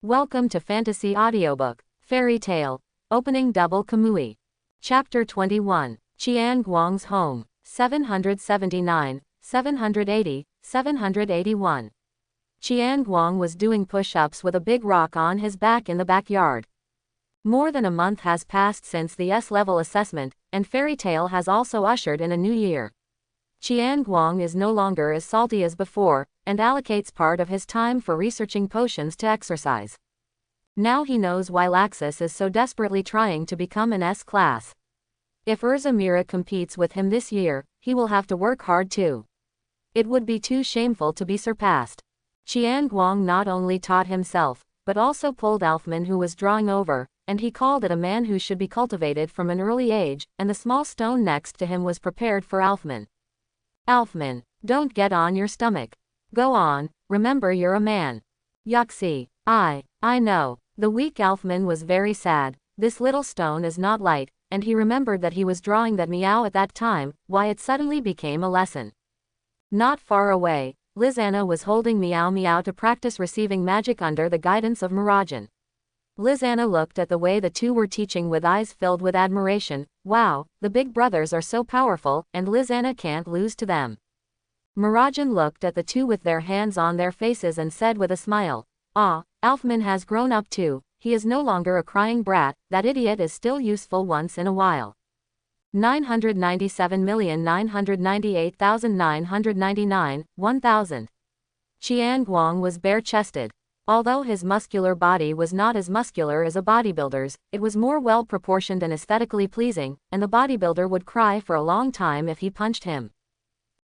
Welcome to Fantasy Audiobook, Fairy Tale, Opening Double Kamui. Chapter 21, Chiang Guang's Home, 779, 780, 781. Chiang Guang was doing push-ups with a big rock on his back in the backyard. More than a month has passed since the S-level assessment, and Fairy Tale has also ushered in a new year. Chiang Guang is no longer as salty as before, and allocates part of his time for researching potions to exercise. Now he knows why Laxus is so desperately trying to become an S-class. If Urza Mira competes with him this year, he will have to work hard too. It would be too shameful to be surpassed. Chiang Guang not only taught himself, but also pulled Alfman, who was drawing over, and he called it a man who should be cultivated from an early age, and the small stone next to him was prepared for Alfman. Alfman, don't get on your stomach. Go on, remember you're a man. Yuxi, I know. The weak Alfman was very sad. This little stone is not light, and he remembered that he was drawing that meow at that time, why it suddenly became a lesson. Not far away, Lizanna was holding Meow Meow to practice receiving magic under the guidance of Mirajane. Lizanna looked at the way the two were teaching with eyes filled with admiration. Wow, the big brothers are so powerful, and Lizanna can't lose to them. Mirajane looked at the two with their hands on their faces and said with a smile, "Ah, Alfman has grown up too, he is no longer a crying brat, that idiot is still useful once in a while." 997,998,999, 1000. Chiang Guang was bare-chested. Although his muscular body was not as muscular as a bodybuilder's, it was more well-proportioned and aesthetically pleasing, and the bodybuilder would cry for a long time if he punched him.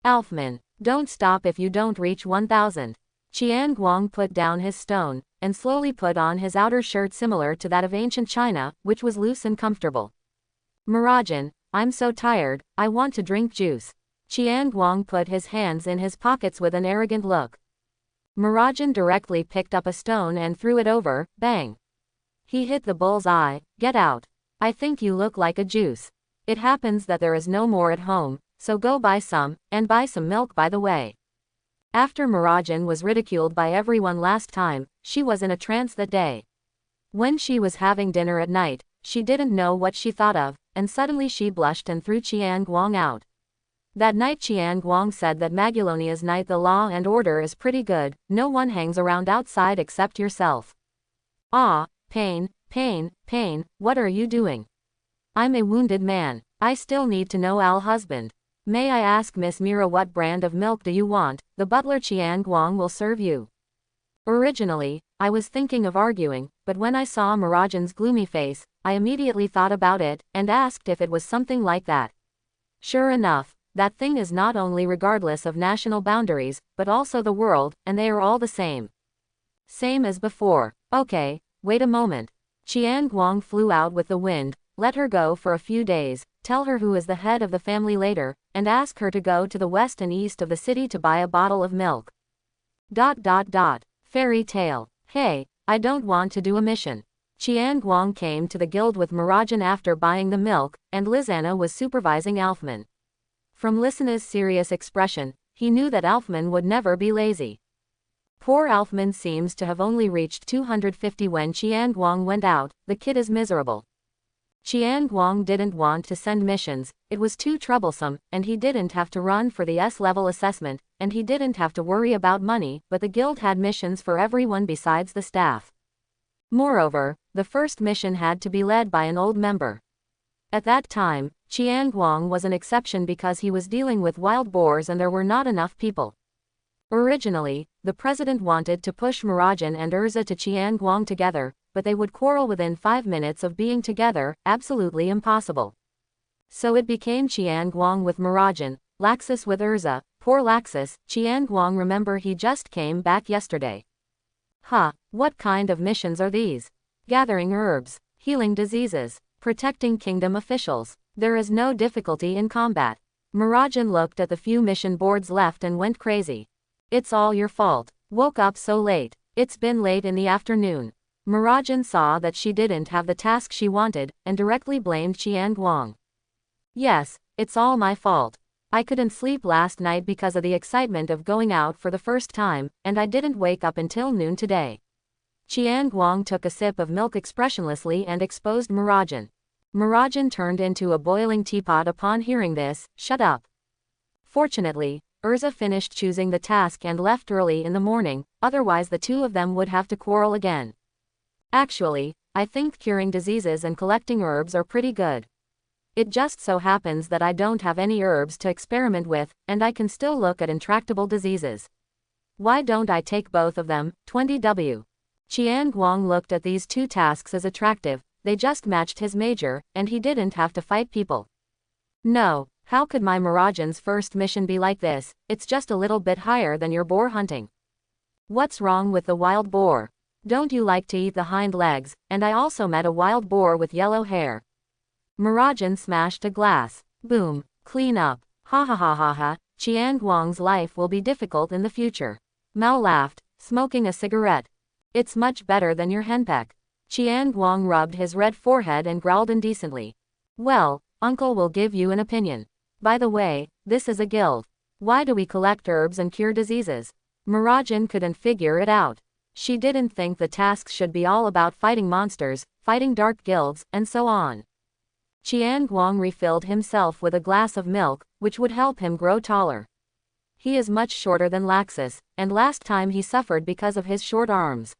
Alfman, don't stop if you don't reach 1000. Chiang Guang put down his stone, and slowly put on his outer shirt similar to that of ancient China, which was loose and comfortable. Mirajane, I'm so tired, I want to drink juice. Chiang Guang put his hands in his pockets with an arrogant look. Mirajane directly picked up a stone and threw it over, bang. He hit the bull's eye. Get out. I think you look like a juice. It happens that there is no more at home, so go buy some, and buy some milk by the way. After Mirajane was ridiculed by everyone last time, she was in a trance that day. When she was having dinner at night, she didn't know what she thought of, and suddenly she blushed and threw Chiang Guang out. That night Chiang Guang said that Magellonia's night the law and order is pretty good, no one hangs around outside except yourself. Ah, pain, pain, pain, what are you doing? I'm a wounded man, I still need to know Al husband. May I ask Miss Mira what brand of milk do you want, the butler Chiang Guang will serve you. Originally, I was thinking of arguing, but when I saw Mirajane's gloomy face, I immediately thought about it, and asked if it was something like that. Sure enough, that thing is not only regardless of national boundaries, but also the world, and they are all the same. Same as before. Okay, wait a moment. Chiang Guang flew out with the wind, let her go for a few days, tell her who is the head of the family later, and ask her to go to the west and east of the city to buy a bottle of milk. ... Fairy Tale. Hey, I don't want to do a mission. Chiang Guang came to the guild with Mirajane after buying the milk, and Lizanna was supervising Alfman. From Lizanna's serious expression, he knew that Alfman would never be lazy. Poor Alfman seems to have only reached 250 when Chiang Guang went out. The kid is miserable. Chiang Guang didn't want to send missions, it was too troublesome, and he didn't have to run for the S-level assessment, and he didn't have to worry about money, but the guild had missions for everyone besides the staff. Moreover, the first mission had to be led by an old member. At that time, Chiang Guang was an exception because he was dealing with wild boars and there were not enough people. Originally, the president wanted to push Mirajane and Urza to Chiang Guang together, but they would quarrel within 5 minutes of being together, absolutely impossible. So it became Chiang Guang with Mirajane, Laxus with Urza. Poor Laxus, Chiang Guang remember he just came back yesterday. Huh, what kind of missions are these? Gathering herbs, healing diseases, protecting kingdom officials. There is no difficulty in combat. Mirajane looked at the few mission boards left and went crazy. It's all your fault. Woke up so late. It's been late in the afternoon. Mirajane saw that she didn't have the task she wanted, and directly blamed Chiang Guang. Yes, it's all my fault. I couldn't sleep last night because of the excitement of going out for the first time, and I didn't wake up until noon today. Chiang Guang took a sip of milk expressionlessly and exposed Mirajane. Mirajane turned into a boiling teapot upon hearing this. Shut up. Fortunately, Urza finished choosing the task and left early in the morning, otherwise the two of them would have to quarrel again. Actually, I think curing diseases and collecting herbs are pretty good. It just so happens that I don't have any herbs to experiment with, and I can still look at intractable diseases. Why don't I take both of them? 20W. Chiang Guang looked at these two tasks as attractive, they just matched his major, and he didn't have to fight people. No, how could my Mirajane's first mission be like this? It's just a little bit higher than your boar hunting. What's wrong with the wild boar? Don't you like to eat the hind legs? And I also met a wild boar with yellow hair. Mirajane smashed a glass. Boom. Clean up. Ha ha ha ha ha. Chiang Guang's life will be difficult in the future. Mao laughed, smoking a cigarette. It's much better than your henpeck. Chiang Guang rubbed his red forehead and growled indecently. Well, uncle will give you an opinion. By the way, this is a guild. Why do we collect herbs and cure diseases? Mirajane couldn't figure it out. She didn't think the tasks should be all about fighting monsters, fighting dark guilds, and so on. Chiang Guang refilled himself with a glass of milk, which would help him grow taller. He is much shorter than Laxus, and last time he suffered because of his short arms.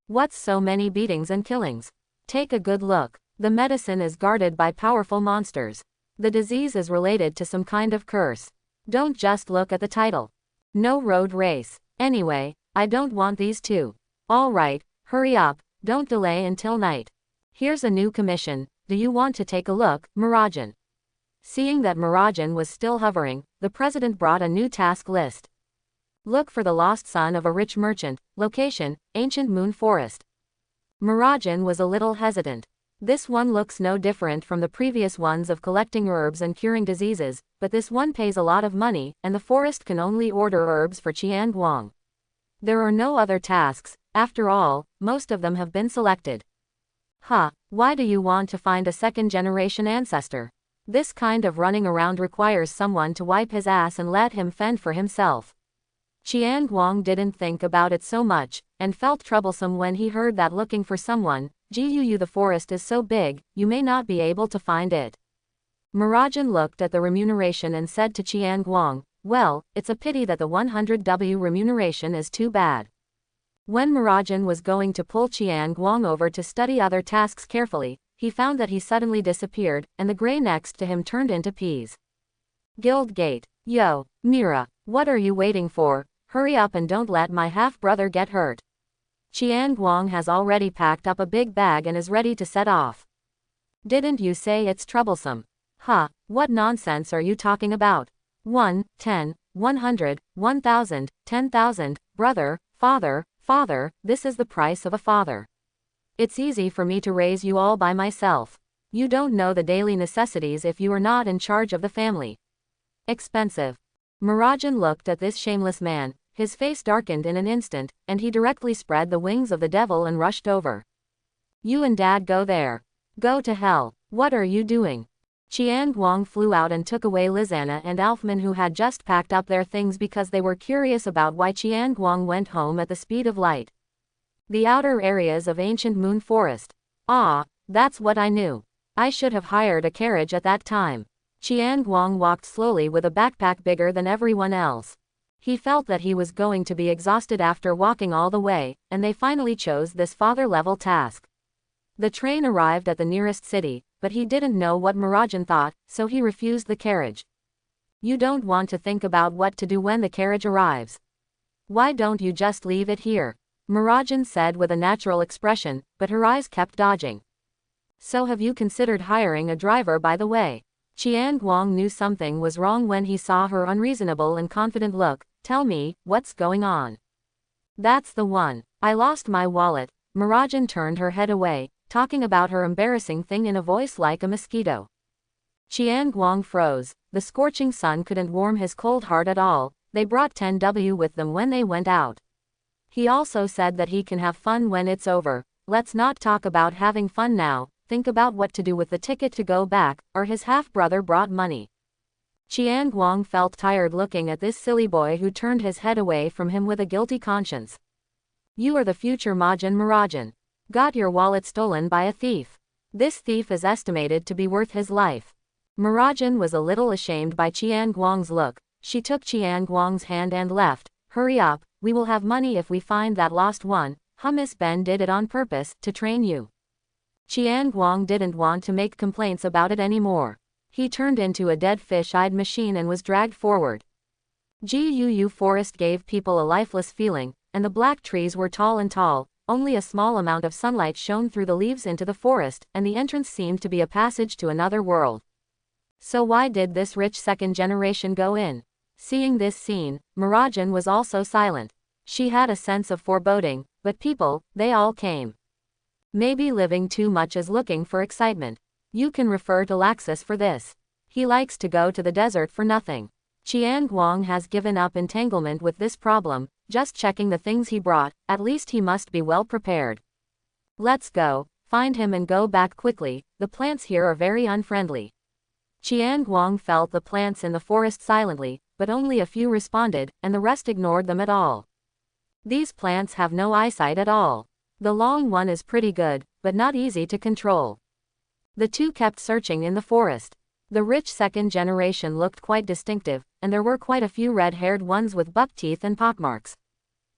What's so many beatings and killings? Take a good look. The medicine is guarded by powerful monsters. The disease is related to some kind of curse. Don't just look at the title. No road race. Anyway, I don't want these two. All right, hurry up, don't delay until night. Here's a new commission, do you want to take a look, Mirajane? Seeing that Mirajane was still hovering, the president brought a new task list. Look for the lost son of a rich merchant, location, Ancient Moon Forest. Mirajane was a little hesitant. This one looks no different from the previous ones of collecting herbs and curing diseases, but this one pays a lot of money, and the forest can only order herbs for Chiang Guang. There are no other tasks, after all, most of them have been selected. Why do you want to find a second-generation ancestor? This kind of running around requires someone to wipe his ass and let him fend for himself. Chiang Guang didn't think about it so much, and felt troublesome when he heard that looking for someone, the forest is so big, you may not be able to find it. Mirajane looked at the remuneration and said to Chiang Guang, well, it's a pity that the 100W remuneration is too bad. When Mirajane was going to pull Chiang Guang over to study other tasks carefully, he found that he suddenly disappeared, and the gray next to him turned into peas. Guild Gate. Yo, Mira, what are you waiting for? Hurry up and don't let my half-brother get hurt. Chiang Guang has already packed up a big bag and is ready to set off. Didn't you say it's troublesome? What nonsense are you talking about? 1, 10, 100, 1,000, 10,000, brother, father, this is the price of a father. It's easy for me to raise you all by myself. You don't know the daily necessities if you are not in charge of the family. Expensive. Mirajane looked at this shameless man, his face darkened in an instant, and he directly spread the wings of the devil and rushed over. You and Dad go there. Go to hell. What are you doing? Chiang Guang flew out and took away Lizana and Alfman, who had just packed up their things because they were curious about why Chiang Guang went home at the speed of light. The outer areas of Ancient Moon Forest. That's what I knew. I should have hired a carriage at that time. Chiang Guang walked slowly with a backpack bigger than everyone else. He felt that he was going to be exhausted after walking all the way, and they finally chose this father-level task. The train arrived at the nearest city, but he didn't know what Mirajane thought, so he refused the carriage. You don't want to think about what to do when the carriage arrives. Why don't you just leave it here? Mirajane said with a natural expression, but her eyes kept dodging. So have you considered hiring a driver, by the way? Chiang Guang knew something was wrong when he saw her unreasonable and confident look. Tell me, what's going on? That's the one. I lost my wallet. Mirajane turned her head away, talking about her embarrassing thing in a voice like a mosquito. Chiang Guang froze. The scorching sun couldn't warm his cold heart at all. They brought 10W with them when they went out. He also said that he can have fun when it's over. Let's not talk about having fun now. Think about what to do with the ticket to go back, or his half-brother brought money. Chiang Guang felt tired looking at this silly boy who turned his head away from him with a guilty conscience. You are the future Mirajane. Got your wallet stolen by a thief. This thief is estimated to be worth his life. Mirajane was a little ashamed by Guang's look. She took Guang's hand and left. Hurry up, we will have money if we find that lost one. Miss Ben did it on purpose, to train you. Guang didn't want to make complaints about it anymore. He turned into a dead fish-eyed machine and was dragged forward. Guu forest gave people a lifeless feeling, and the black trees were tall and tall. Only a small amount of sunlight shone through the leaves into the forest, and the entrance seemed to be a passage to another world. So why did this rich second generation go in? Seeing this scene, Mirajane was also silent. She had a sense of foreboding, but people, they all came. Maybe living too much is looking for excitement. You can refer to Laxus for this. He likes to go to the desert for nothing. Guang has given up entanglement with this problem, just checking the things he brought. At least he must be well prepared. Let's go, find him and go back quickly. The plants here are very unfriendly. Guang felt the plants in the forest silently, but only a few responded, and the rest ignored them at all. These plants have no eyesight at all. The long one is pretty good, but not easy to control. The two kept searching in the forest. The rich second generation looked quite distinctive, and there were quite a few red-haired ones with buck teeth and pockmarks.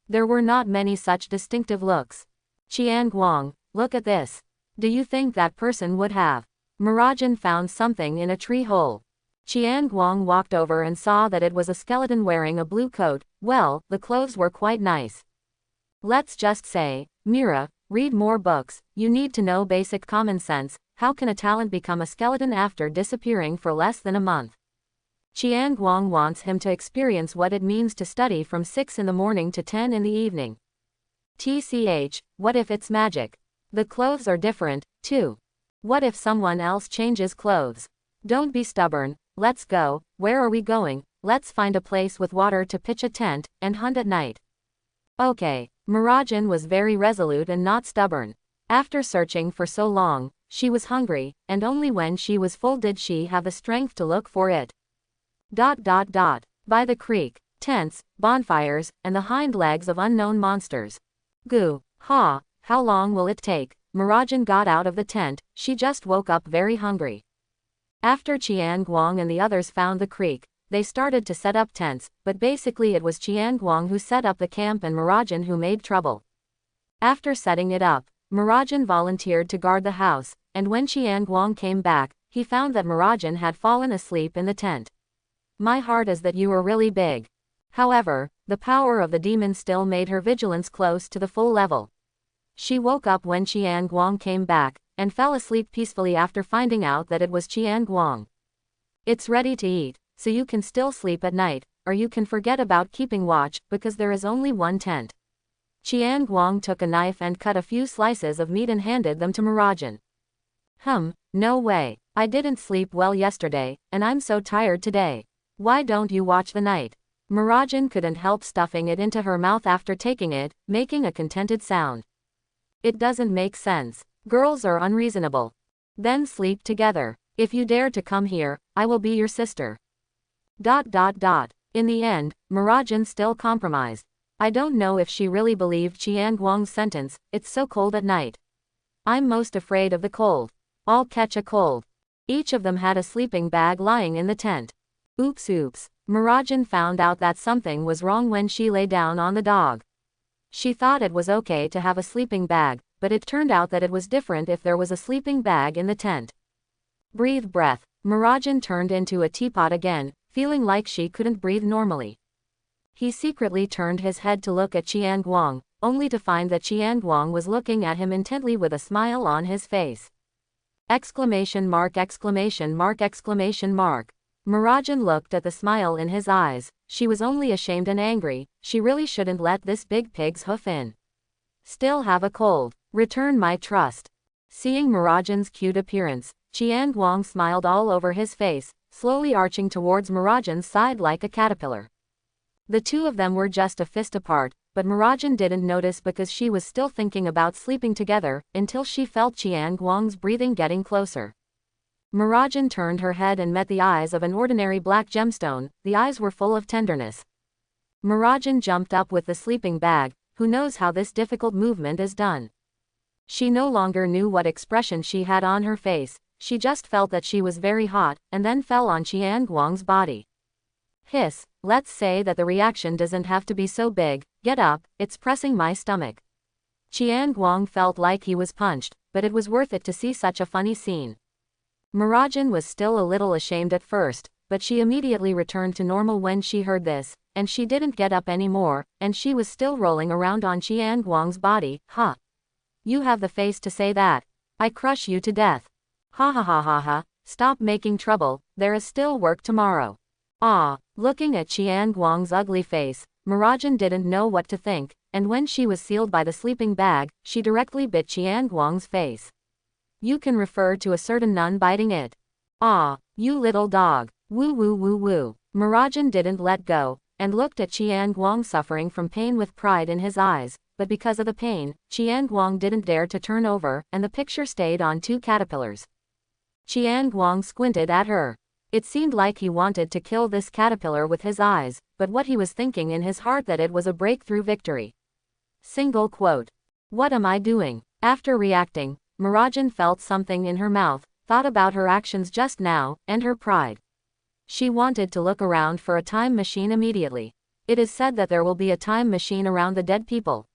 There were not many such distinctive looks. Guang, look at this. Do you think that person would have? Mirajane found something in a tree hole. Guang walked over and saw that it was a skeleton wearing a blue coat. Well, the clothes were quite nice. Let's just say, Mira, read more books. You need to know basic common sense. How can a talent become a skeleton after disappearing for less than a month? Guang wants him to experience what it means to study from 6 in the morning to 10 in the evening. TCH, what if it's magic? The clothes are different, too. What if someone else changes clothes? Don't be stubborn, let's go. Where are we going? Let's find a place with water to pitch a tent, and hunt at night. Okay, Mirajane was very resolute and not stubborn. After searching for so long, she was hungry, and only when she was full did she have the strength to look for it. By the creek, tents, bonfires, and the hind legs of unknown monsters. Goo, ha, how long will it take? Mirajane got out of the tent. She just woke up very hungry. After Guang and the others found the creek, they started to set up tents, but basically it was Guang who set up the camp and Mirajane who made trouble. After setting it up, Mirajane volunteered to guard the house, and when Guang came back, he found that Mirajane had fallen asleep in the tent. My heart is that you are really big. However, the power of the demon still made her vigilance close to the full level. She woke up when Guang came back, and fell asleep peacefully after finding out that it was Guang. It's ready to eat, so you can still sleep at night, or you can forget about keeping watch, because there is only one tent. Guang took a knife and cut a few slices of meat and handed them to Mirajane. No way. I didn't sleep well yesterday, and I'm so tired today. Why don't you watch the night? Mirajane couldn't help stuffing it into her mouth after taking it, making a contented sound. It doesn't make sense. Girls are unreasonable. Then sleep together. If you dare to come here, I will be your sister. In the end, Mirajane still compromised. I don't know if she really believed Guang's sentence. It's so cold at night. I'm most afraid of the cold. I'll catch a cold. Each of them had a sleeping bag lying in the tent. Oops. Mirajane found out that something was wrong when she lay down on the dog. She thought it was okay to have a sleeping bag, but it turned out that it was different if there was a sleeping bag in the tent. Breath. Mirajane turned into a teapot again, feeling like she couldn't breathe normally. He secretly turned his head to look at Guang, only to find that Guang was looking at him intently with a smile on his face. Exclamation mark. Mirajane looked at the smile in his eyes. She was only ashamed and angry. She really shouldn't let this big pig's hoof in. Still have a cold. Return my trust. Seeing Mirajane's cute appearance, Guang smiled all over his face, slowly arching towards Mirajane's side like a caterpillar. The two of them were just a fist apart, but Mirajane didn't notice because she was still thinking about sleeping together, until she felt Guang's breathing getting closer. Mirajane turned her head and met the eyes of an ordinary black gemstone. The eyes were full of tenderness. Mirajane jumped up with the sleeping bag, who knows how this difficult movement is done. She no longer knew what expression she had on her face, she just felt that she was very hot, and then fell on Chiang Guang's body. Hiss, let's say that the reaction doesn't have to be so big, get up, it's pressing my stomach. Chiang Guang felt like he was punched, but it was worth it to see such a funny scene. Mirajane was still a little ashamed at first, but she immediately returned to normal when she heard this, and she didn't get up anymore, and she was still rolling around on Chiang Guang's body. Huh. You have the face to say that. I crush you to death. Ha ha ha ha ha, stop making trouble, there is still work tomorrow. Ah, looking at Chiang Guang's ugly face, Mirajane didn't know what to think, and when she was sealed by the sleeping bag, she directly bit Chiang Guang's face. You can refer to a certain nun biting it. Ah, you little dog. Woo woo woo woo. Mirajane didn't let go, and looked at Chiang Guang suffering from pain with pride in his eyes, but because of the pain, Chiang Guang didn't dare to turn over, and the picture stayed on two caterpillars. Chiang Guang squinted at her. It seemed like he wanted to kill this caterpillar with his eyes, but what he was thinking in his heart that it was a breakthrough victory. Single quote. What am I doing? After reacting, Mirajane felt something in her mouth, thought about her actions just now, and her pride. She wanted to look around for a time machine immediately. It is said that there will be a time machine around the dead people.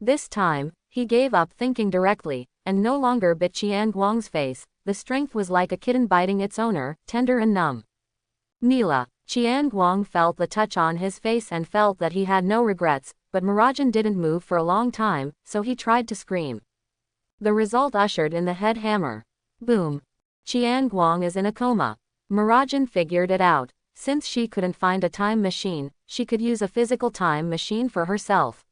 This time, he gave up thinking directly, and no longer bit Chiang Guang's face. The strength was like a kitten biting its owner, tender and numb. Mila. Chiang Guang felt the touch on his face and felt that he had no regrets, but Mirajane didn't move for a long time, so he tried to scream. The result ushered in the head hammer. Boom. Chiang Guang is in a coma. Mirajane figured it out. Since she couldn't find a time machine, she could use a physical time machine for herself.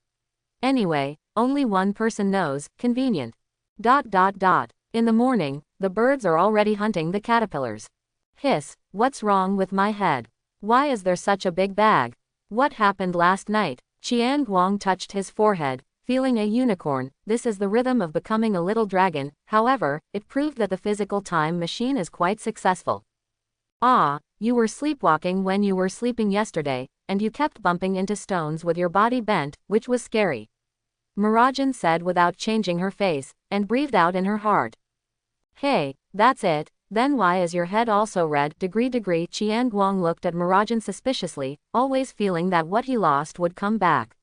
Anyway, only one person knows, convenient. In the morning, the birds are already hunting the caterpillars. Hiss, what's wrong with my head? Why is there such a big bag? What happened last night? Chiang Guang touched his forehead, feeling a unicorn. This is the rhythm of becoming a little dragon. However, it proved that the physical time machine is quite successful. Ah, you were sleepwalking when you were sleeping yesterday, and you kept bumping into stones with your body bent, which was scary. Mirajane said without changing her face, and breathed out in her heart. Hey, that's it, then why is your head also red? Chiang Guang looked at Mirajane suspiciously, always feeling that what he lost would come back.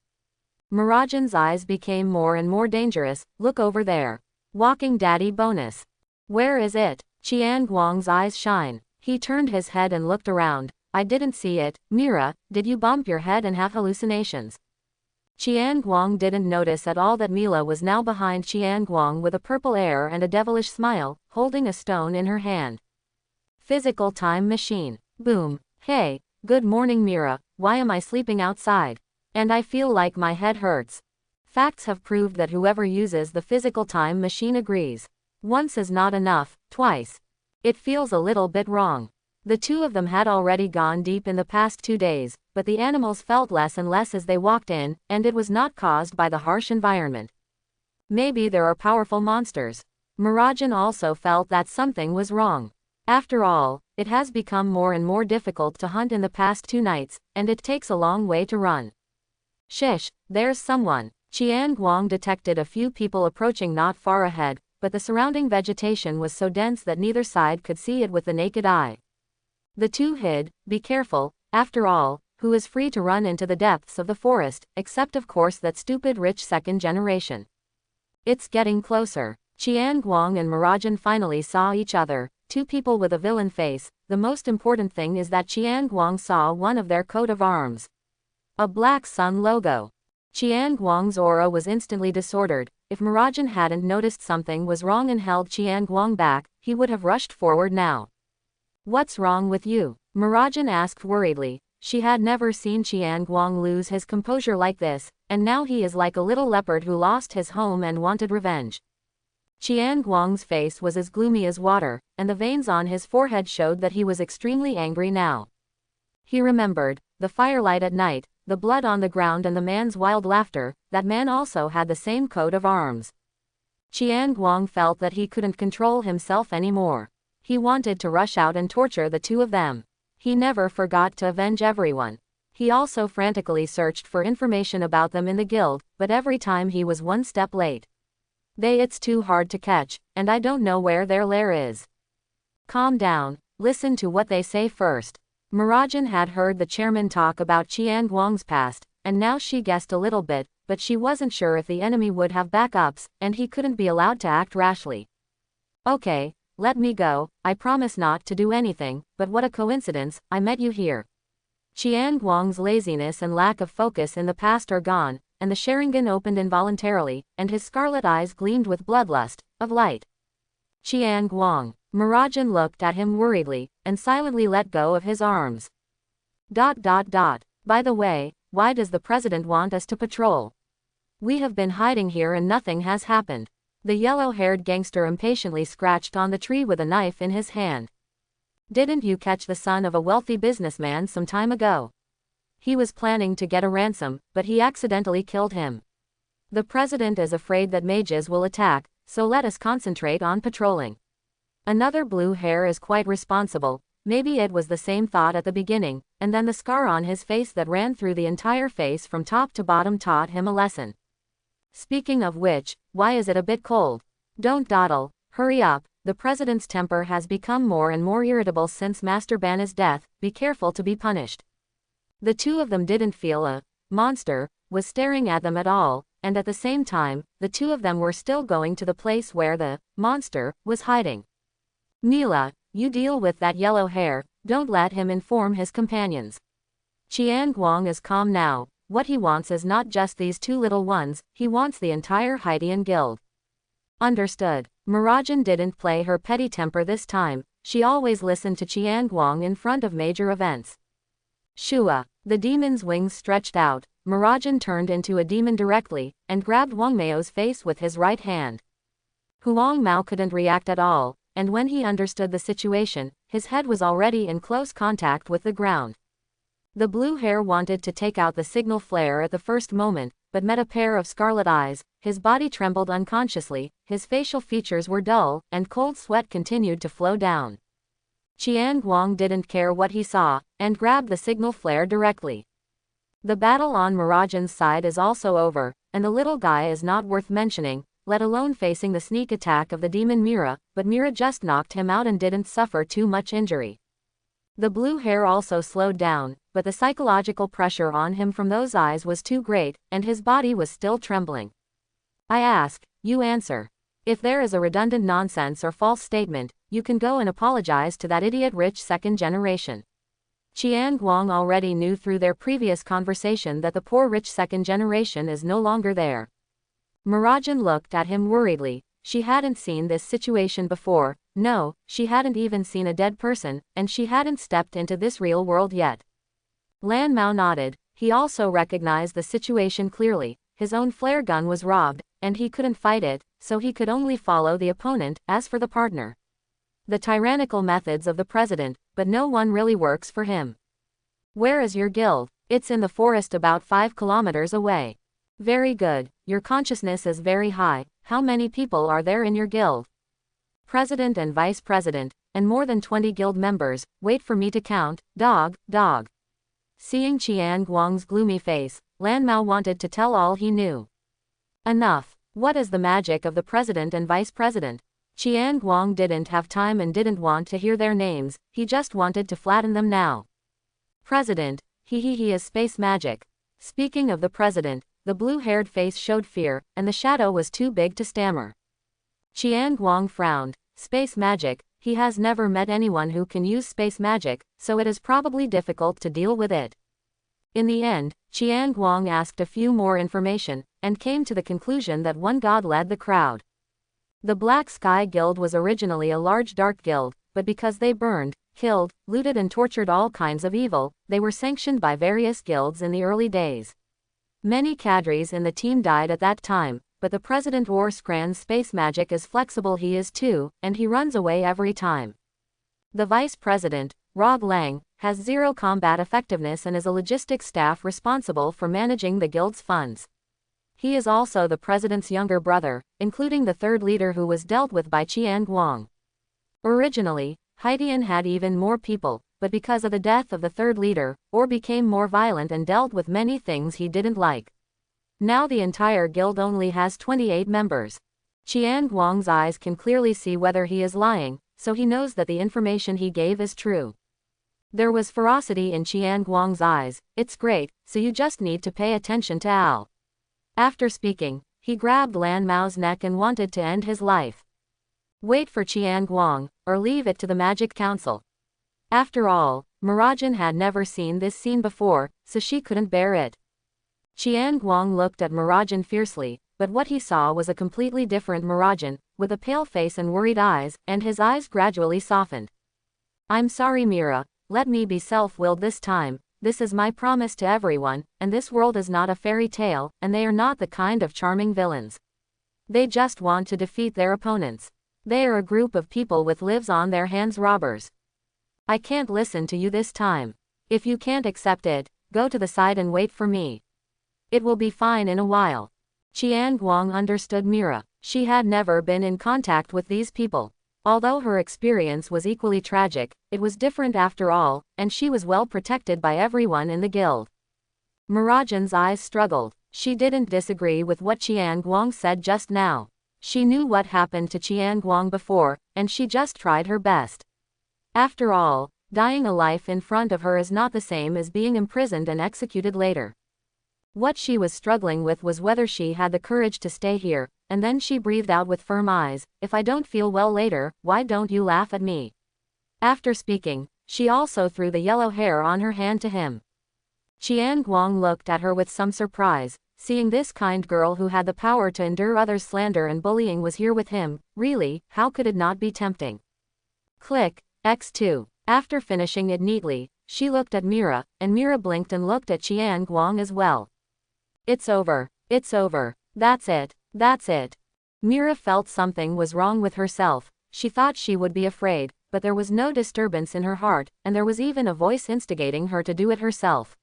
Mirajane's eyes became more and more dangerous. Look over there. Walking daddy bonus. Where is it? Chiang Guang's eyes shine. He turned his head and looked around. I didn't see it. Mira, did you bump your head and have hallucinations? Chiang Guang didn't notice at all that Mila was now behind Chiang Guang with a purple air and a devilish smile, holding a stone in her hand. Physical time machine. Boom. Hey, good morning Mira, why am I sleeping outside? And I feel like my head hurts. Facts have proved that whoever uses the physical time machine agrees. Once is not enough, twice. It feels a little bit wrong. The two of them had already gone deep in the past 2 days, but the animals felt less and less as they walked in, and it was not caused by the harsh environment. Maybe there are powerful monsters. Mirajane also felt that something was wrong. After all, it has become more and more difficult to hunt in the past 2 nights, and it takes a long way to run. Shish, there's someone. Chiang Guang detected a few people approaching not far ahead, but the surrounding vegetation was so dense that neither side could see it with the naked eye. The two hid. Be careful, after all, who is free to run into the depths of the forest, except of course that stupid rich second generation. It's getting closer. Chiang Guang and Mirajane finally saw each other, two people with a villain face. The most important thing is that Chiang Guang saw one of their coat of arms. A black sun logo. Chiang Guang's aura was instantly disordered. If Mirajane hadn't noticed something was wrong and held Chiang Guang back, he would have rushed forward now. What's wrong with you? Mirajane asked worriedly. She had never seen Chiang Guang lose his composure like this, and now he is like a little leopard who lost his home and wanted revenge. Chiang Guang's face was as gloomy as water, and the veins on his forehead showed that he was extremely angry now. He remembered the firelight at night, the blood on the ground and the man's wild laughter. That man also had the same coat of arms. Chiang Guang felt that he couldn't control himself anymore. He wanted to rush out and torture the two of them. He never forgot to avenge everyone. He also frantically searched for information about them in the guild, but every time he was one step late. It's too hard to catch, and I don't know where their lair is. Calm down, listen to what they say first. Mirajane had heard the chairman talk about Chiang Guang's past, and now she guessed a little bit, but she wasn't sure if the enemy would have backups, and he couldn't be allowed to act rashly. Okay, let me go, I promise not to do anything, but what a coincidence, I met you here. Chiang Guang's laziness and lack of focus in the past are gone, and the Sharingan opened involuntarily, and his scarlet eyes gleamed with bloodlust, of light. Chiang Guang. Mirajane looked at him worriedly, and silently let go of his arms. By the way, why does the president want us to patrol? We have been hiding here and nothing has happened. The yellow-haired gangster impatiently scratched on the tree with a knife in his hand. Didn't you catch the son of a wealthy businessman some time ago? He was planning to get a ransom, but he accidentally killed him. The president is afraid that mages will attack, so let us concentrate on patrolling. Another blue hair is quite responsible. Maybe it was the same thought at the beginning, and then the scar on his face that ran through the entire face from top to bottom taught him a lesson. Speaking of which, why is it a bit cold? Don't dawdle, hurry up, the president's temper has become more and more irritable since Master Ban's death, be careful to be punished. The two of them didn't feel a monster was staring at them at all, and at the same time, the two of them were still going to the place where the monster was hiding. Mila, you deal with that yellow hair, don't let him inform his companions. Chiang Guang is calm now, what he wants is not just these two little ones, he wants the entire Hydian guild. Understood. Mirajane didn't play her petty temper this time, she always listened to Chiang Guang in front of major events. Shua. The demon's wings stretched out, Mirajane turned into a demon directly, and grabbed Wang Mao's face with his right hand. Huang Mao couldn't react at all, and when he understood the situation, his head was already in close contact with the ground. The blue hair wanted to take out the signal flare at the first moment, but met a pair of scarlet eyes, his body trembled unconsciously, his facial features were dull, and cold sweat continued to flow down. Chiang Guang didn't care what he saw, and grabbed the signal flare directly. The battle on Mirajane's side is also over, and the little guy is not worth mentioning, let alone facing the sneak attack of the demon Mira, but Mira just knocked him out and didn't suffer too much injury. The blue hair also slowed down, but the psychological pressure on him from those eyes was too great, and his body was still trembling. I ask, you answer. If there is a redundant nonsense or false statement, you can go and apologize to that idiot rich second generation. Chiang Guang already knew through their previous conversation that the poor rich second generation is no longer there. Mirajane looked at him worriedly, she hadn't seen this situation before, no, she hadn't even seen a dead person, and she hadn't stepped into this real world yet. Lan Mao nodded, he also recognized the situation clearly, his own flare gun was robbed, and he couldn't fight it, so he could only follow the opponent. As for the partner, the tyrannical methods of the president, but no one really works for him. Where is your guild? It's in the forest about 5 kilometers away. Very good, your consciousness is very high, how many people are there in your guild? President and vice president, and more than 20 guild members, wait for me to count, dog. Seeing Chiang Guang's gloomy face, Lan Mao wanted to tell all he knew. Enough, what is the magic of the president and vice president? Chiang Guang didn't have time and didn't want to hear their names, he just wanted to flatten them now. President, he is space magic. Speaking of the president, the blue-haired face showed fear, and the shadow was too big to stammer. Chiang Guang frowned. Space magic, he has never met anyone who can use space magic, so it is probably difficult to deal with it. In the end, Chiang Guang asked a few more information, and came to the conclusion that one god led the crowd. The Black Sky Guild was originally a large dark guild, but because they burned, killed, looted and tortured all kinds of evil, they were sanctioned by various guilds in the early days. Many cadres in the team died at that time, but the president Scran's space magic is flexible, he is too, and he runs away every time. The vice president, Rog Lang, has zero combat effectiveness and is a logistics staff responsible for managing the guild's funds. He is also the president's younger brother, including the third leader who was dealt with by Chiang Guang. Originally, Hydian had even more people, but because of the death of the third leader, or became more violent and dealt with many things he didn't like. Now the entire guild only has 28 members. Chiang Guang's eyes can clearly see whether he is lying, so he knows that the information he gave is true. There was ferocity in Chiang Guang's eyes. It's great, so you just need to pay attention to Al. After speaking, he grabbed Lan Mao's neck and wanted to end his life. Wait for Chiang Guang, or leave it to the Magic Council. After all, Mirajane had never seen this scene before, so she couldn't bear it. Chiang Guang looked at Mirajane fiercely, but what he saw was a completely different Mirajane, with a pale face and worried eyes, and his eyes gradually softened. I'm sorry Mira, let me be self-willed this time. This is my promise to everyone, and this world is not a fairy tale, and they are not the kind of charming villains. They just want to defeat their opponents. They are a group of people with lives on their hands robbers. I can't listen to you this time. If you can't accept it, go to the side and wait for me. It will be fine in a while. Chiang Guang understood Mira. She had never been in contact with these people. Although her experience was equally tragic, it was different after all, and she was well protected by everyone in the guild. Mirajane's eyes struggled. She didn't disagree with what Chiang Guang said just now. She knew what happened to Chiang Guang before, and she just tried her best. After all, dying a life in front of her is not the same as being imprisoned and executed later. What she was struggling with was whether she had the courage to stay here, and then she breathed out with firm eyes, if I don't feel well later, why don't you laugh at me? After speaking, she also threw the yellow hair on her hand to him. Chiang Guang looked at her with some surprise, seeing this kind girl who had the power to endure others' slander and bullying was here with him. Really, how could it not be tempting? Click, X2. After finishing it neatly, she looked at Mira, and Mira blinked and looked at Chiang Guang as well. It's over. It's over. That's it. That's it. Mira felt something was wrong with herself. She thought she would be afraid, but there was no disturbance in her heart, and there was even a voice instigating her to do it herself.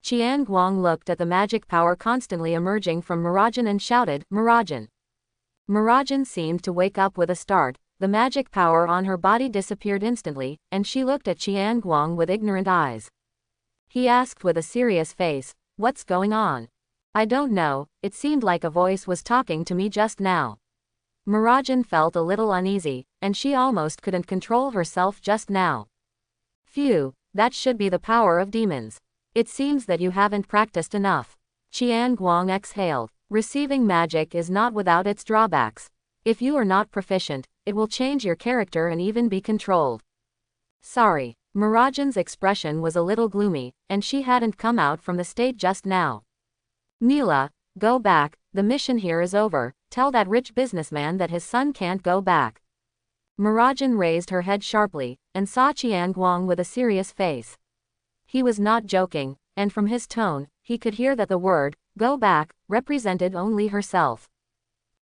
Chiang Guang looked at the magic power constantly emerging from Mirajane and shouted, Mirajane. Mirajane seemed to wake up with a start. The magic power on her body disappeared instantly, and she looked at Chiang Guang with ignorant eyes. He asked with a serious face, what's going on? I don't know, it seemed like a voice was talking to me just now. Mirajane felt a little uneasy, and she almost couldn't control herself just now. Phew, that should be the power of demons. It seems that you haven't practiced enough. Chiang Guang exhaled. Receiving magic is not without its drawbacks. If you are not proficient, it will change your character and even be controlled. Sorry. Mirajane's expression was a little gloomy, and she hadn't come out from the state just now. Mila, go back, the mission here is over, tell that rich businessman that his son can't go back. Mirajane raised her head sharply, and saw Chiang Guang with a serious face. He was not joking, and from his tone, he could hear that the word, go back, represented only herself.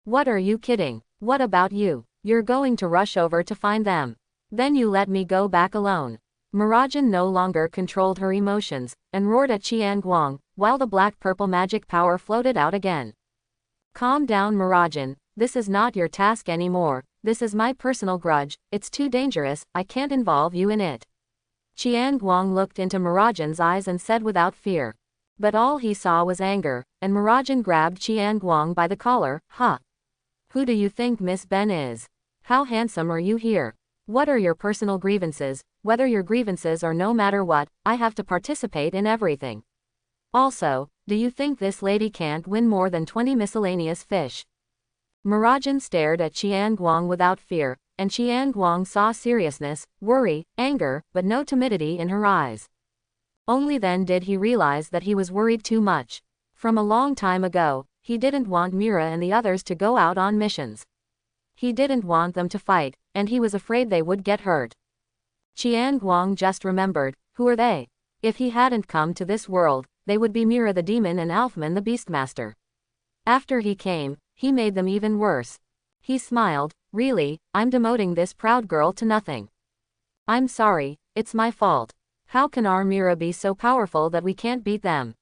What are you kidding? What about you? You're going to rush over to find them. Then you let me go back alone. Mirajane no longer controlled her emotions, and roared at Chiang Guang, while the black-purple magic power floated out again. Calm down Mirajane, this is not your task anymore, this is my personal grudge, it's too dangerous, I can't involve you in it. Chiang Guang looked into Mirajane's eyes and said without fear. But all he saw was anger, and Mirajane grabbed Chiang Guang by the collar, Huh? Who do you think Miss Ben is? How handsome are you here? What are your personal grievances? Whether your grievances or no matter what, I have to participate in everything. Also, do you think this lady can't win more than 20 miscellaneous fish? Mirajane stared at Chiang Guang without fear, and Chiang Guang saw seriousness, worry, anger, but no timidity in her eyes. Only then did he realize that he was worried too much. From a long time ago, he didn't want Mira and the others to go out on missions. He didn't want them to fight, and he was afraid they would get hurt. Chiang Guang just remembered, who are they? If he hadn't come to this world, they would be Mira the demon and Alfman the beastmaster. After he came, he made them even worse. He smiled, really, I'm demoting this proud girl to nothing. I'm sorry, it's my fault. How can our Mira be so powerful that we can't beat them?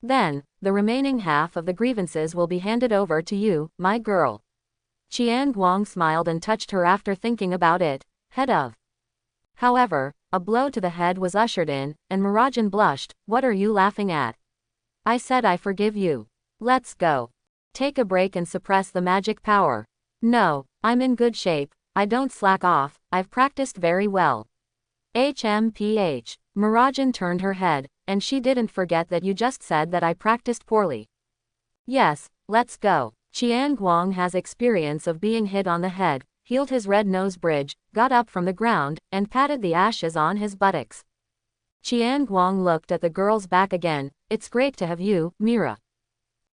Then, the remaining half of the grievances will be handed over to you, my girl. Chiang Guang smiled and touched her after thinking about it, head of. However, a blow to the head was ushered in, and Mirajane blushed. What are you laughing at? I said I forgive you. Let's go. Take a break and suppress the magic power. No, I'm in good shape, I don't slack off, I've practiced very well. HMPH. Mirajane turned her head, and she didn't forget that you just said that I practiced poorly. Yes, let's go. Guang has experience of being hit on the head, healed his red nose bridge, got up from the ground, and patted the ashes on his buttocks. Guang looked at the girl's back again. It's great to have you, Mira.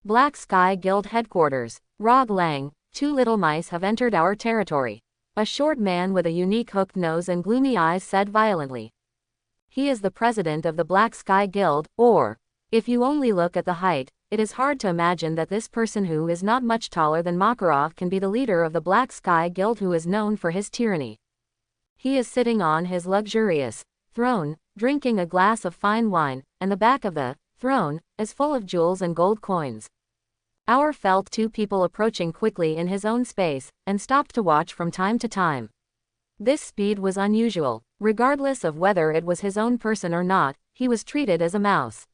Black Sky Guild headquarters. Rog Lang, 2 little mice have entered our territory. A short man with a unique hooked nose and gloomy eyes said violently. He is the president of the Black Sky Guild, or, if you only look at the height, it is hard to imagine that this person who is not much taller than Makarov can be the leader of the Black Sky Guild who is known for his tyranny. He is sitting on his luxurious throne, drinking a glass of fine wine, and the back of the throne is full of jewels and gold coins. Our felt 2 people approaching quickly in his own space, and stopped to watch from time to time. This speed was unusual. Regardless of whether it was his own person or not, he was treated as a mouse.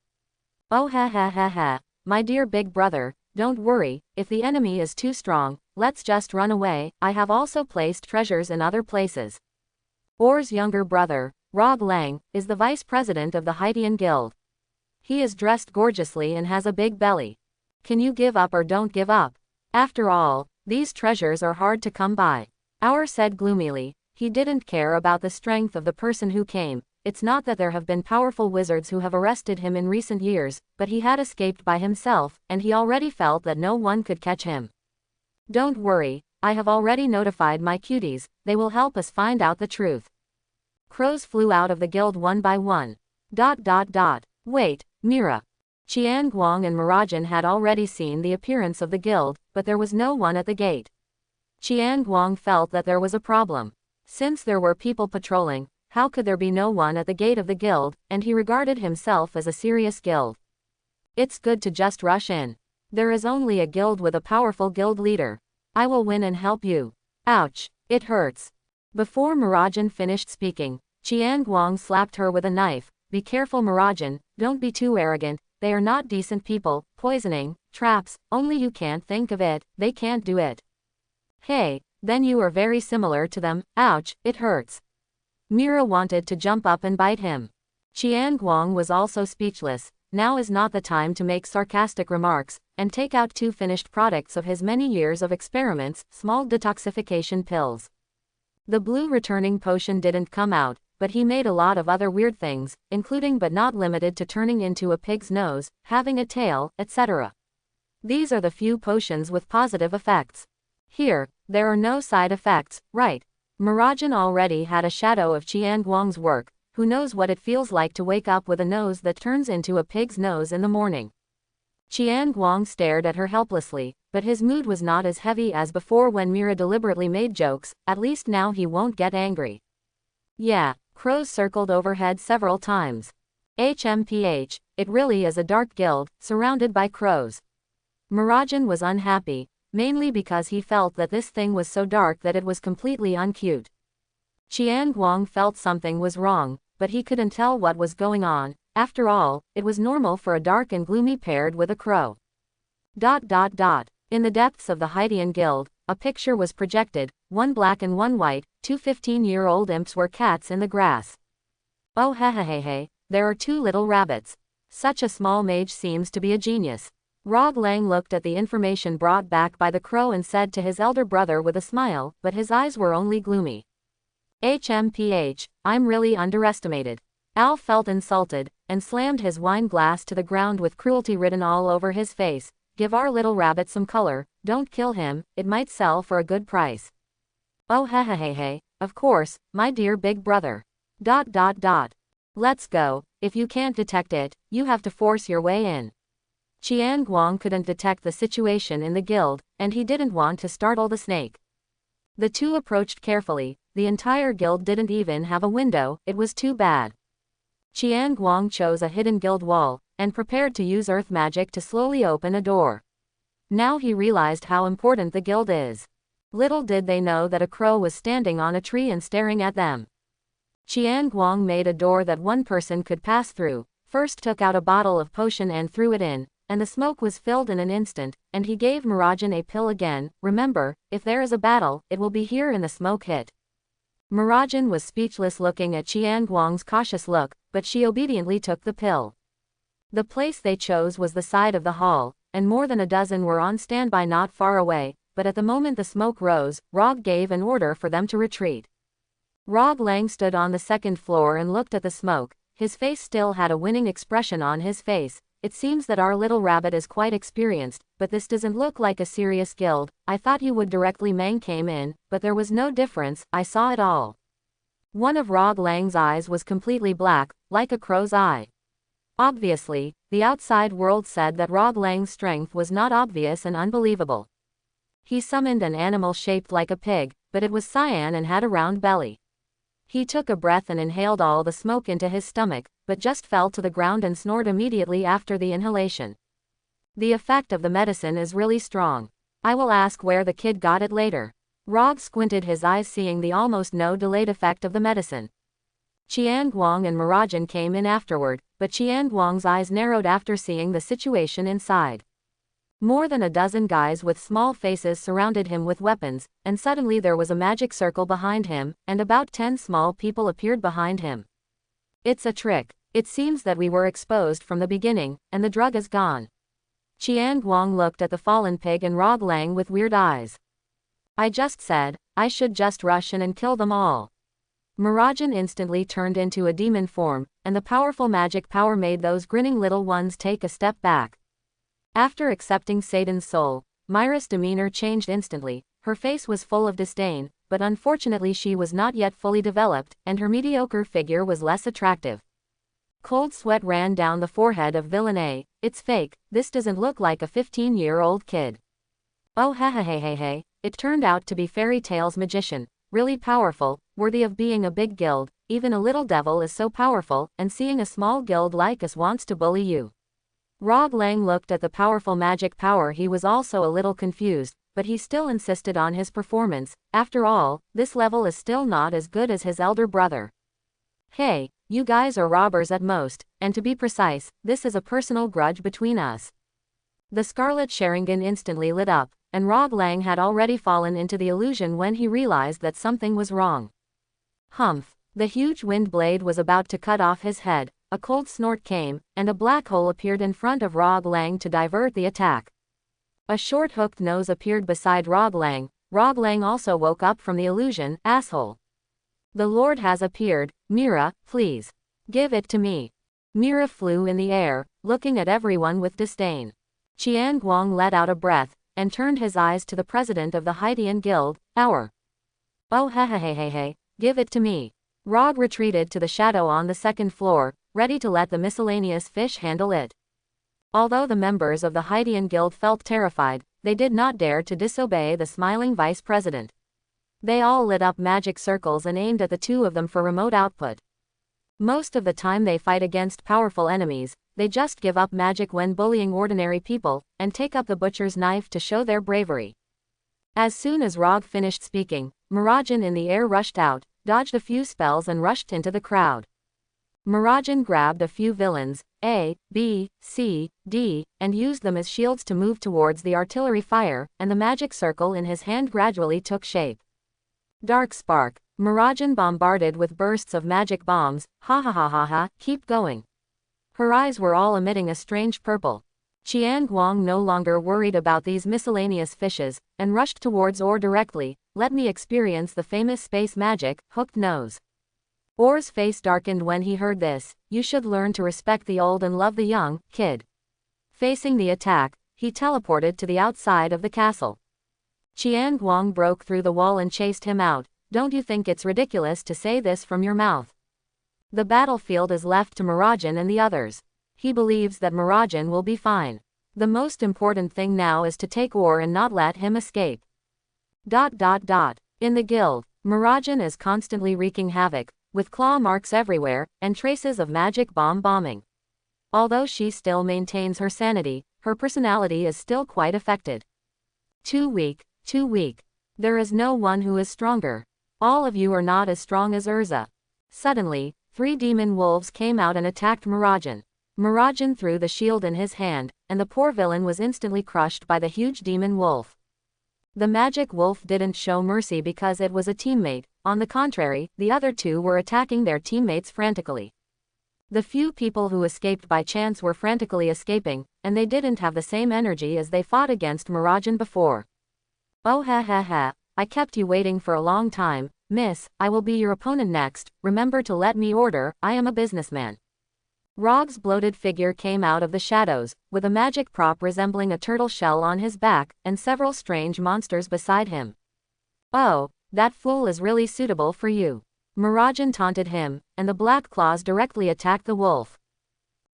Oh ha ha ha ha, my dear big brother, don't worry, if the enemy is too strong, let's just run away. I have also placed treasures in other places. Or's younger brother, Rog Lang, is the vice president of the Haitian Guild. He is dressed gorgeously and has a big belly. Can you give up or don't give up? After all, these treasures are hard to come by. Our said gloomily. He didn't care about the strength of the person who came. It's not that there have been powerful wizards who have arrested him in recent years, but he had escaped by himself, and he already felt that no one could catch him. Don't worry, I have already notified my cuties, they will help us find out the truth. Crows flew out of the guild one by one. Wait, Mira. Guang and Mirajane had already seen the appearance of the guild, but there was no one at the gate. Guang felt that there was a problem. Since there were people patrolling, how could there be no one at the gate of the guild, and he regarded himself as a serious guild. It's good to just rush in. There is only a guild with a powerful guild leader. I will win and help you. Ouch, it hurts. Before Mirajane finished speaking, Guang slapped her with a knife. Be careful, Mirajane, don't be too arrogant, they are not decent people. Poisoning, traps, only you can't think of it, they can't do it. Hey, then you are very similar to them. Ouch, it hurts. Mira wanted to jump up and bite him. Guang was also speechless. Now is not the time to make sarcastic remarks, and take out 2 finished products of his many years of experiments, small detoxification pills. The blue returning potion didn't come out, but he made a lot of other weird things, including but not limited to turning into a pig's nose, having a tail, etc. These are the few potions with positive effects. Here, there are no side effects, right? Mirajane already had a shadow of Guang's work. Who knows what it feels like to wake up with a nose that turns into a pig's nose in the morning. Guang stared at her helplessly, but his mood was not as heavy as before when Mira deliberately made jokes. At least now he won't get angry. Yeah, crows circled overhead several times. HMPH, it really is a dark guild, surrounded by crows. Mirajane was unhappy, mainly because he felt that this thing was so dark that it was completely uncute. Guang felt something was wrong, but he couldn't tell what was going on. After all, it was normal for a dark and gloomy paired with a crow. In the depths of the Haitian Guild, a picture was projected, 1 black and 1 white, 2 15-year-old imps were cats in the grass. Oh hey, there are 2 little rabbits. Such a small mage seems to be a genius. Rog Lang looked at the information brought back by the crow and said to his elder brother with a smile, but his eyes were only gloomy. HMPH, I'm really underestimated. Al felt insulted, and slammed his wine glass to the ground with cruelty written all over his face. Give our little rabbit some color, don't kill him, it might sell for a good price. Oh hey, of course, my dear big brother. Let's go, if you can't detect it, you have to force your way in. Guang couldn't detect the situation in the guild, and he didn't want to startle the snake. The 2 approached carefully. The entire guild didn't even have a window, it was too bad. Guang chose a hidden guild wall, and prepared to use earth magic to slowly open a door. Now he realized how important the guild is. Little did they know that a crow was standing on a tree and staring at them. Guang made a door that one person could pass through, first took out a bottle of potion and threw it in, and the smoke was filled in an instant, and he gave Mirajane a pill again. Remember, if there is a battle, it will be here in the smoke hit. Mirajane was speechless looking at Guang's cautious look, but she obediently took the pill. The place they chose was the side of the hall, and more than a dozen were on standby not far away, but at the moment the smoke rose, Rog gave an order for them to retreat. Rog Lang stood on the second floor and looked at the smoke. His face still had a winning expression on his face. It seems that our little rabbit is quite experienced, but this doesn't look like a serious guild. I thought you would directly. Mang came in, but there was no difference, I saw it all. One of Rog Lang's eyes was completely black, like a crow's eye. Obviously, the outside world said that Rog Lang's strength was not obvious and unbelievable. He summoned an animal shaped like a pig, but it was cyan and had a round belly. He took a breath and inhaled all the smoke into his stomach, but just fell to the ground and snored immediately after the inhalation. The effect of the medicine is really strong. I will ask where the kid got it later. Rog squinted his eyes seeing the almost no delayed effect of the medicine. Guang and Mirajane came in afterward, but Guang's eyes narrowed after seeing the situation inside. More than a dozen guys with small faces surrounded him with weapons, and suddenly there was a magic circle behind him, and about 10 small people appeared behind him. It's a trick. It seems that we were exposed from the beginning, and the drug is gone. Guang looked at the fallen pig and Rog Lang with weird eyes. I just said, I should just rush in and kill them all. Mirajane instantly turned into a demon form, and the powerful magic power made those grinning little ones take a step back. After accepting Satan's soul, Myra's demeanor changed instantly. Her face was full of disdain, but unfortunately she was not yet fully developed, and her mediocre figure was less attractive. Cold sweat ran down the forehead of Villain A. It's fake, this doesn't look like a 15-year-old kid. Oh hey, it turned out to be Fairy Tale's magician, really powerful, worthy of being a big guild. Even a little devil is so powerful, and seeing a small guild like us wants to bully you. Rog Lang looked at the powerful magic power. He was also a little confused, but he still insisted on his performance. After all, this level is still not as good as his elder brother. Hey, you guys are robbers at most, and to be precise, this is a personal grudge between us. The Scarlet Sharingan instantly lit up, and Rog Lang had already fallen into the illusion when he realized that something was wrong. Humph! The huge wind blade was about to cut off his head. A cold snort came, and a black hole appeared in front of Rog Lang to divert the attack. A short hooked nose appeared beside Rog Lang. Rog Lang also woke up from the illusion. Asshole! The Lord has appeared. Mira, please. Give it to me. Mira flew in the air, looking at everyone with disdain. Guang let out a breath, and turned his eyes to the president of the Hideout Guild. Oh hey, give it to me. Rog retreated to the shadow on the second floor, ready to let the miscellaneous fish handle it. Although the members of the Hideout Guild felt terrified, they did not dare to disobey the smiling vice president. They all lit up magic circles and aimed at the two of them for remote output. Most of the time they fight against powerful enemies, they just give up magic when bullying ordinary people, and take up the butcher's knife to show their bravery. As soon as Rog finished speaking, Mirajane in the air rushed out, dodged a few spells and rushed into the crowd. Mirajane grabbed a few villains, A, B, C, D, and used them as shields to move towards the artillery fire, and the magic circle in his hand gradually took shape. Dark Spark. Mirajane bombarded with bursts of magic bombs. Ha, keep going. Her eyes were all emitting a strange purple. Guang no longer worried about these miscellaneous fishes, and rushed towards Or directly. Let me experience the famous space magic, hooked nose. Or's face darkened when he heard this. You should learn to respect the old and love the young, kid. Facing the attack, he teleported to the outside of the castle. Guang broke through the wall and chased him out. Don't you think it's ridiculous to say this from your mouth? The battlefield is left to Mirajane and the others. He believes that Mirajane will be fine. The most important thing now is to take Or and not let him escape. In the guild, Mirajane is constantly wreaking havoc, with claw marks everywhere, and traces of magic bomb bombing. Although she still maintains her sanity, her personality is still quite affected. Too weak. There is no one who is stronger. All of you are not as strong as Urza. Suddenly, 3 demon wolves came out and attacked Mirajane. Mirajane threw the shield in his hand, and the poor villain was instantly crushed by the huge demon wolf. The magic wolf didn't show mercy because it was a teammate. On the contrary, the other 2 were attacking their teammates frantically. The few people who escaped by chance were frantically escaping, and they didn't have the same energy as they fought against Mirajane before. Oh ha ha ha, I kept you waiting for a long time, miss, I will be your opponent next, remember to let me order, I am a businessman. Rog's bloated figure came out of the shadows, with a magic prop resembling a turtle shell on his back, and several strange monsters beside him. Oh, that fool is really suitable for you. Mirajane taunted him, and the black claws directly attacked the wolf.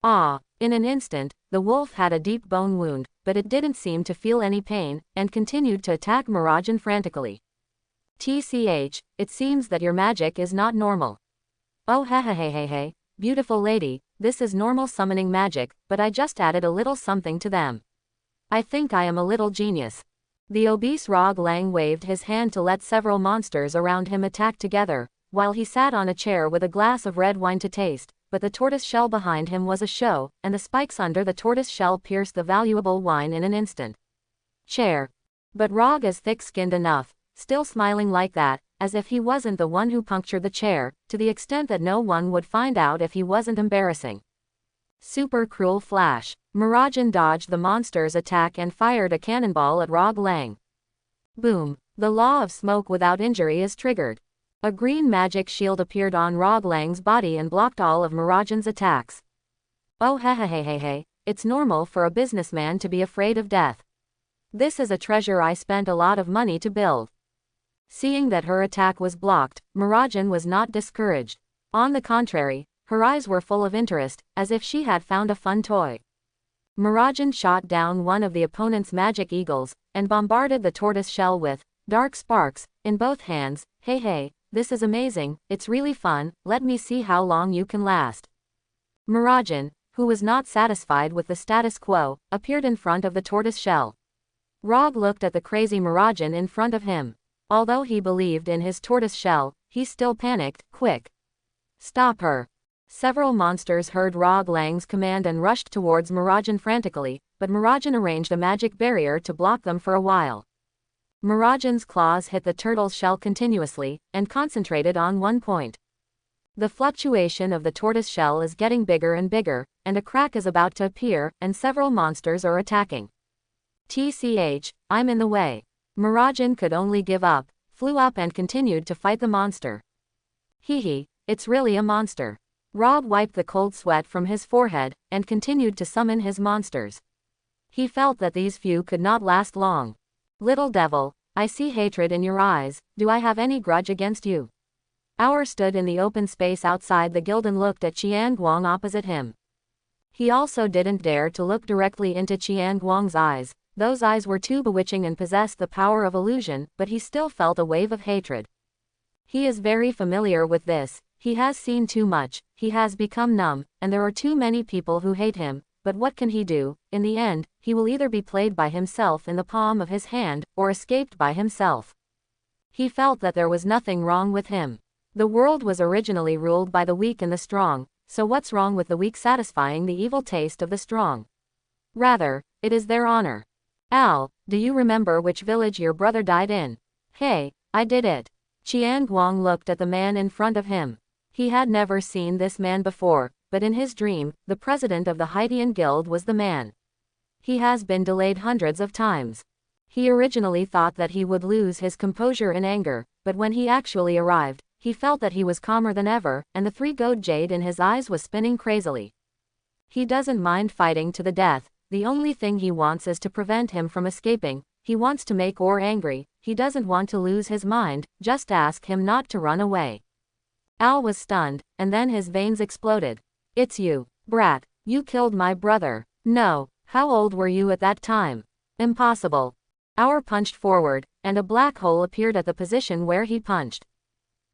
Ah! In an instant, the wolf had a deep bone wound, but it didn't seem to feel any pain, and continued to attack Mirajane frantically. TCH, it seems that your magic is not normal. Oh hey, beautiful lady, this is normal summoning magic, but I just added a little something to them. I think I am a little genius. The obese Rog Lang waved his hand to let several monsters around him attack together, while he sat on a chair with a glass of red wine to taste, but the tortoise shell behind him was a show, and the spikes under the tortoise shell pierced the valuable wine in an instant. Chair. But Rog is thick-skinned enough, still smiling like that, as if he wasn't the one who punctured the chair, to the extent that no one would find out if he wasn't embarrassing. Super cruel flash. Mirajane dodged the monster's attack and fired a cannonball at Rog Lang. Boom. The law of smoke without injury is triggered. A green magic shield appeared on Rog Lang's body and blocked all of Mirajane's attacks. Oh hey, it's normal for a businessman to be afraid of death. This is a treasure I spent a lot of money to build. Seeing that her attack was blocked, Mirajane was not discouraged. On the contrary, her eyes were full of interest, as if she had found a fun toy. Mirajane shot down one of the opponent's magic eagles, and bombarded the tortoise shell with dark sparks in both hands. Hey, this is amazing, it's really fun, let me see how long you can last. Mirajane, who was not satisfied with the status quo, appeared in front of the tortoise shell. Rog looked at the crazy Mirajane in front of him. Although he believed in his tortoise shell, he still panicked. Quick! Stop her! Several monsters heard Rog Lang's command and rushed towards Mirajane frantically, but Mirajane arranged a magic barrier to block them for a while. Mirajane's claws hit the turtle's shell continuously, and concentrated on one point. The fluctuation of the tortoise shell is getting bigger and bigger, and a crack is about to appear, and several monsters are attacking. TCH, I'm in the way. Mirajane could only give up, flew up and continued to fight the monster. Hee, it's really a monster. Rog wiped the cold sweat from his forehead, and continued to summon his monsters. He felt that these few could not last long. Little devil, I see hatred in your eyes, do I have any grudge against you? Our stood in the open space outside the guild and looked at Chiang Guang opposite him. He also didn't dare to look directly into Chiang Guang's eyes, those eyes were too bewitching and possessed the power of illusion, but he still felt a wave of hatred. He is very familiar with this, he has seen too much, he has become numb, and there are too many people who hate him. But what can he do? In the end, he will either be played by himself in the palm of his hand, or escaped by himself. He felt that there was nothing wrong with him. The world was originally ruled by the weak and the strong, so what's wrong with the weak satisfying the evil taste of the strong? Rather, it is their honor. Al, do you remember which village your brother died in? Hey, I did it. Chiang Guang looked at the man in front of him. He had never seen this man before, but in his dream, the president of the Haitian Guild was the man. He has been delayed hundreds of times. He originally thought that he would lose his composure in anger, but when he actually arrived, he felt that he was calmer than ever, and the 3-gold jade in his eyes was spinning crazily. He doesn't mind fighting to the death, the only thing he wants is to prevent him from escaping, he wants to make Or angry, he doesn't want to lose his mind, just ask him not to run away. Al was stunned, and then his veins exploded. It's you, brat, you killed my brother. No, how old were you at that time? Impossible. Our punched forward, and a black hole appeared at the position where he punched.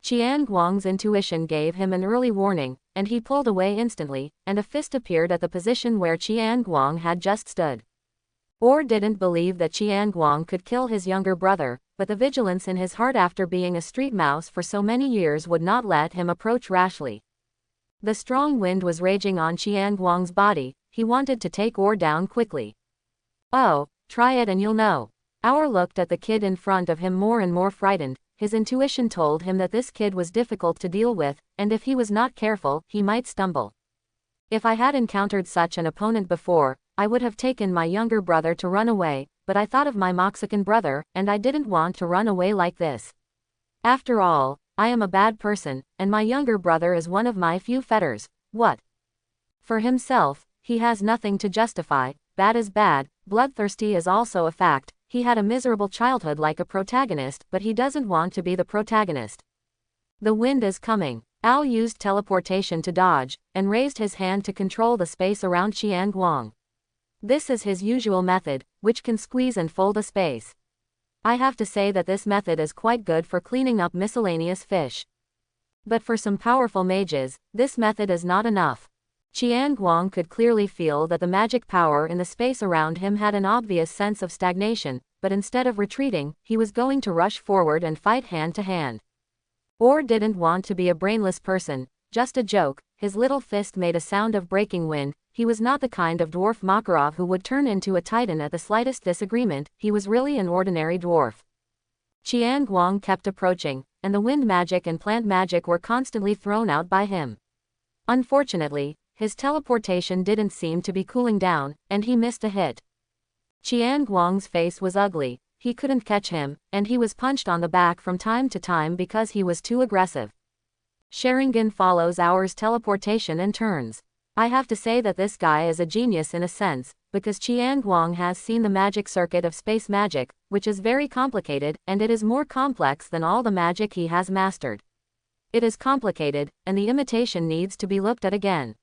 Chiang Guang's intuition gave him an early warning, and he pulled away instantly, and a fist appeared at the position where Chiang Guang had just stood. Or didn't believe that Chiang Guang could kill his younger brother, but the vigilance in his heart after being a street mouse for so many years would not let him approach rashly. The strong wind was raging on Guang's body. He wanted to take Or down quickly. Oh, try it and you'll know. Our looked at the kid in front of him more and more frightened. His intuition told him that this kid was difficult to deal with, and if he was not careful, he might stumble. If I had encountered such an opponent before, I would have taken my younger brother to run away, but I thought of my Mexican brother, and I didn't want to run away like this. After all, I am a bad person, and my younger brother is one of my few fetters. What? For himself, he has nothing to justify. Bad is bad, bloodthirsty is also a fact. He had a miserable childhood like a protagonist, but he doesn't want to be the protagonist. The wind is coming. Al used teleportation to dodge, and raised his hand to control the space around Guang. This is his usual method, which can squeeze and fold a space. I have to say that this method is quite good for cleaning up miscellaneous fish. But for some powerful mages, this method is not enough. Guang could clearly feel that the magic power in the space around him had an obvious sense of stagnation, but instead of retreating, he was going to rush forward and fight hand to hand. Or didn't want to be a brainless person, just a joke. His little fist made a sound of breaking wind. He was not the kind of dwarf Makarov who would turn into a titan at the slightest disagreement. He was really an ordinary dwarf. Guang kept approaching, and the wind magic and plant magic were constantly thrown out by him. Unfortunately, his teleportation didn't seem to be cooling down, and he missed a hit. Guang's face was ugly. He couldn't catch him, and he was punched on the back from time to time because he was too aggressive. Sharingan follows Aur's teleportation and turns. I have to say that this guy is a genius in a sense, because Guang has seen the magic circuit of space magic, which is very complicated, and it is more complex than all the magic he has mastered. It is complicated, and the imitation needs to be looked at again.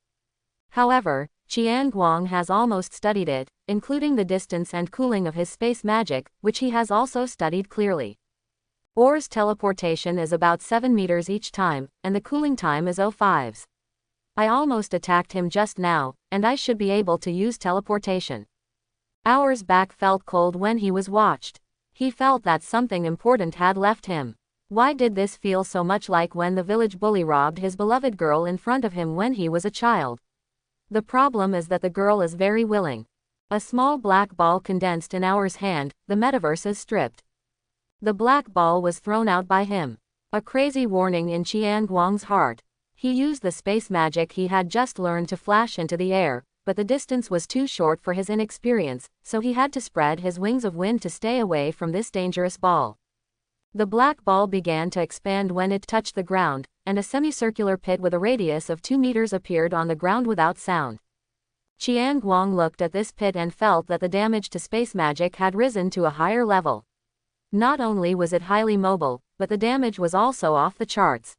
However, Guang has almost studied it, including the distance and cooling of his space magic, which he has also studied clearly. Or's teleportation is about 7 meters each time, and the cooling time is 05s. I almost attacked him just now, and I should be able to use teleportation. Aur's back felt cold when he was watched. He felt that something important had left him. Why did this feel so much like when the village bully robbed his beloved girl in front of him when he was a child? The problem is that the girl is very willing. A small black ball condensed in Aur's hand. The metaverse is stripped. The black ball was thrown out by him. A crazy warning in Guang's heart. He used the space magic he had just learned to flash into the air, but the distance was too short for his inexperience, so he had to spread his wings of wind to stay away from this dangerous ball. The black ball began to expand when it touched the ground, and a semicircular pit with a radius of 2 meters appeared on the ground without sound. Guang looked at this pit and felt that the damage to space magic had risen to a higher level. Not only was it highly mobile, but the damage was also off the charts.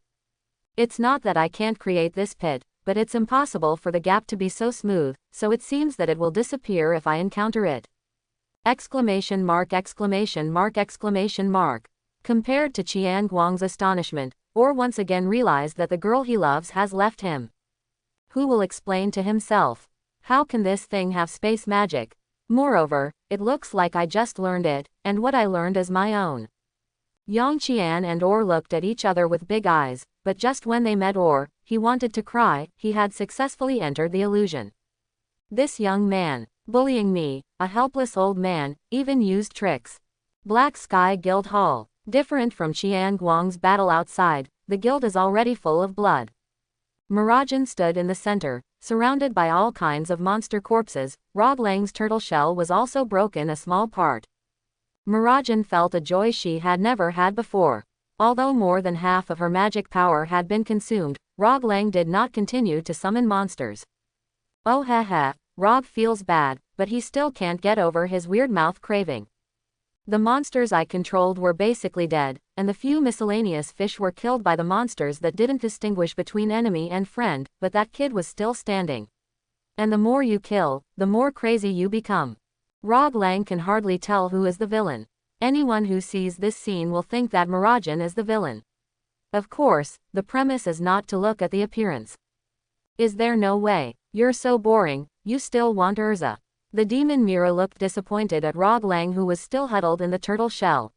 It's not that I can't create this pit, but it's impossible for the gap to be so smooth, so it seems that it will disappear if I encounter it. Exclamation mark exclamation mark exclamation mark. Compared to Guang's astonishment, Or once again realized that the girl he loves has left him. Who will explain to himself? How can this thing have space magic? Moreover, it looks like I just learned it, and what I learned is my own. Yangqian and Or looked at each other with big eyes, but just when they met Or, he wanted to cry. He had successfully entered the illusion. This young man, bullying me, a helpless old man, even used tricks. Black Sky Guild Hall. Different from Guang's battle outside, the guild is already full of blood. Mirajane stood in the center, surrounded by all kinds of monster corpses. Roglang's turtle shell was also broken a small part. Mirajane felt a joy she had never had before. Although more than half of her magic power had been consumed, Roglang did not continue to summon monsters. Oh haha, Rog feels bad, but he still can't get over his weird mouth craving. The monsters I controlled were basically dead, and the few miscellaneous fish were killed by the monsters that didn't distinguish between enemy and friend, but that kid was still standing. And the more you kill, the more crazy you become. Roglang can hardly tell who is the villain. Anyone who sees this scene will think that Mirajane is the villain. Of course, the premise is not to look at the appearance. Is there no way? You're so boring, you still want Urza. The demon Mira looked disappointed at Roglang, who was still huddled in the turtle shell.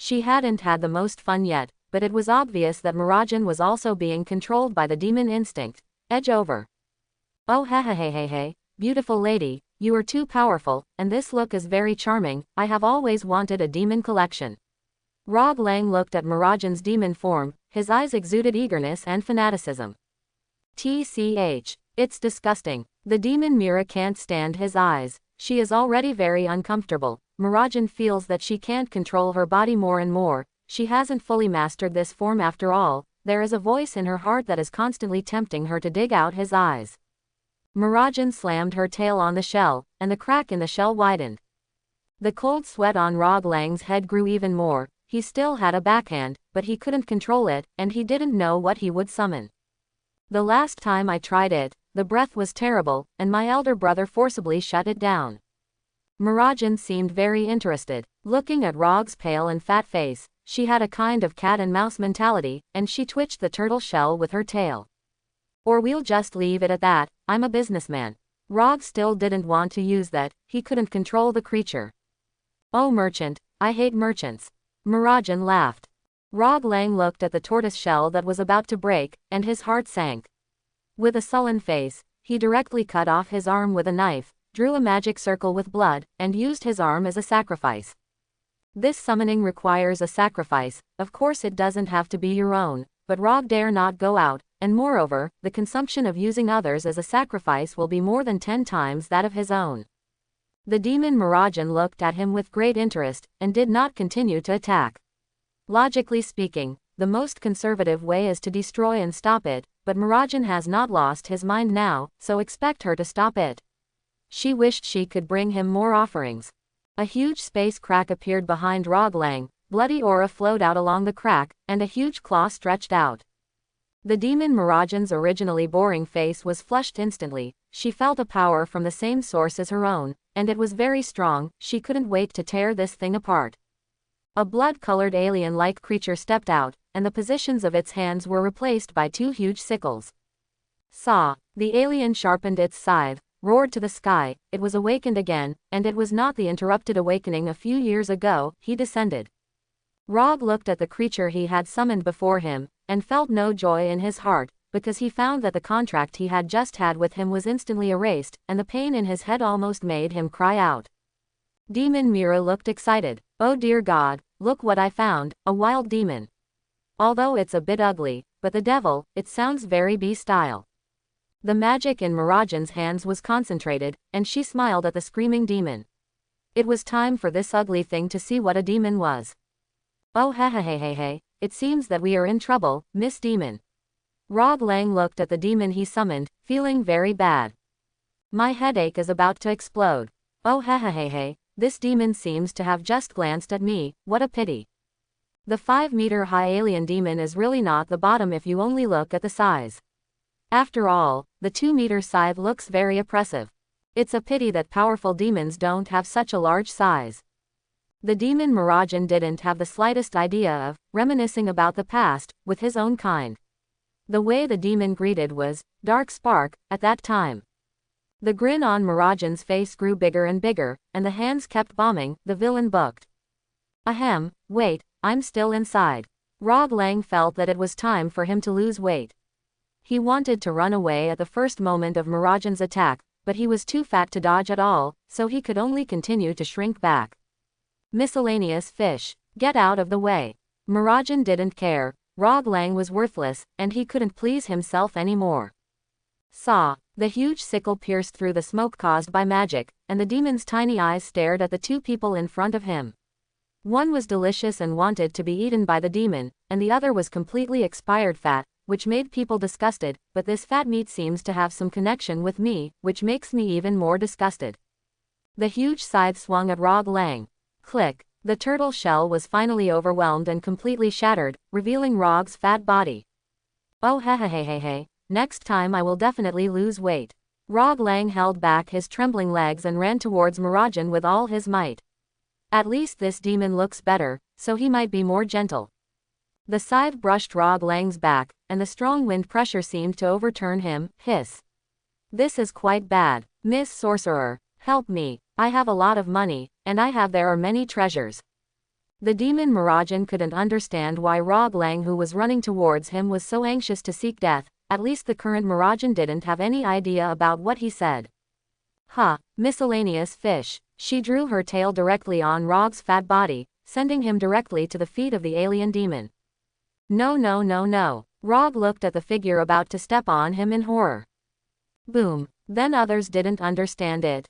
She hadn't had the most fun yet, but it was obvious that Mirajane was also being controlled by the demon instinct. Edge over. Oh hey, beautiful lady, you are too powerful, and this look is very charming. I have always wanted a demon collection. Rog Lang looked at Mirajane's demon form, his eyes exuded eagerness and fanaticism. TCH. It's disgusting. The demon Mira can't stand his eyes. She is already very uncomfortable. Mirajane feels that she can't control her body more and more. She hasn't fully mastered this form after all. There is a voice in her heart that is constantly tempting her to dig out his eyes. Mirajane slammed her tail on the shell, and the crack in the shell widened. The cold sweat on Rog Lang's head grew even more. He still had a backhand, but he couldn't control it, and he didn't know what he would summon. The last time I tried it, the breath was terrible, and my elder brother forcibly shut it down. Mirajane seemed very interested, looking at Rog's pale and fat face. She had a kind of cat and mouse mentality, and she twitched the turtle shell with her tail. Or we'll just leave it at that. I'm a businessman. Rog still didn't want to use that. He couldn't control the creature. Oh merchant, I hate merchants. Mirajane laughed. Rog Lang looked at the tortoise shell that was about to break, and his heart sank. With a sullen face, he directly cut off his arm with a knife, drew a magic circle with blood, and used his arm as a sacrifice. This summoning requires a sacrifice. Of course it doesn't have to be your own, but Rog dare not go out, and moreover, the consumption of using others as a sacrifice will be more than 10 times that of his own. The demon Mirajane looked at him with great interest, and did not continue to attack. Logically speaking, the most conservative way is to destroy and stop it, but Mirajane has not lost his mind now, so expect her to stop it. She wished she could bring him more offerings. A huge space crack appeared behind Rog Lang, bloody aura flowed out along the crack, and a huge claw stretched out. The demon Mirajane's originally boring face was flushed instantly. She felt a power from the same source as her own, and it was very strong. She couldn't wait to tear this thing apart. A blood-colored alien-like creature stepped out, and the positions of its hands were replaced by 2 huge sickles. Saw. The alien sharpened its scythe, roared to the sky. It was awakened again, and it was not the interrupted awakening a few years ago. He descended. Rog looked at the creature he had summoned before him, and felt no joy in his heart, because he found that the contract he had just had with him was instantly erased, and the pain in his head almost made him cry out. Demon Mira looked excited. Oh dear God, look what I found, a wild demon. Although it's a bit ugly, but the devil, it sounds very B-style. The magic in Mirajane's hands was concentrated, and she smiled at the screaming demon. It was time for this ugly thing to see what a demon was. Oh hey, it seems that we are in trouble, Miss Demon. Rog Lang looked at the demon he summoned, feeling very bad. My headache is about to explode. Oh hey, this demon seems to have just glanced at me, what a pity. The 5-meter-high alien demon is really not the bottom if you only look at the size. After all, the 2-meter scythe looks very oppressive. It's a pity that powerful demons don't have such a large size. The demon Mirajane didn't have the slightest idea of reminiscing about the past with his own kind. The way the demon greeted was dark spark at that time. The grin on Mirajane's face grew bigger and bigger, and the hands kept bombing. The villain booked. Ahem, wait, I'm still inside. Rog Lang felt that it was time for him to lose weight. He wanted to run away at the first moment of Mirajane's attack, but he was too fat to dodge at all, so he could only continue to shrink back. Miscellaneous fish. Get out of the way. Mirajane didn't care. Rog Lang was worthless, and he couldn't please himself anymore. Saw. The huge sickle pierced through the smoke caused by magic, and the demon's tiny eyes stared at the 2 people in front of him. One was delicious and wanted to be eaten by the demon, and the other was completely expired fat, which made people disgusted, but this fat meat seems to have some connection with me, which makes me even more disgusted. The huge scythe swung at Rog Lang. Click. The turtle shell was finally overwhelmed and completely shattered, revealing Rog's fat body. Oh hey, next time I will definitely lose weight. Rog Lang held back his trembling legs and ran towards Mirajane with all his might. At least this demon looks better, so he might be more gentle. The scythe brushed Rog Lang's back, and the strong wind pressure seemed to overturn him. Hiss. This is quite bad. Miss Sorcerer, help me. I have a lot of money, and there are many treasures. The demon Mirajane couldn't understand why Rog Lang, who was running towards him, was so anxious to seek death. At least the current Mirajane didn't have any idea about what he said. Miscellaneous fish. She drew her tail directly on Rog's fat body, sending him directly to the feet of the alien demon. No, no, no, no. Rog looked at the figure about to step on him in horror. Boom. Then others didn't understand it,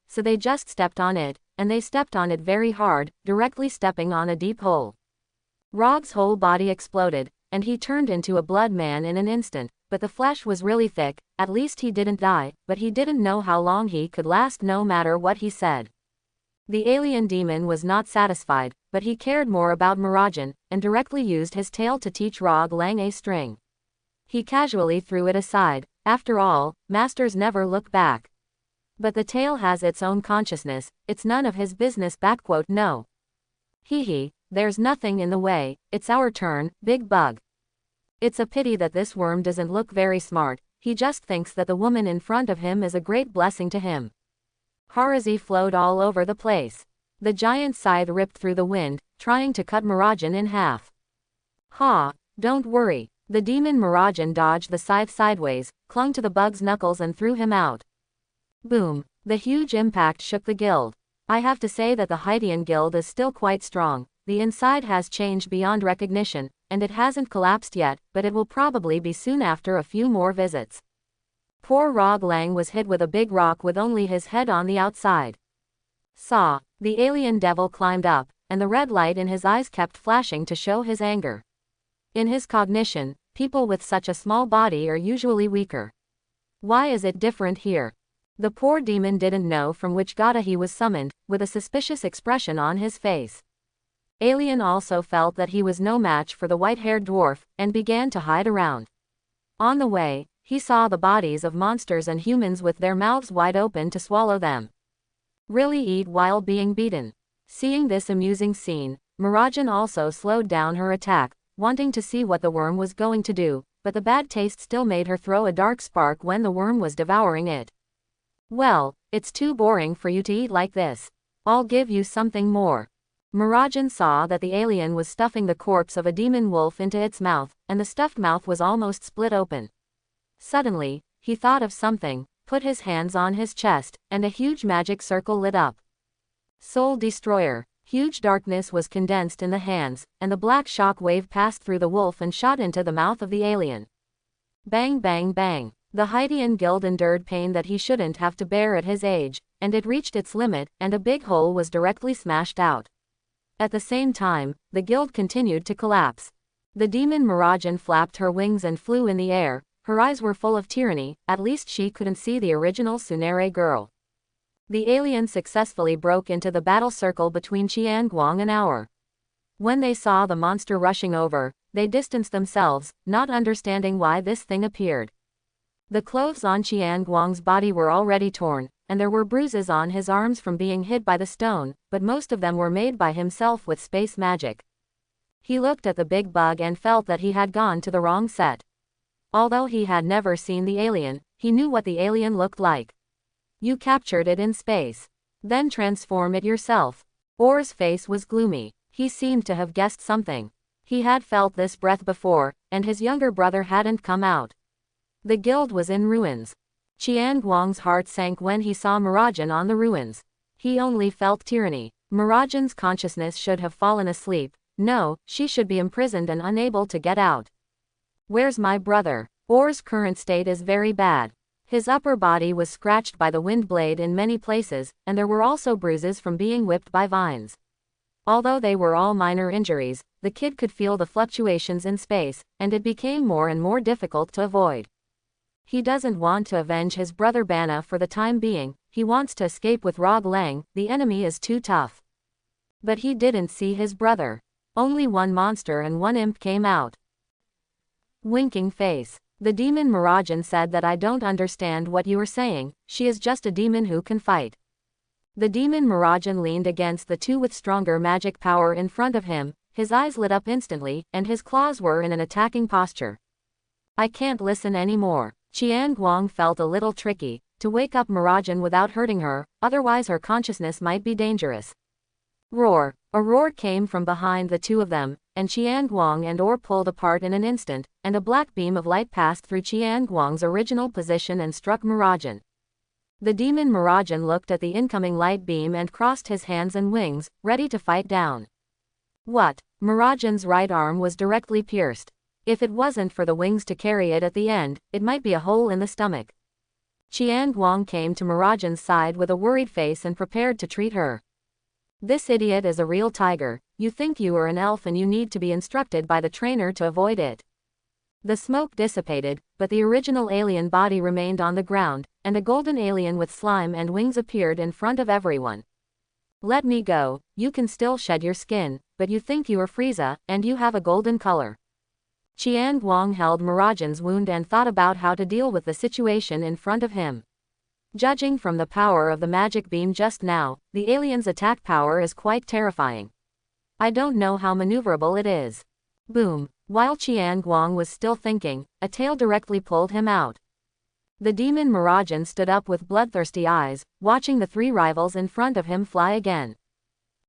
so they just stepped on it, and they stepped on it very hard, directly stepping on a deep hole. Rog's whole body exploded, and he turned into a blood man in an instant, but the flesh was really thick. At least he didn't die, but he didn't know how long he could last no matter what he said. The alien demon was not satisfied, but he cared more about Mirajane, and directly used his tail to teach Rog Lang a string. He casually threw it aside. After all, masters never look back. But the tail has its own consciousness, it's none of his business. No. Hee, there's nothing in the way, it's our turn, big bug. It's a pity that this worm doesn't look very smart, he just thinks that the woman in front of him is a great blessing to him. Harazi flowed all over the place. The giant scythe ripped through the wind, trying to cut Mirajane in half. Don't worry. The demon Mirajane dodged the scythe sideways, clung to the bug's knuckles and threw him out. Boom. The huge impact shook the guild. I have to say that the Haitian guild is still quite strong. The inside has changed beyond recognition, and it hasn't collapsed yet, but it will probably be soon after a few more visits. Poor Rog Lang was hit with a big rock with only his head on the outside. The alien devil climbed up, and the red light in his eyes kept flashing to show his anger. In his cognition, people with such a small body are usually weaker. Why is it different here? The poor demon didn't know from which gata he was summoned, with a suspicious expression on his face. Alien also felt that he was no match for the white-haired dwarf, and began to hide around. On the way, he saw the bodies of monsters and humans with their mouths wide open to swallow them. Really eat while being beaten. Seeing this amusing scene, Mirajane also slowed down her attack, wanting to see what the worm was going to do, but the bad taste still made her throw a dark spark when the worm was devouring it. Well, it's too boring for you to eat like this. I'll give you something more. Mirajane saw that the alien was stuffing the corpse of a demon wolf into its mouth, and the stuffed mouth was almost split open. Suddenly, he thought of something, put his hands on his chest, and a huge magic circle lit up. Soul Destroyer. Huge darkness was condensed in the hands, and the black shock wave passed through the wolf and shot into the mouth of the alien. Bang bang bang. The Haitian guild endured pain that he shouldn't have to bear at his age, and it reached its limit, and a big hole was directly smashed out. At the same time, the guild continued to collapse. The demon Mirajane flapped her wings and flew in the air. Her eyes were full of tyranny. At least she couldn't see the original Tsunere girl. The alien successfully broke into the battle circle between Chiang, Guang and Our. When they saw the monster rushing over, they distanced themselves, not understanding why this thing appeared. The clothes on Chiang Guang's body were already torn, and there were bruises on his arms from being hit by the stone, but most of them were made by himself with space magic. He looked at the big bug and felt that he had gone to the wrong set. Although he had never seen the alien, he knew what the alien looked like. You captured it in space. Then transform it yourself. Or's face was gloomy. He seemed to have guessed something. He had felt this breath before, and his younger brother hadn't come out. The guild was in ruins. Chiang Guang's heart sank when he saw Mirajane on the ruins. He only felt tyranny. Mirajane's consciousness should have fallen asleep. No, she should be imprisoned and unable to get out. Where's my brother? Or's current state is very bad. His upper body was scratched by the wind blade in many places, and there were also bruises from being whipped by vines. Although they were all minor injuries, the kid could feel the fluctuations in space, and it became more and more difficult to avoid. He doesn't want to avenge his brother Bana for the time being, he wants to escape with Rog Lang. The enemy is too tough. But he didn't see his brother. Only one monster and one imp came out. Winking face. The demon Mirajane said that I don't understand what you are saying, she is just a demon who can fight. The demon Mirajane leaned against the two with stronger magic power in front of him, his eyes lit up instantly, and his claws were in an attacking posture. I can't listen anymore. Chiang Guang felt a little tricky, to wake up Mirajane without hurting her, otherwise her consciousness might be dangerous. Roar. A roar came from behind the two of them, and Chiang Guang and Or pulled apart in an instant, and a black beam of light passed through Chiang Guang's original position and struck Mirajane. The demon Mirajane looked at the incoming light beam and crossed his hands and wings, ready to fight down. What? Mirajane's right arm was directly pierced. If it wasn't for the wings to carry it at the end, it might be a hole in the stomach. Chiang Guang came to Mirajane's side with a worried face and prepared to treat her. This idiot is a real tiger. You think you are an elf and you need to be instructed by the trainer to avoid it. The smoke dissipated, but the original alien body remained on the ground, and a golden alien with slime and wings appeared in front of everyone. Let me go. You can still shed your skin, but you think you are Frieza, and you have a golden color. Chiang Guang held Mirajane's wound and thought about how to deal with the situation in front of him. Judging from the power of the magic beam just now, the alien's attack power is quite terrifying. I don't know how maneuverable it is. Boom. While Chiang Guang was still thinking, a tail directly pulled him out. The demon Mirajane stood up with bloodthirsty eyes, watching the three rivals in front of him fly again.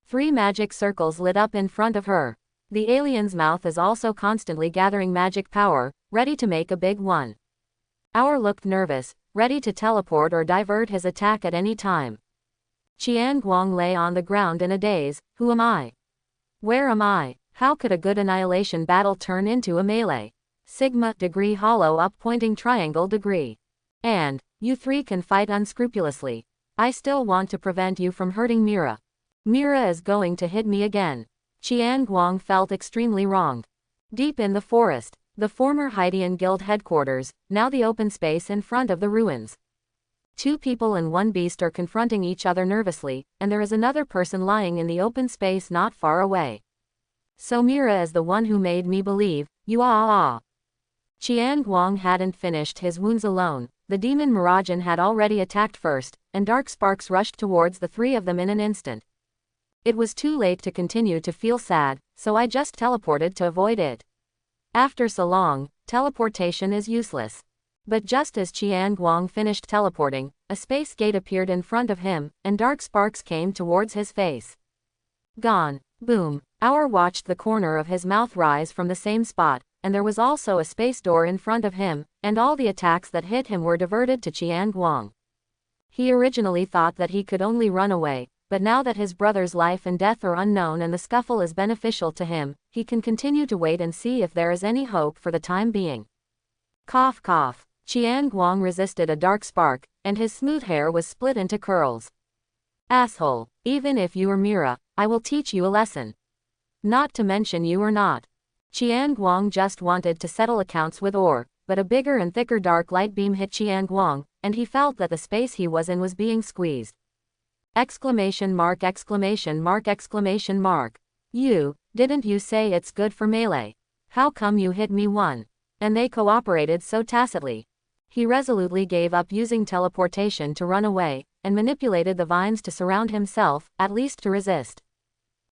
3 magic circles lit up in front of her. The alien's mouth is also constantly gathering magic power, ready to make a big one. Our looked nervous, ready to teleport or divert his attack at any time. Chiang Guang lay on the ground in a daze. Who am I? Where am I? How could a good annihilation battle turn into a melee? Sigma degree hollow up pointing triangle degree. And, you 3 can fight unscrupulously. I still want to prevent you from hurting Mira. Mira is going to hit me again. Chiang Guang felt extremely wronged. Deep in the forest, the former Hydean Guild headquarters, now the open space in front of the ruins. 2 people and 1 beast are confronting each other nervously, and there is another person lying in the open space not far away. So Mira is the one who made me believe, you ah. Chiang Guang hadn't finished his wounds alone. The demon Mirajane had already attacked first, and dark sparks rushed towards the 3 of them in an instant. It was too late to continue to feel sad, so I just teleported to avoid it. After so long, teleportation is useless. But just as Chiang Guang finished teleporting, a space gate appeared in front of him, and dark sparks came towards his face. Gone. Boom. Our watched the corner of his mouth rise from the same spot, and there was also a space door in front of him, and all the attacks that hit him were diverted to Chiang Guang. He originally thought that he could only run away, but now that his brother's life and death are unknown and the scuffle is beneficial to him, he can continue to wait and see if there is any hope for the time being. Cough cough. Chiang Guang resisted a dark spark, and his smooth hair was split into curls. Asshole, even if you are Mira, I will teach you a lesson. Not to mention you are not. Chiang Guang just wanted to settle accounts with Or, but a bigger and thicker dark light beam hit Chiang Guang, and he felt that the space he was in was being squeezed. Exclamation mark exclamation mark exclamation mark. You, didn't you say it's good for melee? How come you hit me one? And they cooperated so tacitly. He resolutely gave up using teleportation to run away, and manipulated the vines to surround himself, at least to resist.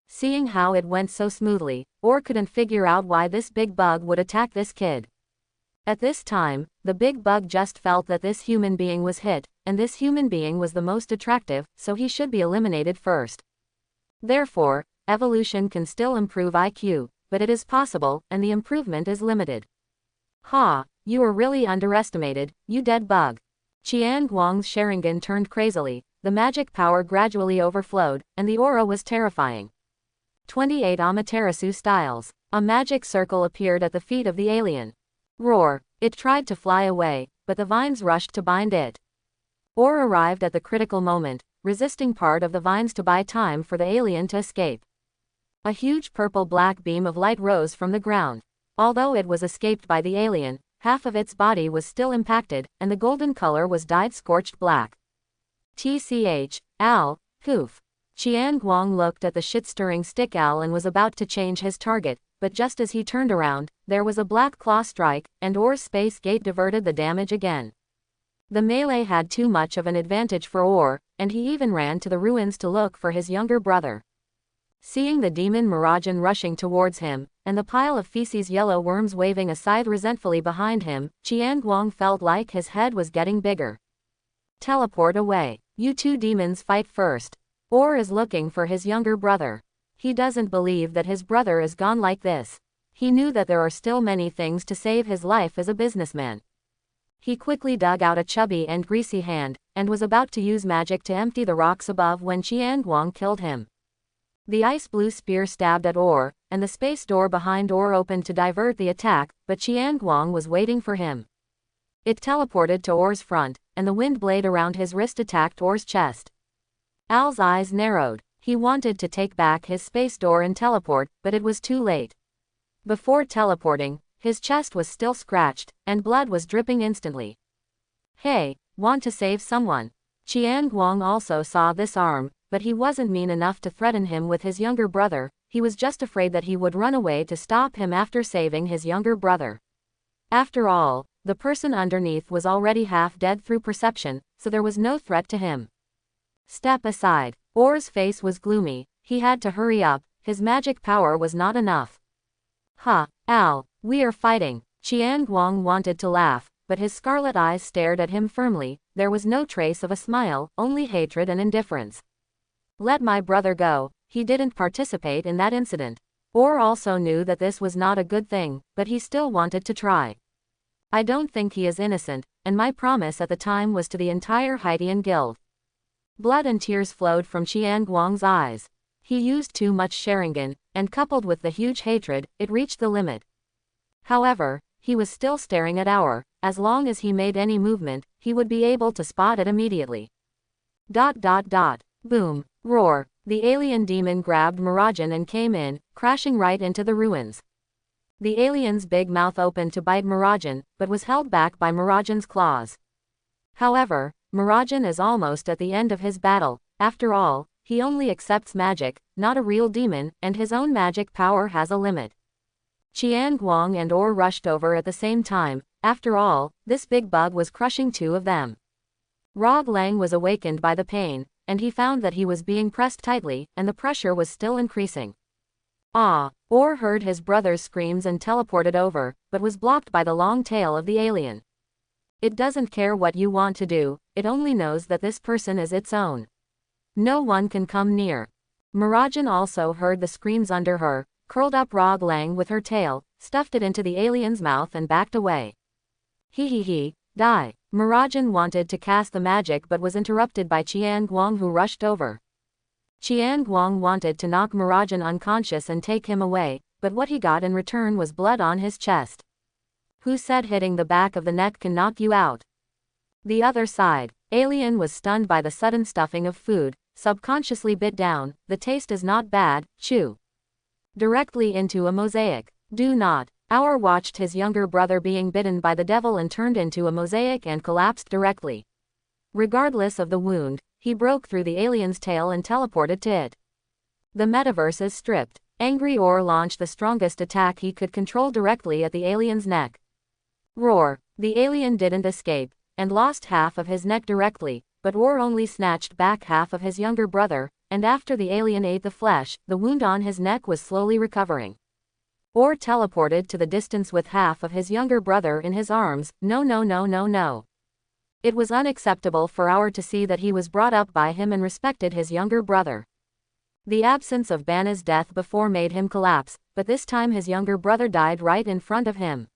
Seeing how it went so smoothly, Or couldn't figure out why this big bug would attack this kid. At this time, the big bug just felt that this human being was hit, and this human being was the most attractive, so he should be eliminated first. Therefore, evolution can still improve IQ, but it is possible, and the improvement is limited. Ha, you are really underestimated, you dead bug. Chiang Guang's Sharingan turned crazily, the magic power gradually overflowed, and the aura was terrifying. 28 Amaterasu styles. A magic circle appeared at the feet of the alien. Roar. It tried to fly away, but the vines rushed to bind it. Or arrived at the critical moment, resisting part of the vines to buy time for the alien to escape. A huge purple-black beam of light rose from the ground. Although it was escaped by the alien, half of its body was still impacted, and the golden color was dyed scorched black. TCH, owl, poof. Chiang Guang looked at the shit-stirring stick owl and was about to change his target, but just as he turned around, there was a black claw strike, and Or's space gate diverted the damage again. The melee had too much of an advantage for Or, and he even ran to the ruins to look for his younger brother. Seeing the demon Mirajane rushing towards him, and the pile of feces yellow worms waving a scythe resentfully behind him, Chiang Guang felt like his head was getting bigger. Teleport away. You 2 demons fight first. Or is looking for his younger brother. He doesn't believe that his brother is gone like this. He knew that there are still many things to save his life as a businessman. He quickly dug out a chubby and greasy hand, and was about to use magic to empty the rocks above when Guang killed him. The ice blue spear stabbed at Or, and the space door behind Or opened to divert the attack, but Guang was waiting for him. It teleported to Or's front, and the wind blade around his wrist attacked Or's chest. Al's eyes narrowed. He wanted to take back his space door and teleport, but it was too late. Before teleporting, his chest was still scratched, and blood was dripping instantly. Hey, want to save someone? Guang also saw this arm, but he wasn't mean enough to threaten him with his younger brother. He was just afraid that he would run away to stop him after saving his younger brother. After all, the person underneath was already half dead through perception, so there was no threat to him. Step aside. Or's face was gloomy. He had to hurry up. His magic power was not enough. Al, we are fighting. Guang wanted to laugh, but his scarlet eyes stared at him firmly. There was no trace of a smile, only hatred and indifference. Let my brother go. He didn't participate in that incident. Or also knew that this was not a good thing, but he still wanted to try. I don't think he is innocent, and my promise at the time was to the entire Haitian guild. Blood and tears flowed from Guang's eyes. He used too much Sharingan, and coupled with the huge hatred, it reached the limit. However, he was still staring at Our. As long as he made any movement, he would be able to spot it immediately. Boom. Roar. The alien demon grabbed Mirajane and came in, crashing right into the ruins. The alien's big mouth opened to bite Mirajane, but was held back by Mirajane's claws. However, Mirajane is almost at the end of his battle. After all, he only accepts magic, not a real demon, and his own magic power has a limit. Guang and Or rushed over at the same time. After all, this big bug was crushing two of them. Rog Lang was awakened by the pain, and he found that he was being pressed tightly, and the pressure was still increasing. Or heard his brother's screams and teleported over, but was blocked by the long tail of the alien. It doesn't care what you want to do, it only knows that this person is its own. No one can come near. Mirajane also heard the screams under her, curled up Rog Lang with her tail, stuffed it into the alien's mouth and backed away. Die. Mirajane wanted to cast the magic but was interrupted by Guang who rushed over. Guang wanted to knock Mirajane unconscious and take him away, but what he got in return was blood on his chest. Who said hitting the back of the neck can knock you out? The other side. Alien was stunned by the sudden stuffing of food, subconsciously bit down. The taste is not bad, chew. Directly into a mosaic. Do not. Our watched his younger brother being bitten by the devil and turned into a mosaic and collapsed directly. Regardless of the wound, he broke through the alien's tail and teleported to it. The metaverse is stripped. Angry Or launched the strongest attack he could control directly at the alien's neck. Roar. The alien didn't escape, and lost half of his neck directly, but Or only snatched back half of his younger brother, and after the alien ate the flesh, the wound on his neck was slowly recovering. Or teleported to the distance with half of his younger brother in his arms. No. It was unacceptable for Our to see that he was brought up by him and respected his younger brother. The absence of Banna's death before made him collapse, but this time his younger brother died right in front of him.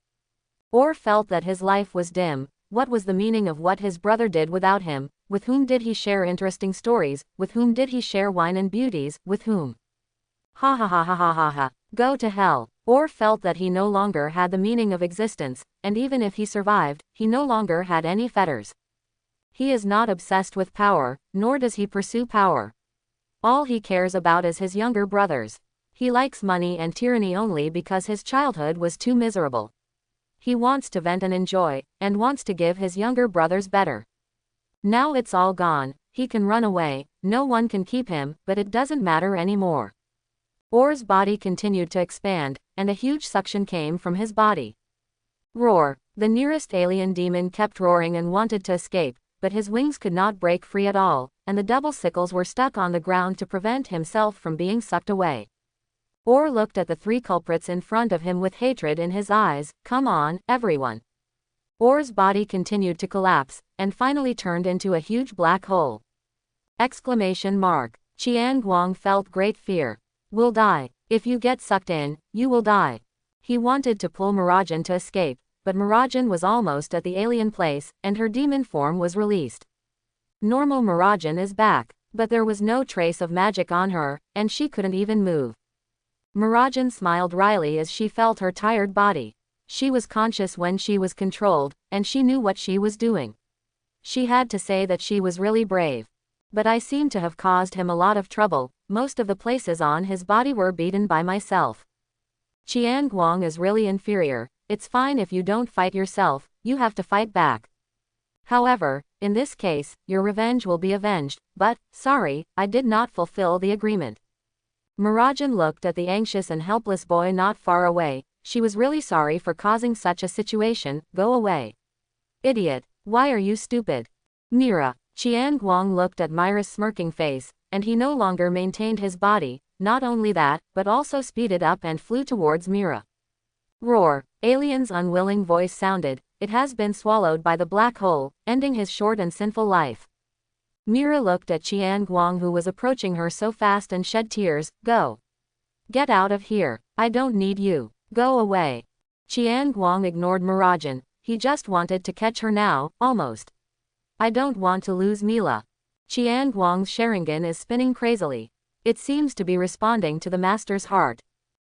Or felt that his life was dim. What was the meaning of what his brother did without him? With whom did he share interesting stories? With whom did he share wine and beauties? With whom? Ha. Go to hell. Or felt that he no longer had the meaning of existence, and even if he survived, he no longer had any fetters. He is not obsessed with power, nor does he pursue power. All he cares about is his younger brothers. He likes money and tyranny only because his childhood was too miserable. He wants to vent and enjoy, and wants to give his younger brothers better. Now it's all gone. He can run away, no one can keep him, but it doesn't matter anymore. Or's body continued to expand, and a huge suction came from his body. Roar. The nearest alien demon kept roaring and wanted to escape, but his wings could not break free at all, and the double sickles were stuck on the ground to prevent himself from being sucked away. Or looked at the three culprits in front of him with hatred in his eyes. Come on, everyone. Or's body continued to collapse, and finally turned into a huge black hole. Exclamation mark. Guang felt great fear. Will die. If you get sucked in, you will die. He wanted to pull Mirajane to escape, but Mirajane was almost at the alien place, and her demon form was released. Normal Mirajane is back, but there was no trace of magic on her, and she couldn't even move. Mirajane smiled wryly as she felt her tired body. She was conscious when she was controlled, and she knew what she was doing. She had to say that she was really brave. But I seem to have caused him a lot of trouble. Most of the places on his body were beaten by myself. Guang is really inferior. It's fine if you don't fight yourself, you have to fight back. However, in this case, your revenge will be avenged, but, sorry, I did not fulfill the agreement. Mirajane looked at the anxious and helpless boy not far away. She was really sorry for causing such a situation. Go away. Idiot. Why are you stupid? Mira. Guang looked at Mira's smirking face, and he no longer maintained his body. Not only that, but also speeded up and flew towards Mira. Roar. Alien's unwilling voice sounded. It has been swallowed by the black hole, ending his short and sinful life. Mira looked at Guang who was approaching her so fast and shed tears. Go. Get out of here. I don't need you. Go away. Guang ignored Mirajane. He just wanted to catch her now, almost. I don't want to lose Mila. Guang's Sharingan is spinning crazily. It seems to be responding to the master's heart.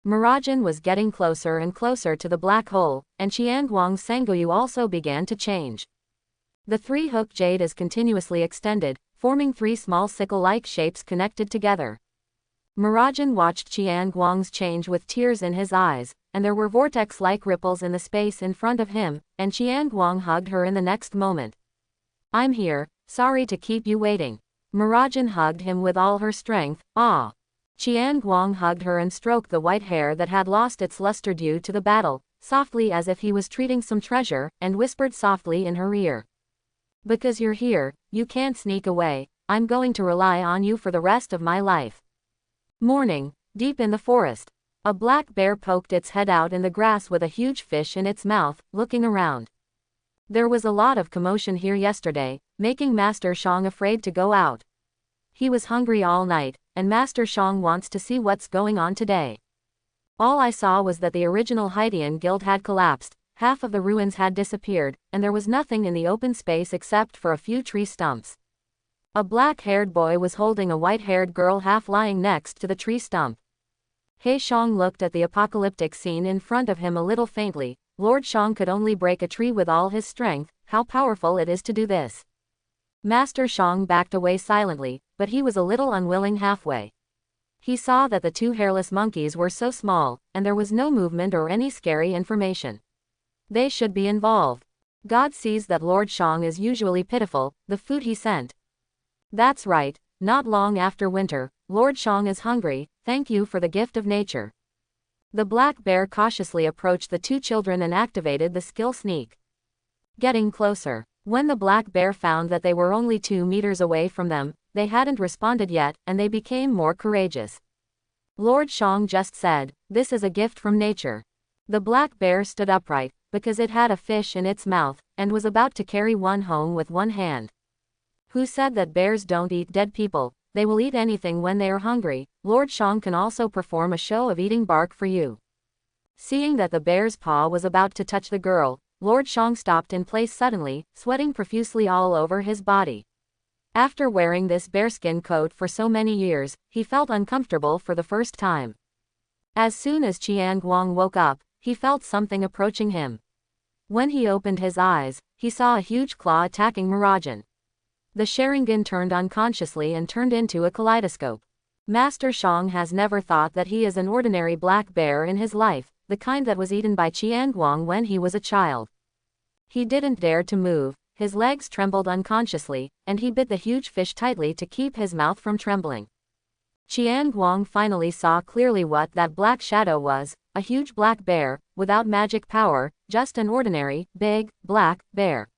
Mirajane was getting closer and closer to the black hole, and Guang's Sangoyu also began to change. The three-hook jade is continuously extended, forming three small sickle-like shapes connected together. Mirajane watched Guang's change with tears in his eyes, and there were vortex-like ripples in the space in front of him, and Guang hugged her in the next moment. I'm here, sorry to keep you waiting. Mirajane hugged him with all her strength. Ah. Guang hugged her and stroked the white hair that had lost its luster due to the battle, softly as if he was treating some treasure, and whispered softly in her ear. Because you're here, you can't sneak away. I'm going to rely on you for the rest of my life. Morning, deep in the forest. A black bear poked its head out in the grass with a huge fish in its mouth, looking around. There was a lot of commotion here yesterday, making Master Chiang afraid to go out. He was hungry all night, and Master Chiang wants to see what's going on today. All I saw was that the original Haitian guild had collapsed, half of the ruins had disappeared, and there was nothing in the open space except for a few tree stumps. A black-haired boy was holding a white-haired girl half lying next to the tree stump. He Xiang looked at the apocalyptic scene in front of him a little faintly. Lord Xiang could only break a tree with all his strength. How powerful it is to do this. Master Xiang backed away silently, but he was a little unwilling halfway. He saw that the two hairless monkeys were so small, and there was no movement or any scary information. They should be involved. God sees that Lord Xiang is usually pitiful. The food he sent. That's right, not long after winter, Lord Xiang is hungry. Thank you for the gift of nature. The black bear cautiously approached the two children and activated the skill sneak. Getting closer. When the black bear found that they were only 2 meters away from them, they hadn't responded yet, and they became more courageous. Lord Xiang just said, "This is a gift from nature." The black bear stood upright, because it had a fish in its mouth, and was about to carry one home with one hand. Who said that bears don't eat dead people? They will eat anything when they are hungry. Lord Xiang can also perform a show of eating bark for you. Seeing that the bear's paw was about to touch the girl, Lord Xiang stopped in place suddenly, sweating profusely all over his body. After wearing this bearskin coat for so many years, he felt uncomfortable for the first time. As soon as Guang woke up, he felt something approaching him. When he opened his eyes, he saw a huge claw attacking Mirajane. The Sharingan turned unconsciously and turned into a kaleidoscope. Master Xiang has never thought that he is an ordinary black bear in his life, the kind that was eaten by Guang when he was a child. He didn't dare to move, his legs trembled unconsciously, and he bit the huge fish tightly to keep his mouth from trembling. Guang finally saw clearly what that black shadow was, a huge black bear, without magic power, just an ordinary, big, black bear.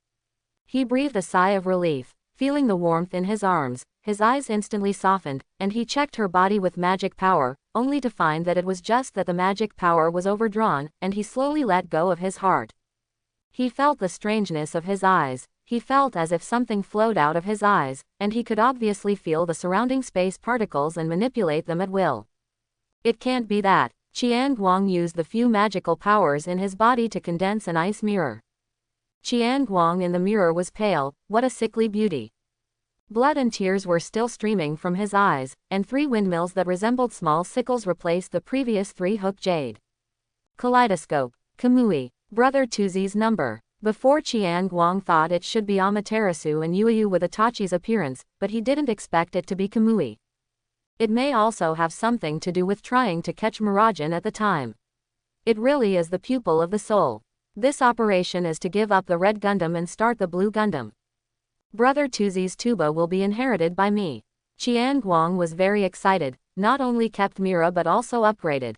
He breathed a sigh of relief. Feeling the warmth in his arms, his eyes instantly softened, and he checked her body with magic power, only to find that it was just that the magic power was overdrawn, and he slowly let go of his heart. He felt the strangeness of his eyes, he felt as if something flowed out of his eyes, and he could obviously feel the surrounding space particles and manipulate them at will. It can't be that. Guang used the few magical powers in his body to condense an ice mirror. Guang in the mirror was pale, what a sickly beauty. Blood and tears were still streaming from his eyes, and 3 windmills that resembled small sickles replaced the previous 3 hooked jade. Kaleidoscope. Kamui. Brother Tuzi's number. Before Guang thought it should be Amaterasu and Yuyu with Itachi's appearance, but he didn't expect it to be Kamui. It may also have something to do with trying to catch Mirajane at the time. It really is the pupil of the soul. This operation is to give up the red Gundam and start the blue Gundam. Brother Tuzi's tuba will be inherited by me. Guang was very excited, not only kept Mira but also upgraded.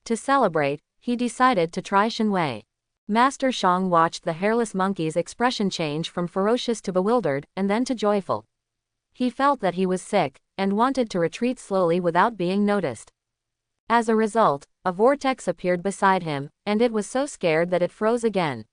To celebrate, he decided to try Shenwei. Master Chiang watched the hairless monkey's expression change from ferocious to bewildered, and then to joyful. He felt that he was sick, and wanted to retreat slowly without being noticed. As a result, a vortex appeared beside him, and it was so scared that it froze again.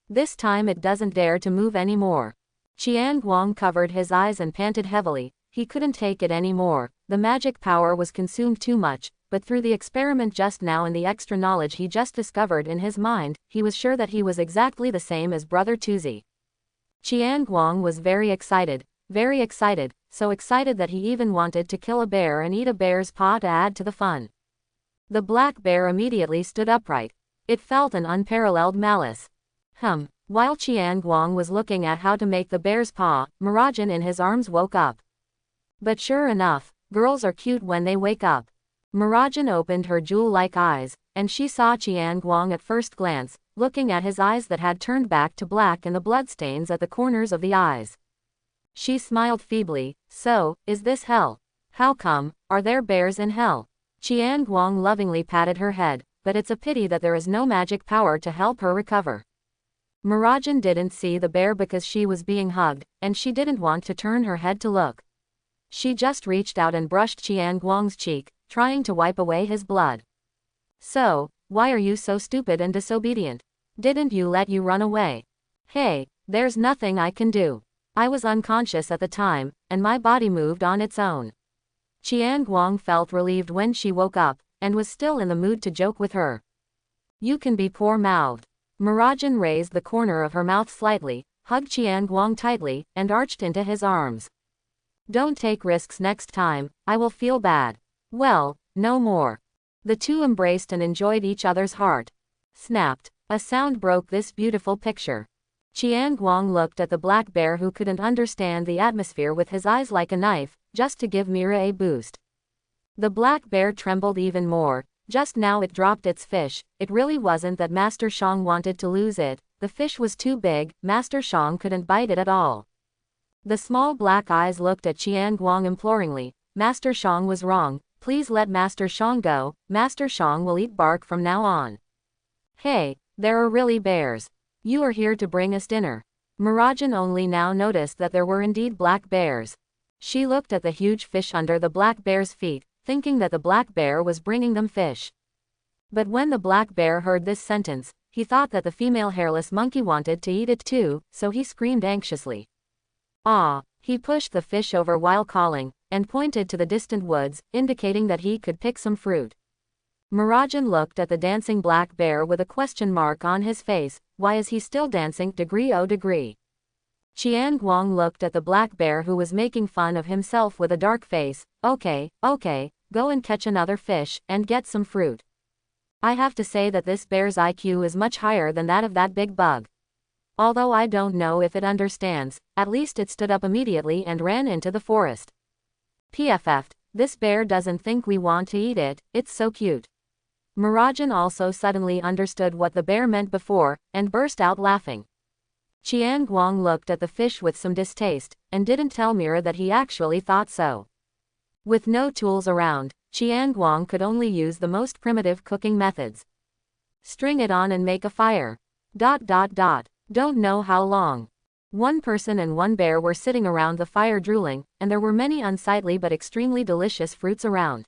This time it doesn't dare to move anymore. Guang covered his eyes and panted heavily. He couldn't take it anymore. The magic power was consumed too much, but through the experiment just now and the extra knowledge he just discovered in his mind, he was sure that he was exactly the same as Brother Tuzi. Guang was very excited, so excited that he even wanted to kill a bear and eat a bear's paw to add to the fun. The black bear immediately stood upright. It felt an unparalleled malice. While Guang was looking at how to make the bear's paw, Mirajane in his arms woke up. But sure enough, girls are cute when they wake up. Mirajane opened her jewel-like eyes, and she saw Guang at first glance, looking at his eyes that had turned back to black and the bloodstains at the corners of the eyes. She smiled feebly. So, is this hell? How come? Are there bears in hell? Guang lovingly patted her head, but it's a pity that there is no magic power to help her recover. Mirajane didn't see the bear because she was being hugged, and she didn't want to turn her head to look. She just reached out and brushed Guang's cheek, trying to wipe away his blood. So, why are you so stupid and disobedient? Didn't you let you run away? Hey, there's nothing I can do. I was unconscious at the time, and my body moved on its own. Guang felt relieved when she woke up, and was still in the mood to joke with her. You can be poor-mouthed. Mirajane raised the corner of her mouth slightly, hugged Guang tightly, and arched into his arms. Don't take risks next time, I will feel bad. Well, no more. The two embraced and enjoyed each other's heart. Snapped. A sound broke this beautiful picture. Guang looked at the black bear who couldn't understand the atmosphere with his eyes like a knife, just to give Mira a boost. The black bear trembled even more. Just now it dropped its fish. It really wasn't that Master Chiang wanted to lose it. The fish was too big, Master Chiang couldn't bite it at all. The small black eyes looked at Guang imploringly. Master Chiang was wrong. Please let Master Chiang go. Master Chiang will eat bark from now on. Hey, there are really bears. You are here to bring us dinner. Mirajane only now noticed that there were indeed black bears. She looked at the huge fish under the black bear's feet, thinking that the black bear was bringing them fish. But when the black bear heard this sentence, he thought that the female hairless monkey wanted to eat it too, so he screamed anxiously. Ah! He pushed the fish over while calling, and pointed to the distant woods, indicating that he could pick some fruit. Mirajane looked at the dancing black bear with a question mark on his face. Why is he still dancing? Degree. Guang looked at the black bear who was making fun of himself with a dark face. Okay, go and catch another fish, and get some fruit. I have to say that this bear's IQ is much higher than that of that big bug. Although I don't know if it understands, at least it stood up immediately and ran into the forest. PFF'd, this bear doesn't think we want to eat it, it's so cute. Mirajane also suddenly understood what the bear meant before, and burst out laughing. Guang looked at the fish with some distaste, and didn't tell Mira that he actually thought so. With no tools around, Guang could only use the most primitive cooking methods. String it on and make a fire. Don't know how long. One person and one bear were sitting around the fire drooling, and there were many unsightly but extremely delicious fruits around.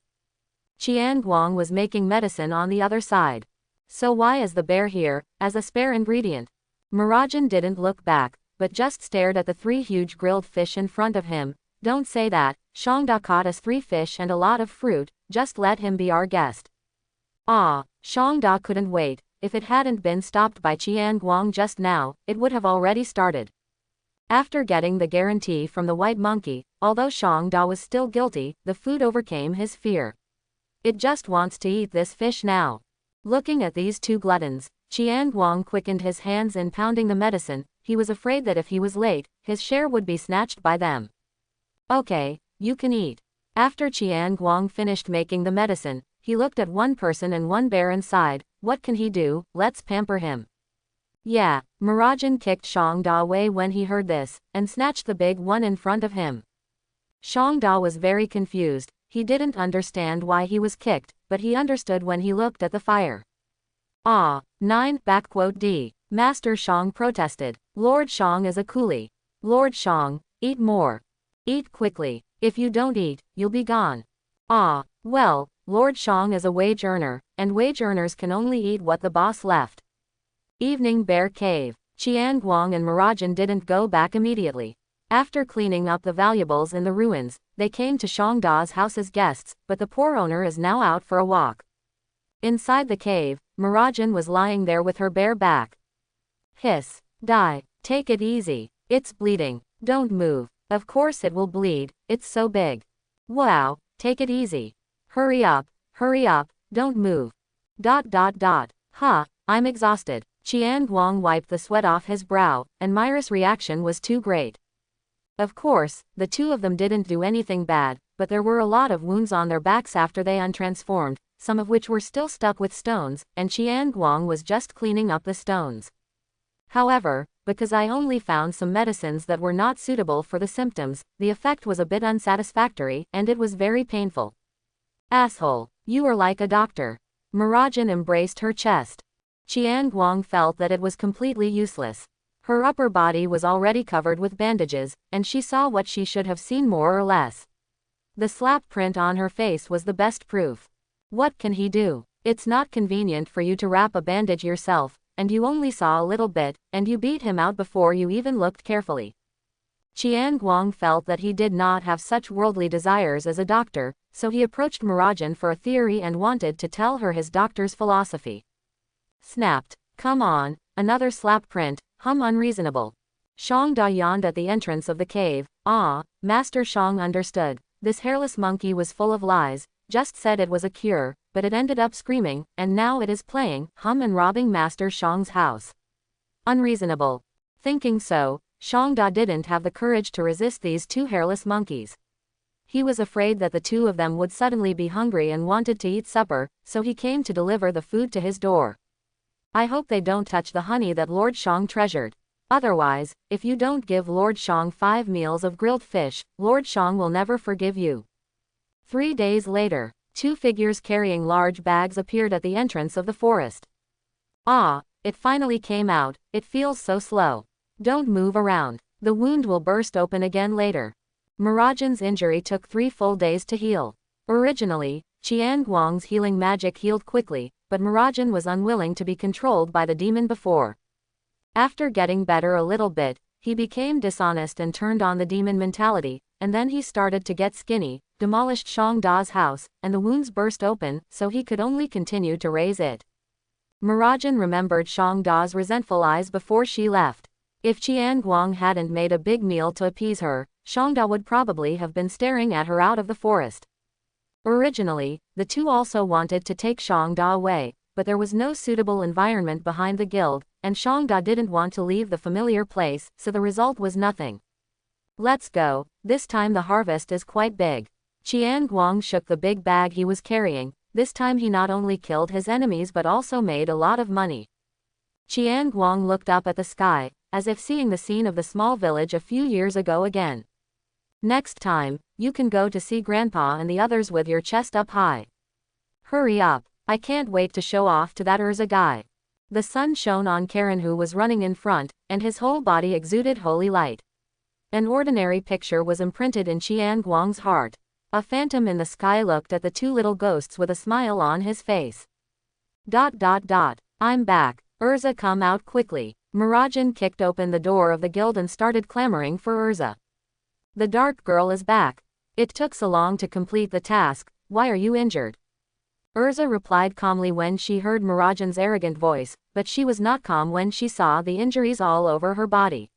Guang was making medicine on the other side. So why is the bear here, as a spare ingredient? Mirajane didn't look back, but just stared at the 3 huge grilled fish in front of him. Don't say that. Shangda caught us 3 fish and a lot of fruit. just let him be our guest. Ah, Shangda couldn't wait. If it hadn't been stopped by Guang just now, it would have already started. After getting the guarantee from the white monkey, although Shangda was still guilty, the food overcame his fear. It just wants to eat this fish now. Looking at these two gluttons, Guang quickened his hands in pounding the medicine. He was afraid that if he was late, his share would be snatched by them. Okay, you can eat. After Guang finished making the medicine, he looked at one person and one bear and sighed, what can he do, let's pamper him. Yeah, Mirajane kicked Shangda away when he heard this, and snatched the big one in front of him. Shangda was very confused. He didn't understand why he was kicked, but he understood when he looked at the fire. Ah, 9. Master Chiang protested. Lord Chiang is a coolie. Lord Chiang, eat more. Eat quickly. If you don't eat, you'll be gone. Ah, well, Lord Chiang is a wage earner, and wage earners can only eat what the boss left. Evening Bear Cave. Guang and Mirajane didn't go back immediately. After cleaning up the valuables in the ruins, they came to Shangda's house as guests, but the poor owner is now out for a walk. Inside the cave, Mirajane was lying there with her bare back. Hiss. Die. Take it easy. It's bleeding. Don't move. Of course it will bleed, it's so big. Wow, take it easy. Hurry up, don't move. Ha, I'm exhausted. Guang wiped the sweat off his brow, and Myra's reaction was too great. Of course, the two of them didn't do anything bad, but there were a lot of wounds on their backs after they untransformed, some of which were still stuck with stones, and Guang was just cleaning up the stones. However, because I only found some medicines that were not suitable for the symptoms, the effect was a bit unsatisfactory, and it was very painful. Asshole, you are like a doctor. Mirajane embraced her chest. Guang felt that it was completely useless. Her upper body was already covered with bandages, and she saw what she should have seen more or less. The slap print on her face was the best proof. What can he do? It's not convenient for you to wrap a bandage yourself, and you only saw a little bit, and you beat him out before you even looked carefully. Guang felt that he did not have such worldly desires as a doctor, so he approached Mirajane for a theory and wanted to tell her his doctor's philosophy. Snapped. Come on, another slap print, unreasonable. Shangda yawned at the entrance of the cave. Ah, Master Chiang understood. This hairless monkey was full of lies, just said it was a cure, but it ended up screaming, and now it is playing, and robbing Master Chiang's house. Unreasonable. Thinking so, Shangda didn't have the courage to resist these two hairless monkeys. He was afraid that the two of them would suddenly be hungry and wanted to eat supper, so he came to deliver the food to his door. I hope they don't touch the honey that Lord Chiang treasured. Otherwise, if you don't give Lord Chiang 5 meals of grilled fish, Lord Chiang will never forgive you. 3 days later, 2 figures carrying large bags appeared at the entrance of the forest. Ah, it finally came out, it feels so slow. Don't move around. The wound will burst open again later. Mirajane's injury took 3 full days to heal. Originally, Guang's healing magic healed quickly, but Mirajane was unwilling to be controlled by the demon before. After getting better a little bit, he became dishonest and turned on the demon mentality, and then he started to get skinny, demolished Shangda's house, and the wounds burst open, so he could only continue to raise it. Mirajane remembered Shangda's resentful eyes before she left. If Guang hadn't made a big meal to appease her, Shangda would probably have been staring at her out of the forest. Originally, the two also wanted to take Shangda away, but there was no suitable environment behind the guild, and Shangda didn't want to leave the familiar place, so the result was nothing. Let's go, this time the harvest is quite big. Guang shook the big bag he was carrying. This time he not only killed his enemies but also made a lot of money. Guang looked up at the sky, as if seeing the scene of the small village a few years ago again. Next time, you can go to see Grandpa and the others with your chest up high. Hurry up, I can't wait to show off to that Urza guy. The sun shone on Karen, who was running in front, and his whole body exuded holy light. An ordinary picture was imprinted in Guang's heart. A phantom in the sky looked at the two little ghosts with a smile on his face. I'm back. Urza, come out quickly. Mirajane kicked open the door of the guild and started clamoring for Urza. The dark girl is back. It took so long to complete the task, why are you injured? Urza replied calmly when she heard Mirajane's arrogant voice, but she was not calm when she saw the injuries all over her body.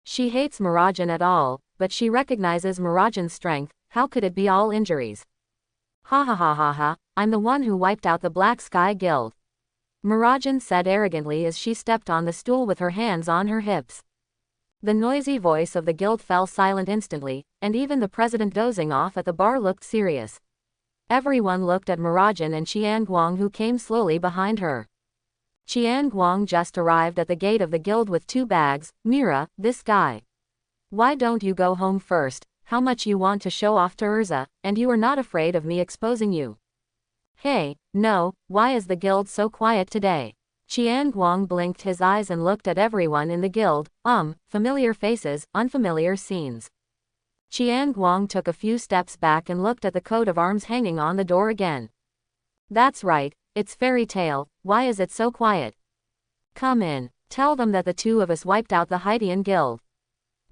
She hates Mirajane at all, but she recognizes Mirajane's strength. How could it be all injuries? Ha ha ha ha ha, I'm the one who wiped out the Black Sky Guild. Mirajane said arrogantly as she stepped on the stool with her hands on her hips. The noisy voice of the guild fell silent instantly, and even the president dozing off at the bar looked serious. Everyone looked at Mirajane and Guang, who came slowly behind her. Guang just arrived at the gate of the guild with 2 bags. Mira, this guy. Why don't you go home first? How much you want to show off to Urza, and you are not afraid of me exposing you? Hey, no, why is the guild so quiet today? Guang blinked his eyes and looked at everyone in the guild. Familiar faces, unfamiliar scenes. Guang took a few steps back and looked at the coat of arms hanging on the door again. That's right, it's fairy tale. Why is it so quiet? Come in, tell them that the 2 of us wiped out the Haitian guild.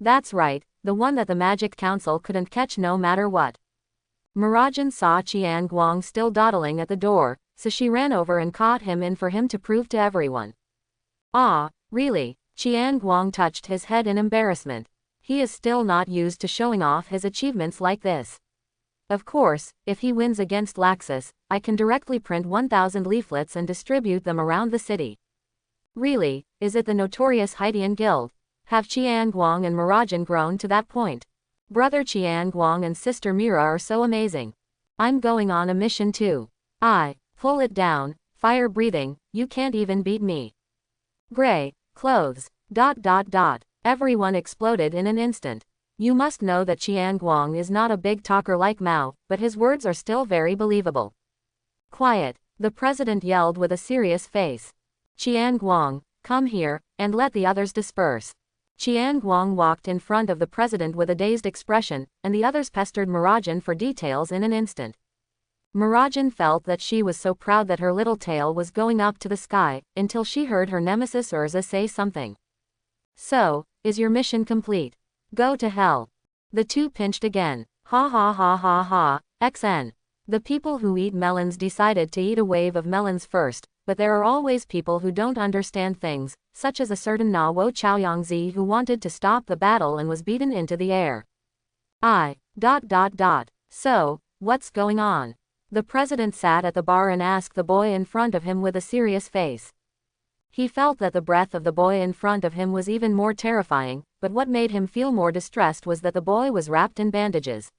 That's right, the one that the Magic Council couldn't catch no matter what. Mirajane saw Guang still dawdling at the door, so she ran over and caught him in for him to prove to everyone. Ah, really? Guang touched his head in embarrassment. He is still not used to showing off his achievements like this. Of course, if he wins against Laxus, I can directly print 1,000 leaflets and distribute them around the city. Really, is it the notorious Haitian guild? Have Guang and Mirajane grown to that point? Brother Guang and sister Mira are so amazing. I'm going on a mission too. Pull it down, fire breathing, you can't even beat me. Gray, clothes, ... Everyone exploded in an instant. You must know that Guang is not a big talker like Mao, but his words are still very believable. Quiet, the president yelled with a serious face. Guang, come here, and let the others disperse. Guang walked in front of the president with a dazed expression, and the others pestered Mirajane for details in an instant. Mirajane felt that she was so proud that her little tail was going up to the sky, until she heard her nemesis Urza say something. So, is your mission complete? Go to hell. The 2 pinched again. Ha ha ha ha ha, XN. The people who eat melons decided to eat a wave of melons first, but there are always people who don't understand things, such as a certain Na Wo Chaoyangzi who wanted to stop the battle and was beaten into the air. So, what's going on? The president sat at the bar and asked the boy in front of him with a serious face. He felt that the breath of the boy in front of him was even more terrifying, but what made him feel more distressed was that the boy was wrapped in bandages.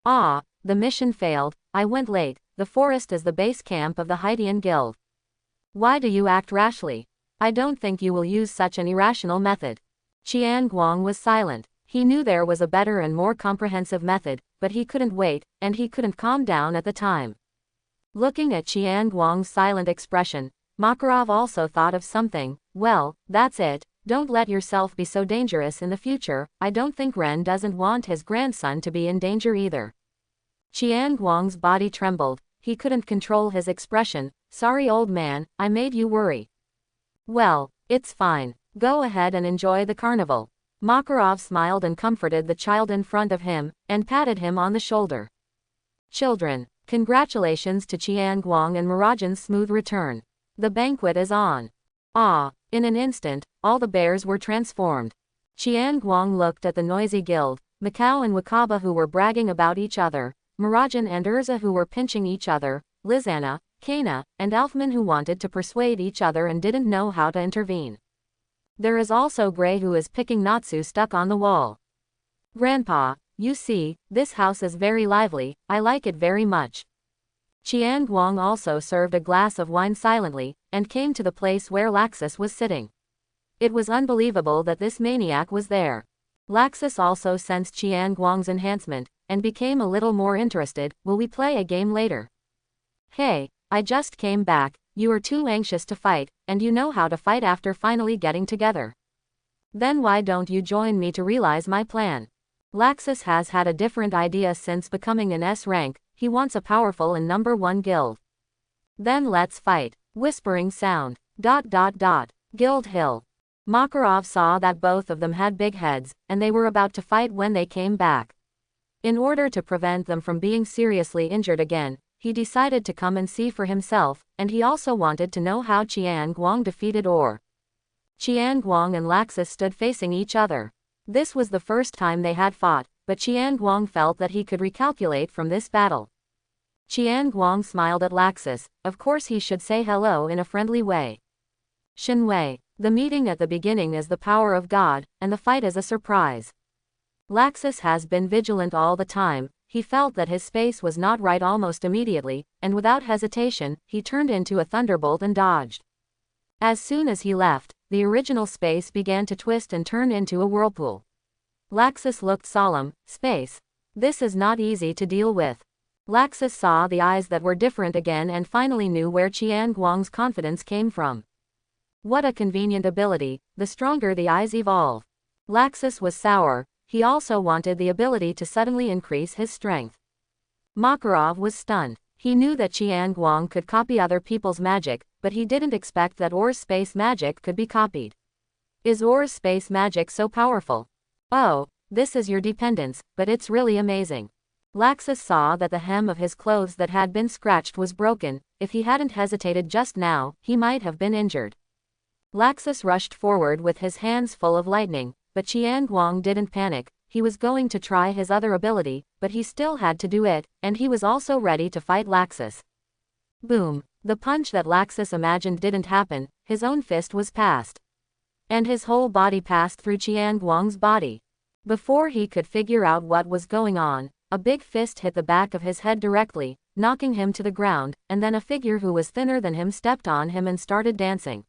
The mission failed, I went late, the forest is the base camp of the Haitian guild. Why do you act rashly? I don't think you will use such an irrational method. Guang was silent. He knew there was a better and more comprehensive method, but he couldn't wait, and he couldn't calm down at the time. Looking at Guang's silent expression, Makarov also thought of something. Well, that's it, don't let yourself be so dangerous in the future. I don't think Ren doesn't want his grandson to be in danger either. Guang's body trembled, he couldn't control his expression. Sorry old man, I made you worry. Well, it's fine, go ahead and enjoy the carnival. Makarov smiled and comforted the child in front of him, and patted him on the shoulder. Children, congratulations to Guang and Mirajane's smooth return. The banquet is on. In an instant, all the bears were transformed. Guang looked at the noisy guild, Macau and Wakaba who were bragging about each other, Mirajane and Urza who were pinching each other, Lizana, Kana, and Elfman who wanted to persuade each other and didn't know how to intervene. There is also Gray who is picking Natsu stuck on the wall. Grandpa, you see, this house is very lively, I like it very much. Guang also served a glass of wine silently, and came to the place where Laxus was sitting. It was unbelievable that this maniac was there. Laxus also sensed Guang's enhancement, and became a little more interested. Will we play a game later? Hey, I just came back, you are too anxious to fight, and you know how to fight after finally getting together. Then why don't you join me to realize my plan? Laxus has had a different idea since becoming an S rank, he wants a powerful and #1 guild. Then let's fight. Whispering sound. ... Guild Hill. Makarov saw that both of them had big heads, and they were about to fight when they came back. In order to prevent them from being seriously injured again, he decided to come and see for himself, and he also wanted to know how Chiang Guang defeated Or. Chiang Guang and Laxus stood facing each other. This was the first time they had fought, but Chiang Guang felt that he could recalculate from this battle. Chiang Guang smiled at Laxus. Of course he should say hello in a friendly way. Shenwei. The meeting at the beginning is the power of God, and the fight is a surprise. Laxus has been vigilant all the time. He felt that his space was not right almost immediately, and without hesitation, he turned into a thunderbolt and dodged. As soon as he left, the original space began to twist and turn into a whirlpool. Laxus looked solemn. Space. This is not easy to deal with. Laxus saw the eyes that were different again and finally knew where Chiang Guang's confidence came from. What a convenient ability, the stronger the eyes evolve. Laxus was sour. He also wanted the ability to suddenly increase his strength. Makarov was stunned. He knew that Chiang Guang could copy other people's magic, but he didn't expect that Or's space magic could be copied. Is Or's space magic so powerful? Oh, this is your dependence, but it's really amazing. Laxus saw that the hem of his clothes that had been scratched was broken. If he hadn't hesitated just now, he might have been injured. Laxus rushed forward with his hands full of lightning, but Chiang Guang didn't panic. He was going to try his other ability, but he still had to do it, and he was also ready to fight Laxus. Boom. The punch that Laxus imagined didn't happen. His own fist was passed. And his whole body passed through Chiang Guang's body. Before he could figure out what was going on, a big fist hit the back of his head directly, knocking him to the ground, and then a figure who was thinner than him stepped on him and started dancing.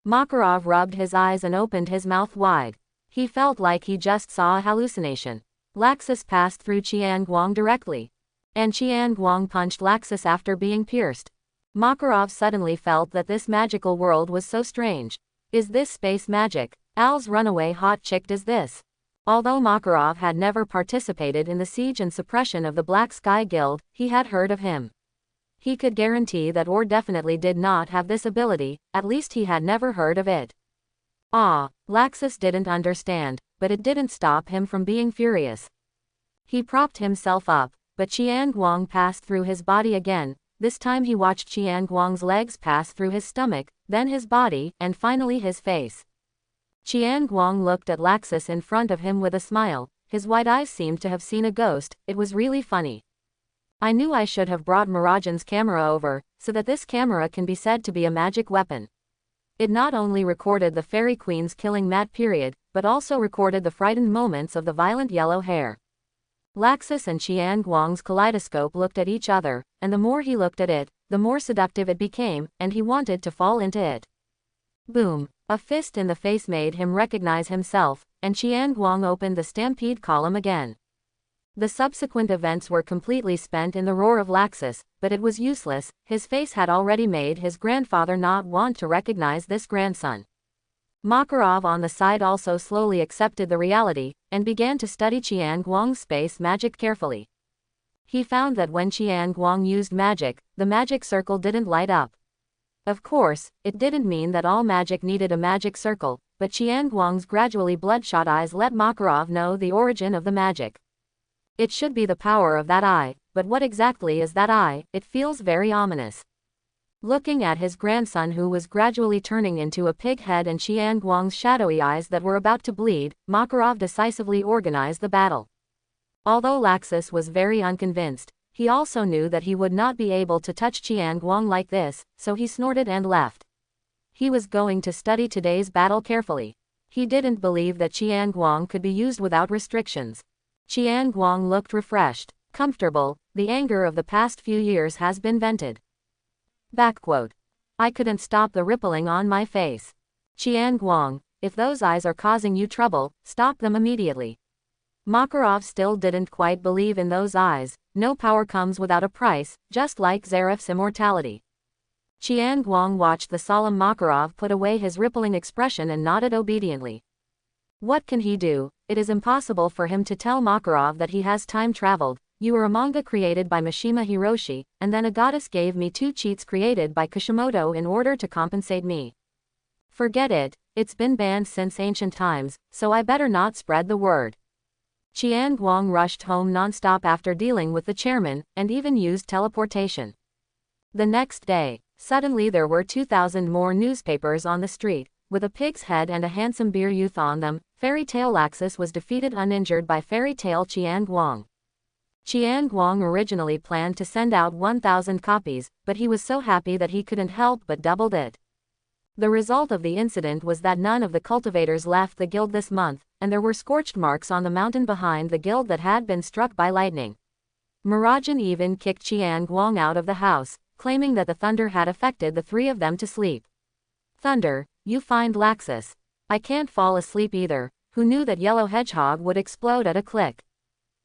Makarov rubbed his eyes and opened his mouth wide. He felt like he just saw a hallucination. Laxus passed through Chiang Guang directly. And Chiang Guang punched Laxus after being pierced. Makarov suddenly felt that this magical world was so strange. Is this space magic? Al's runaway hot chick does this. Although Makarov had never participated in the siege and suppression of the Black Sky Guild, he had heard of him. He could guarantee that Or definitely did not have this ability, at least he had never heard of it. Laxus didn't understand, but it didn't stop him from being furious. He propped himself up, but Chiang Guang passed through his body again. This time he watched Chiang Guang's legs pass through his stomach, then his body, and finally his face. Chiang Guang looked at Laxus in front of him with a smile. His wide eyes seemed to have seen a ghost. It was really funny. I knew I should have brought Mirajane's camera over, so that this camera can be said to be a magic weapon. It not only recorded the Fairy Queen's killing Matt period, but also recorded the frightened moments of the violent yellow hair. Laxus and Chiang Guang's kaleidoscope looked at each other, and the more he looked at it, the more seductive it became, and he wanted to fall into it. Boom. A fist in the face made him recognize himself, and Chiang Guang opened the stampede column again. The subsequent events were completely spent in the roar of Laxus, but it was useless. His face had already made his grandfather not want to recognize this grandson. Makarov on the side also slowly accepted the reality, and began to study Chiang Guang's space magic carefully. He found that when Chiang Guang used magic, the magic circle didn't light up. Of course, it didn't mean that all magic needed a magic circle, but Chiang Guang's gradually bloodshot eyes let Makarov know the origin of the magic. It should be the power of that eye, but what exactly is that eye? It feels very ominous. Looking at his grandson who was gradually turning into a pig head and Chiang Guang's shadowy eyes that were about to bleed, Makarov decisively organized the battle. Although Laxus was very unconvinced, he also knew that he would not be able to touch Chiang Guang like this, so he snorted and left. He was going to study today's battle carefully. He didn't believe that Chiang Guang could be used without restrictions. Chiang Guang looked refreshed, comfortable. The anger of the past few years has been vented. Backquote. I couldn't stop the rippling on my face. Chiang Guang, if those eyes are causing you trouble, stop them immediately. Makarov still didn't quite believe in those eyes. No power comes without a price, just like Zaref's immortality. Chiang Guang watched the solemn Makarov put away his rippling expression and nodded obediently. What can he do? It is impossible for him to tell Makarov that he has time traveled. You are a manga created by Mishima Hiroshi, and then a goddess gave me 2 cheats created by Kishimoto in order to compensate me. Forget it, it's been banned since ancient times, so I better not spread the word. Chiang Guang rushed home non-stop after dealing with the chairman, and even used teleportation. The next day, suddenly there were 2,000 more newspapers on the street, with a pig's head and a handsome beer youth on them. Fairy Tale Laxus was defeated uninjured by Fairy Tale Chiang Guang. Chiang Guang originally planned to send out 1,000 copies, but he was so happy that he couldn't help but doubled it. The result of the incident was that none of the cultivators left the guild this month, and there were scorched marks on the mountain behind the guild that had been struck by lightning. Mirajane even kicked Chiang Guang out of the house, claiming that the thunder had affected the three of them to sleep. Thunder, you find Laxus. I can't fall asleep either. Who knew that Yellow Hedgehog would explode at a click?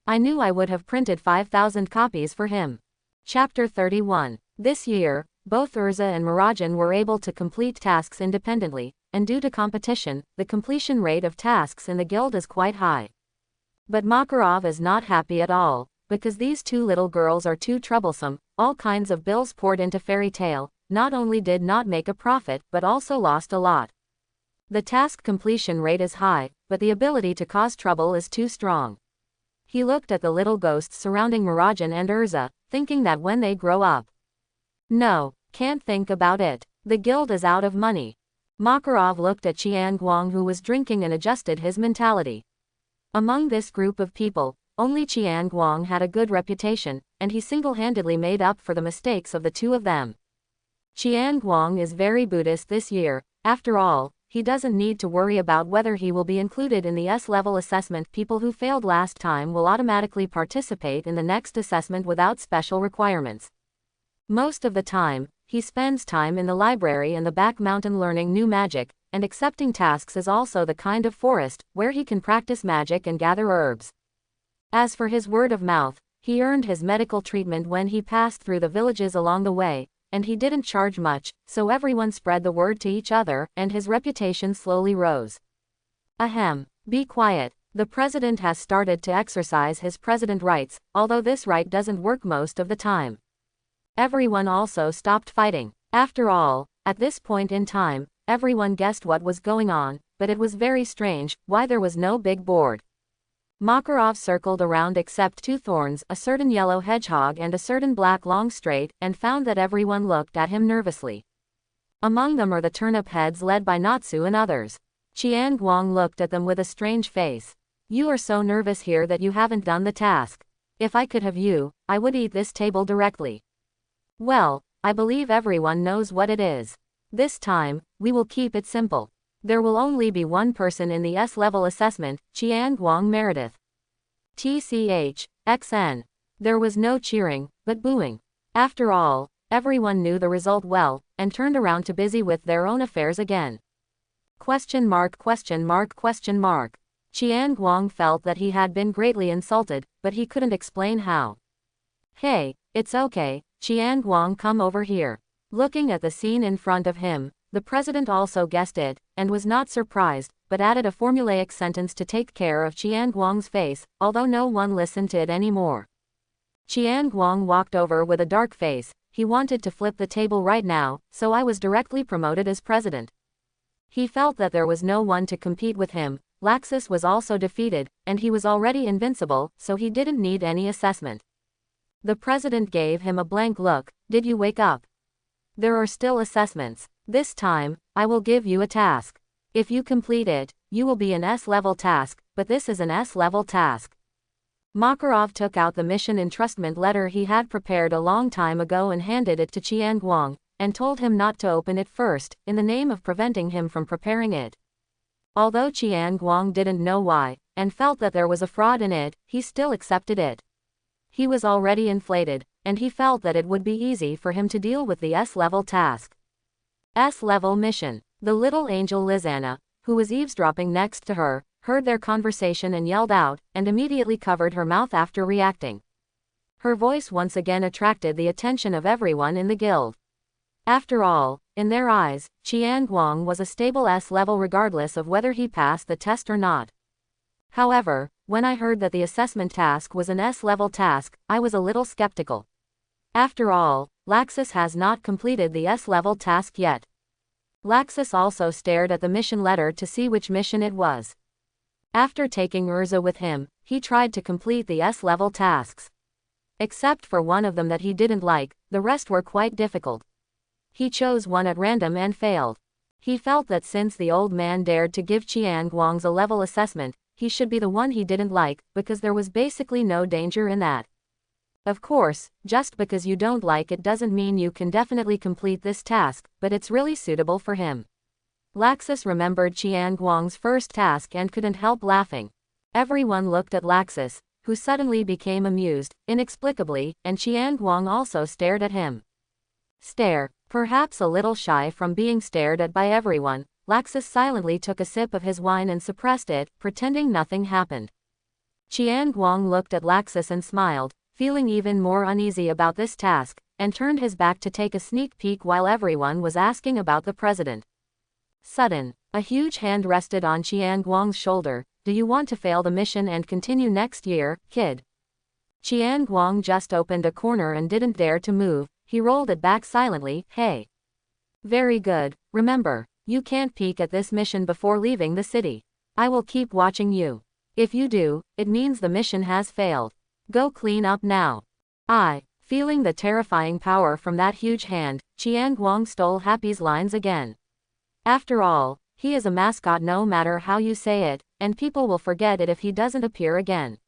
I knew I would have printed 5,000 copies for him. Chapter 31. This year, both Urza and Mirajane were able to complete tasks independently, and due to competition, the completion rate of tasks in the guild is quite high. But Makarov is not happy at all, because these two little girls are too troublesome. All kinds of bills poured into Fairy Tale, not only did not make a profit but also lost a lot. The task completion rate is high, but the ability to cause trouble is too strong. He looked at the little ghosts surrounding Mirajane and Urza, thinking that when they grow up. No, can't think about it. The guild is out of money. Makarov looked at Chiang Guang, who was drinking, and adjusted his mentality. Among this group of people, only Chiang Guang had a good reputation, and he single-handedly made up for the mistakes of the two of them. Chiang Guang is very Buddhist this year. After all, he doesn't need to worry about whether he will be included in the S-level assessment. People who failed last time will automatically participate in the next assessment without special requirements. Most of the time, he spends time in the library and the back mountain learning new magic, and accepting tasks is also the kind of forest where he can practice magic and gather herbs. As for his word of mouth, he earned his medical treatment when he passed through the villages along the way, and he didn't charge much, so everyone spread the word to each other, and his reputation slowly rose. Ahem. Be quiet. The president has started to exercise his president rights, although this right doesn't work most of the time. Everyone also stopped fighting. After all, at this point in time, everyone guessed what was going on, but it was very strange why there was no big board. Makarov circled around except two thorns, a certain yellow hedgehog and a certain black long straight, and found that everyone looked at him nervously. Among them are the turnip heads led by Natsu and others. Chiang Guang looked at them with a strange face. You are so nervous here that you haven't done the task. If I could have you, I would eat this table directly. Well, I believe everyone knows what it is. This time, we will keep it simple. There will only be one person in the S-level assessment, Chiang Guang Meredith. TCH, XN. There was no cheering, but booing. After all, everyone knew the result well, and turned around to busy with their own affairs again. Question mark, question mark, question mark. Chiang Guang felt that he had been greatly insulted, but he couldn't explain how. Hey, it's okay, Chiang Guang, come over here. Looking at the scene in front of him, the president also guessed it, and was not surprised, but added a formulaic sentence to take care of Chiang Guang's face, although no one listened to it anymore. Chiang Guang walked over with a dark face. He wanted to flip the table right now, so I was directly promoted as president. He felt that there was no one to compete with him. Laxus was also defeated, and he was already invincible, so he didn't need any assessment. The president gave him a blank look. Did you wake up? There are still assessments. This time, I will give you a task. If you complete it, you will be an S-level task, but this is an S-level task. Makarov took out the mission entrustment letter he had prepared a long time ago and handed it to Chiang Guang, and told him not to open it first, in the name of preventing him from preparing it. Although Chiang Guang didn't know why, and felt that there was a fraud in it, he still accepted it. He was already inflated, and he felt that it would be easy for him to deal with the S-level task. S-level mission. The little angel Lizanna, who was eavesdropping next to her, heard their conversation and yelled out, and immediately covered her mouth after reacting. Her voice once again attracted the attention of everyone in the guild. After all, in their eyes, Chiang Guang was a stable S-level regardless of whether he passed the test or not. However, when I heard that the assessment task was an S-level task, I was a little skeptical. After all, Laxus has not completed the S-level task yet. Laxus also stared at the mission letter to see which mission it was. After taking Urza with him, he tried to complete the S-level tasks. Except for one of them that he didn't like, the rest were quite difficult. He chose one at random and failed. He felt that since the old man dared to give Chiang Guang's a level assessment, he should be the one he didn't like, because there was basically no danger in that. Of course, just because you don't like it doesn't mean you can definitely complete this task, but it's really suitable for him. Laxus remembered Chiang Guang's first task and couldn't help laughing. Everyone looked at Laxus, who suddenly became amused, inexplicably, and Chiang Guang also stared at him. Perhaps a little shy from being stared at by everyone, Laxus silently took a sip of his wine and suppressed it, pretending nothing happened. Chiang Guang looked at Laxus and smiled, feeling even more uneasy about this task, and turned his back to take a sneak peek while everyone was asking about the president. A huge hand rested on Chiang Guang's shoulder. Do you want to fail the mission and continue next year, kid? Chiang Guang just opened a corner and didn't dare to move. He rolled it back silently. Hey. Very good. Remember, you can't peek at this mission before leaving the city. I will keep watching you. If you do, it means the mission has failed. Go clean up now. Feeling the terrifying power from that huge hand, Chiang Guang stole Happy's lines again. After all, he is a mascot no matter how you say it, and people will forget it if he doesn't appear again.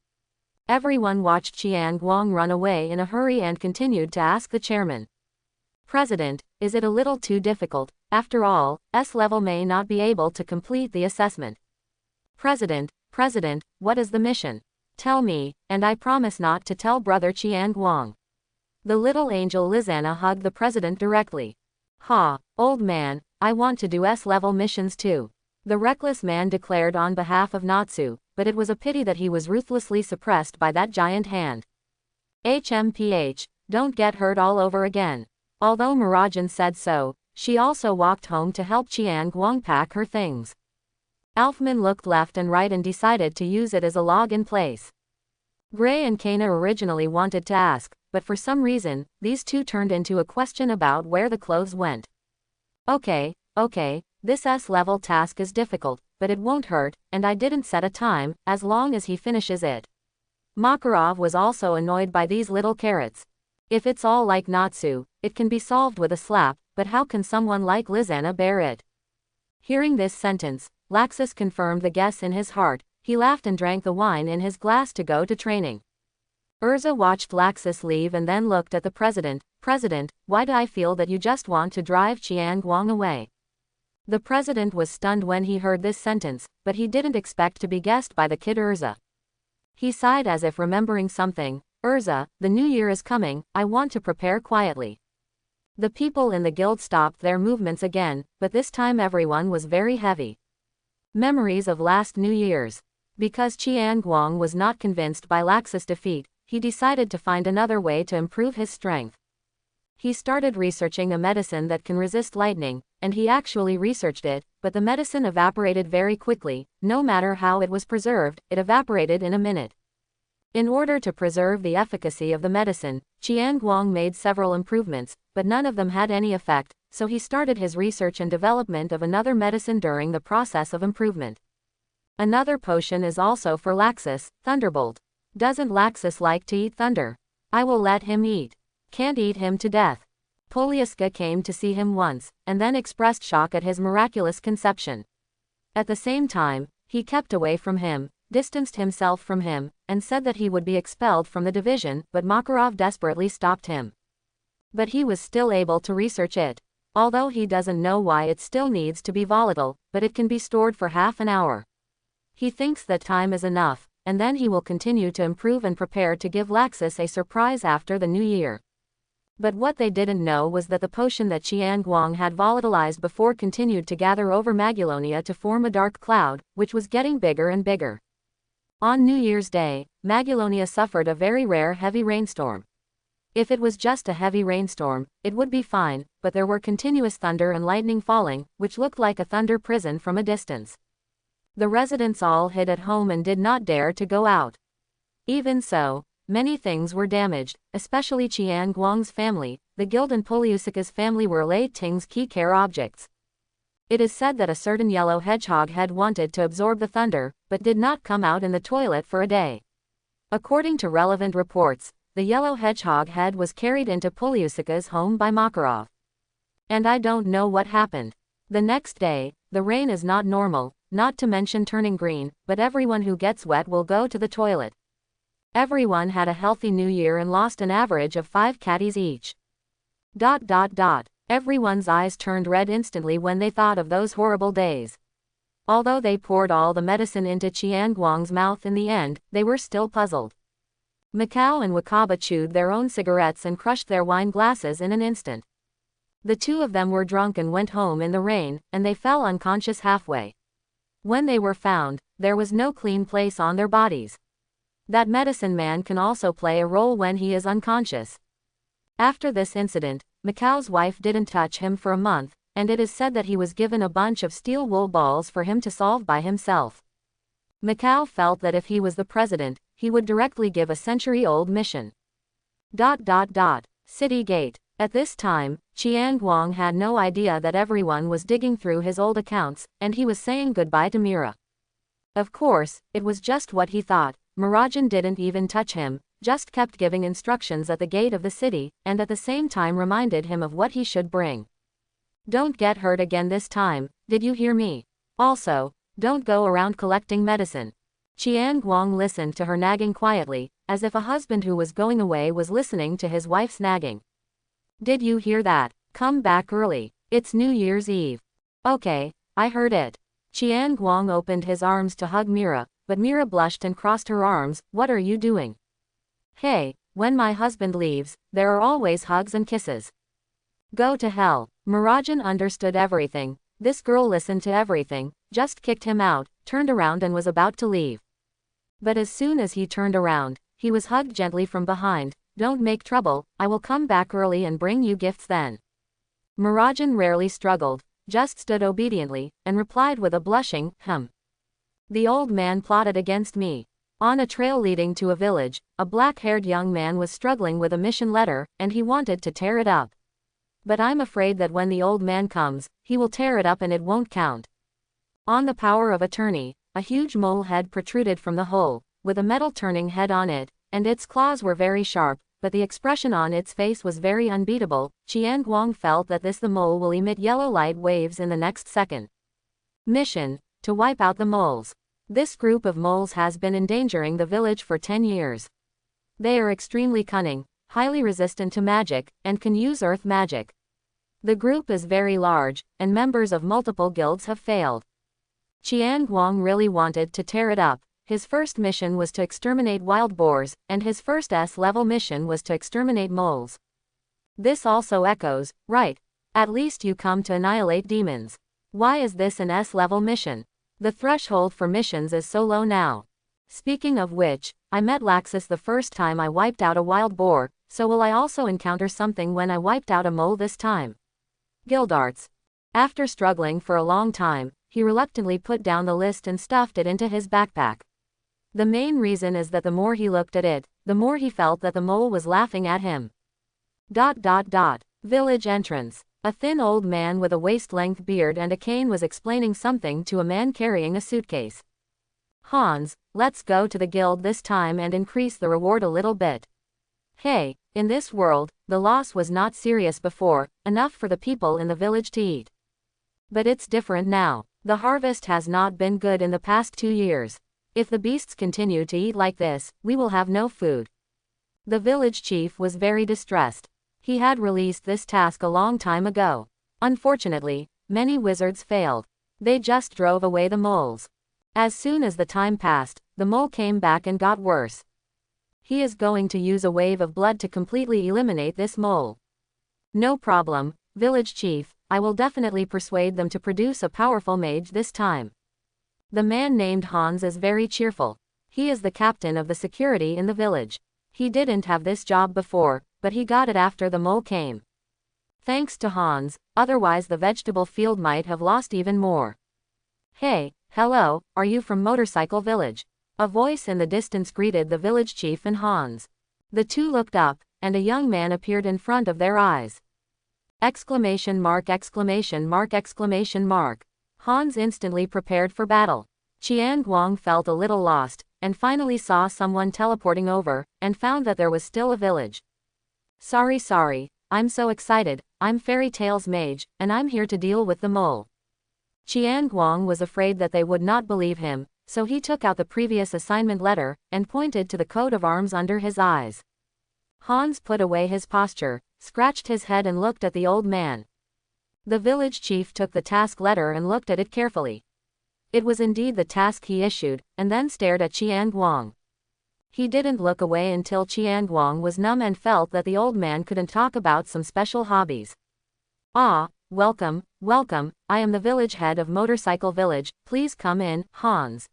Everyone watched Chiang Guang run away in a hurry and continued to ask the chairman. President, is it a little too difficult? After all, S-level may not be able to complete the assessment. President, what is the mission? Tell me, and I promise not to tell brother Chiang Guang. The little angel Lizana hugged the president directly. Old man, I want to do S-level missions too. The reckless man declared on behalf of Natsu, but it was a pity that he was ruthlessly suppressed by that giant hand. HMPH, don't get hurt all over again. Although Mirajane said so, she also walked home to help Chiang Guang pack her things. Alfman looked left and right and decided to use it as a log in place. Gray and Kana originally wanted to ask, but for some reason, these two turned into a question about where the clothes went. Okay, this S-level task is difficult, but it won't hurt, and I didn't set a time, as long as he finishes it. Makarov was also annoyed by these little carrots. If it's all like Natsu, it can be solved with a slap, but how can someone like Lizana bear it? Hearing this sentence, Laxus confirmed the guess in his heart. He laughed and drank the wine in his glass to go to training. Urza watched Laxus leave and then looked at the president. President, why do I feel that you just want to drive Chiang Guang away? The president was stunned when he heard this sentence, but he didn't expect to be guessed by the kid Urza. He sighed as if remembering something. Urza, the new year is coming, I want to prepare quietly. The people in the guild stopped their movements again, but this time everyone was very heavy. Memories of last New Year's. Because Chiang Guang was not convinced by Laxus' defeat, he decided to find another way to improve his strength. He started researching a medicine that can resist lightning, and he actually researched it, but the medicine evaporated very quickly. No matter how it was preserved, it evaporated in a minute. In order to preserve the efficacy of the medicine, Chiang Guang made several improvements, but none of them had any effect, so he started his research and development of another medicine during the process of improvement. Another potion is also for Laxus, Thunderbolt. Doesn't Laxus like to eat thunder? I will let him eat. Can't eat him to death. Polyaska came to see him once, and then expressed shock at his miraculous conception. At the same time, he kept away from him, distanced himself from him, and said that he would be expelled from the division, but Makarov desperately stopped him. But he was still able to research it. Although he doesn't know why it still needs to be volatile, but it can be stored for half an hour. He thinks that time is enough, and then he will continue to improve and prepare to give Laxus a surprise after the new year. But what they didn't know was that the potion that Chiang Guang had volatilized before continued to gather over Maguilonia to form a dark cloud, which was getting bigger and bigger. On New Year's Day, Maguilonia suffered a very rare heavy rainstorm. If it was just a heavy rainstorm, it would be fine, but there were continuous thunder and lightning falling, which looked like a thunder prison from a distance. The residents all hid at home and did not dare to go out. Even so, many things were damaged, especially Chiang Guang's family. The guild and Polyusika's family were Lei Ting's key care objects. It is said that a certain yellow hedgehog had wanted to absorb the thunder, but did not come out in the toilet for a day. According to relevant reports, the yellow hedgehog head was carried into Poliusika's home by Makarov. And I don't know what happened. The next day, the rain is not normal, not to mention turning green, but everyone who gets wet will go to the toilet. Everyone had a healthy new year and lost an average of 5 catties each. ... Everyone's eyes turned red instantly when they thought of those horrible days. Although they poured all the medicine into Guang's mouth in the end, they were still puzzled. Macau and Wakaba chewed their own cigarettes and crushed their wine glasses in an instant. The two of them were drunk and went home in the rain, and they fell unconscious halfway. When they were found, there was no clean place on their bodies. That medicine man can also play a role when he is unconscious. After this incident, Macau's wife didn't touch him for a month, and it is said that he was given a bunch of steel wool balls for him to solve by himself. Macau felt that if he was the president, he would directly give a century-old mission. City gate. At this time, Guang had no idea that everyone was digging through his old accounts, and he was saying goodbye to Mira. Of course, it was just what he thought. Mirajane didn't even touch him, just kept giving instructions at the gate of the city, and at the same time reminded him of what he should bring. Don't get hurt again this time, did you hear me? Also, don't go around collecting medicine. Guang listened to her nagging quietly, as if a husband who was going away was listening to his wife's nagging. Did you hear that? Come back early. It's New Year's Eve. Okay, I heard it. Guang opened his arms to hug Mira, but Mira blushed and crossed her arms. What are you doing? Hey, when my husband leaves, there are always hugs and kisses. Go to hell. Mirajane understood everything. This girl listened to everything, just kicked him out, turned around and was about to leave. But as soon as he turned around, he was hugged gently from behind. Don't make trouble, I will come back early and bring you gifts then. Mirajane rarely struggled, just stood obediently, and replied with a blushing, The old man plotted against me. On a trail leading to a village, a black-haired young man was struggling with a mission letter, and he wanted to tear it up. But I'm afraid that when the old man comes, he will tear it up and it won't count. On the power of attorney, a huge mole head protruded from the hole, with a metal turning head on it, and its claws were very sharp, but the expression on its face was very unbeatable. Guang felt that the mole will emit yellow light waves in the next second. Mission: to wipe out the moles. This group of moles has been endangering the village for 10 years. They are extremely cunning, highly resistant to magic, and can use earth magic. The group is very large, and members of multiple guilds have failed. Guang really wanted to tear it up. His first mission was to exterminate wild boars, and his first S-level mission was to exterminate moles. This also echoes, right? At least you come to annihilate demons. Why is this an S-level mission? The threshold for missions is so low now. Speaking of which, I met Laxus the first time I wiped out a wild boar, so will I also encounter something when I wiped out a mole this time? Guildarts. After struggling for a long time, he reluctantly put down the list and stuffed it into his backpack. The main reason is that the more he looked at it, the more he felt that the mole was laughing at him. Village entrance. A thin old man with a waist-length beard and a cane was explaining something to a man carrying a suitcase. Hans, let's go to the guild this time and increase the reward a little bit. Hey, in this world, the loss was not serious before, enough for the people in the village to eat. But it's different now. The harvest has not been good in the past 2 years. If the beasts continue to eat like this, we will have no food. The village chief was very distressed. He had released this task a long time ago. Unfortunately, many wizards failed. They just drove away the moles. As soon as the time passed, the mole came back and got worse. He is going to use a wave of blood to completely eliminate this mole. No problem, village chief, I will definitely persuade them to produce a powerful mage this time. The man named Hans is very cheerful. He is the captain of the security in the village. He didn't have this job before, but he got it after the mole came. Thanks to Hans, otherwise the vegetable field might have lost even more. Hey, hello, are you from Motorcycle Village? A voice in the distance greeted the village chief and Hans. The two looked up, and a young man appeared in front of their eyes. Exclamation mark, exclamation mark, exclamation mark. Hans instantly prepared for battle. Guang felt a little lost, and finally saw someone teleporting over, and found that there was still a village. Sorry, I'm so excited, I'm Fairy Tale's mage, and I'm here to deal with the mole. Guang was afraid that they would not believe him, so he took out the previous assignment letter, and pointed to the coat of arms under his eyes. Hans put away his posture, scratched his head and looked at the old man. The village chief took the task letter and looked at it carefully. It was indeed the task he issued, and then stared at Guang. He didn't look away until Guang was numb and felt that the old man couldn't talk about some special hobbies. Ah, welcome, I am the village head of Motorcycle Village, please come in, Hans.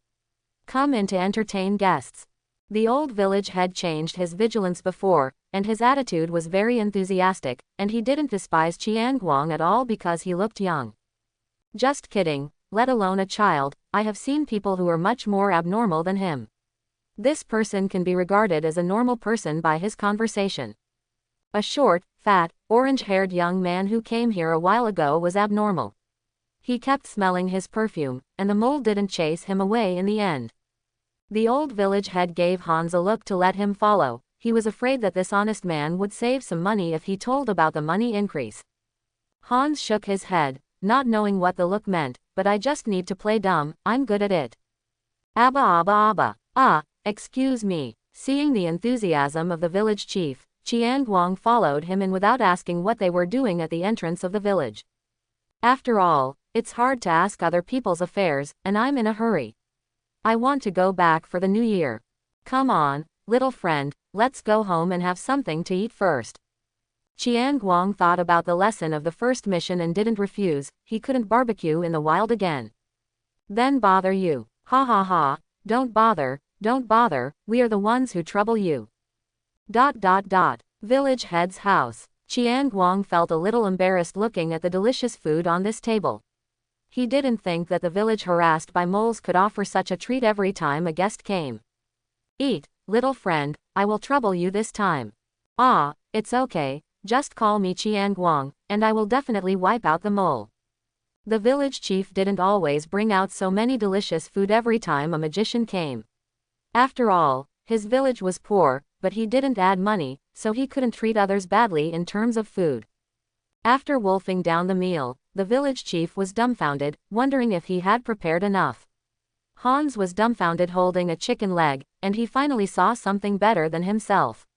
Come in to entertain guests. The old village head changed his vigilance before, and his attitude was very enthusiastic, and he didn't despise Guang at all because he looked young. Just kidding, let alone a child, I have seen people who are much more abnormal than him. This person can be regarded as a normal person by his conversation. A short, fat, orange-haired young man who came here a while ago was abnormal. He kept smelling his perfume, and the mole didn't chase him away in the end. The old village head gave Hans a look to let him follow. He was afraid that this honest man would save some money if he told about the money increase. Hans shook his head, not knowing what the look meant, but I just need to play dumb, I'm good at it. Abba. Ah, excuse me. Seeing the enthusiasm of the village chief, Guang followed him in without asking what they were doing at the entrance of the village. After all, it's hard to ask other people's affairs, and I'm in a hurry. I want to go back for the new year. Come on, little friend, let's go home and have something to eat first. Guang thought about the lesson of the first mission and didn't refuse, he couldn't barbecue in the wild again. Then bother you. Ha ha ha, don't bother, we are the ones who trouble you. ... Village head's house. Guang felt a little embarrassed looking at the delicious food on this table. He didn't think that the village harassed by moles could offer such a treat every time a guest came. Eat, little friend, I will trouble you this time. Ah, it's okay, just call me Guang, and I will definitely wipe out the mole. The village chief didn't always bring out so many delicious food every time a magician came. After all, his village was poor, but he didn't add money, so he couldn't treat others badly in terms of food. After wolfing down the meal, the village chief was dumbfounded, wondering if he had prepared enough. Hans was dumbfounded holding a chicken leg, and he finally saw something better than himself.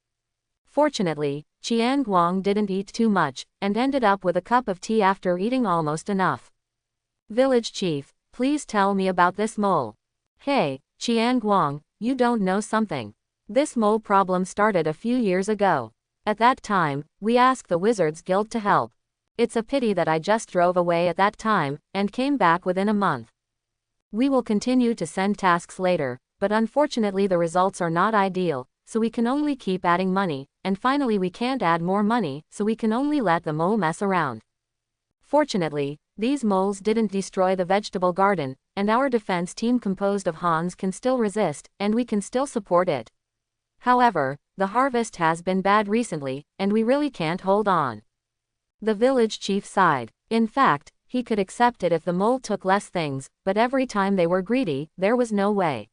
Fortunately, Guang didn't eat too much, and ended up with a cup of tea after eating almost enough. Village chief, please tell me about this mole. Hey, Guang, you don't know something. This mole problem started a few years ago. At that time, we asked the Wizards Guild to help. It's a pity that I just drove away at that time, and came back within a month. We will continue to send tasks later, but unfortunately the results are not ideal, so we can only keep adding money, and finally we can't add more money, so we can only let the mole mess around. Fortunately, these moles didn't destroy the vegetable garden, and our defense team composed of Hans can still resist, and we can still support it. However, the harvest has been bad recently, and we really can't hold on. The village chief sighed. In fact, he could accept it if the mole took less things, but every time they were greedy, there was no way.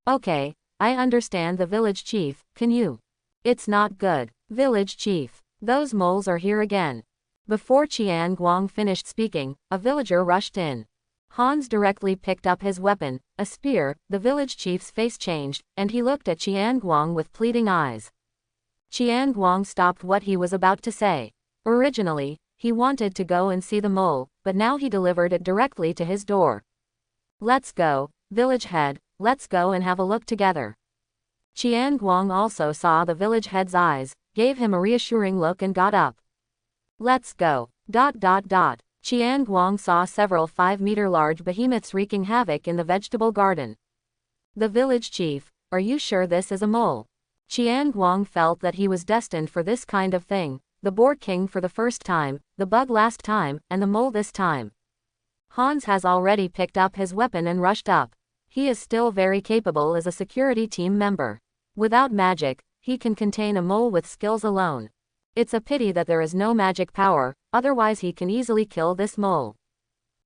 Okay, I understand the village chief, can you? It's not good. Village chief, those moles are here again. Before Guang finished speaking, a villager rushed in. Hans directly picked up his weapon, a spear. The village chief's face changed, and he looked at Guang with pleading eyes. Guang stopped what he was about to say. Originally, he wanted to go and see the mole, but now he delivered it directly to his door. Let's go, village head, let's go and have a look together. Guang also saw the village head's eyes, gave him a reassuring look and got up. Let's go. Guang saw several 5-meter large behemoths wreaking havoc in the vegetable garden. The village chief, are you sure this is a mole? Guang felt that he was destined for this kind of thing. The boar king for the first time, the bug last time, and the mole this time. Hans has already picked up his weapon and rushed up. He is still very capable as a security team member. Without magic, he can contain a mole with skills alone. It's a pity that there is no magic power, otherwise he can easily kill this mole.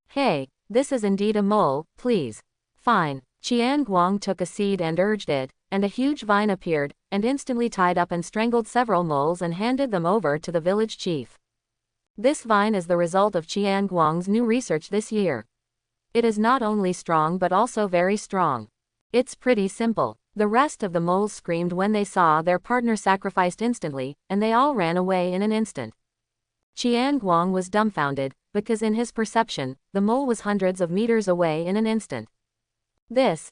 Hey, this is indeed a mole, please. Fine. Chiang Guang took a seed and urged it, and a huge vine appeared, and instantly tied up and strangled several moles and handed them over to the village chief. This vine is the result of Chiang Guang's new research this year. It is not only strong but also very strong. It's pretty simple. The rest of the moles screamed when they saw their partner sacrificed instantly, and they all ran away in an instant. Chiang Guang was dumbfounded, because in his perception, the mole was hundreds of meters away in an instant. This.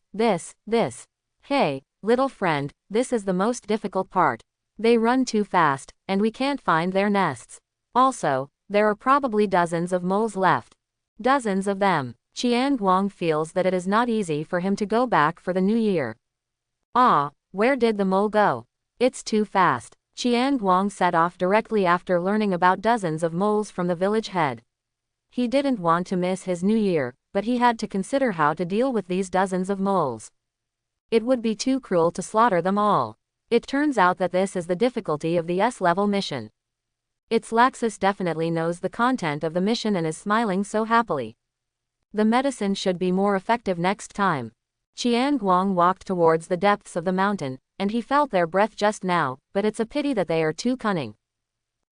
Hey, little friend, this is the most difficult part. They run too fast, and we can't find their nests. Also, there are probably dozens of moles left. Dozens of them. Chiang Guang feels that it is not easy for him to go back for the new year. Where did the mole go? It's too fast. Chiang Guang set off directly after learning about dozens of moles from the village head. He didn't want to miss his new year, but he had to consider how to deal with these dozens of moles. It would be too cruel to slaughter them all. It turns out that this is the difficulty of the S-level mission. Its Laxus definitely knows the content of the mission and is smiling so happily. The medicine should be more effective next time. Chiang Guang walked towards the depths of the mountain, and he felt their breath just now, but it's a pity that they are too cunning.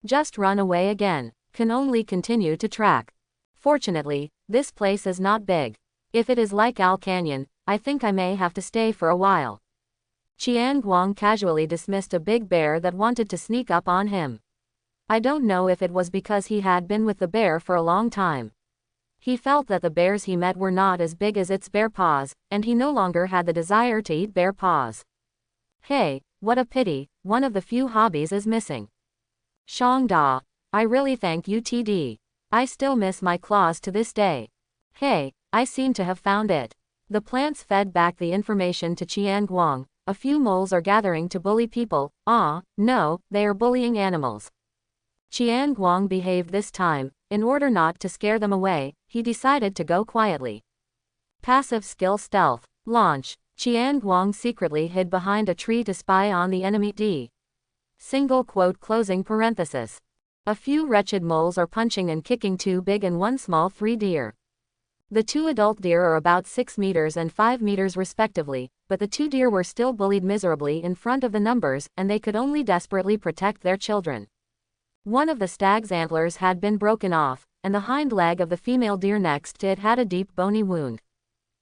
Just run away again. Can only continue to track. Fortunately, this place is not big. If it is like Al Canyon, I think I may have to stay for a while. Chiang Guang casually dismissed a big bear that wanted to sneak up on him. I don't know if it was because he had been with the bear for a long time. He felt that the bears he met were not as big as its bear paws, and he no longer had the desire to eat bear paws. Hey, what a pity, one of the few hobbies is missing. Shang Da. I really thank you TD. I still miss my claws to this day. Hey, I seem to have found it. The plants fed back the information to Chiang Guang. A few moles are gathering to bully people. No, they are bullying animals. Chiang Guang behaved this time. In order not to scare them away, he decided to go quietly. Passive skill stealth. Launch. Chiang Guang secretly hid behind a tree to spy on the enemy D. Single quote closing parenthesis. A few wretched moles are punching and kicking two big and one small 3 deer. The 2 adult deer are about 6 meters and 5 meters respectively, but the 2 deer were still bullied miserably in front of the numbers, and they could only desperately protect their children. One of the stag's antlers had been broken off, and the hind leg of the female deer next to it had a deep bony wound.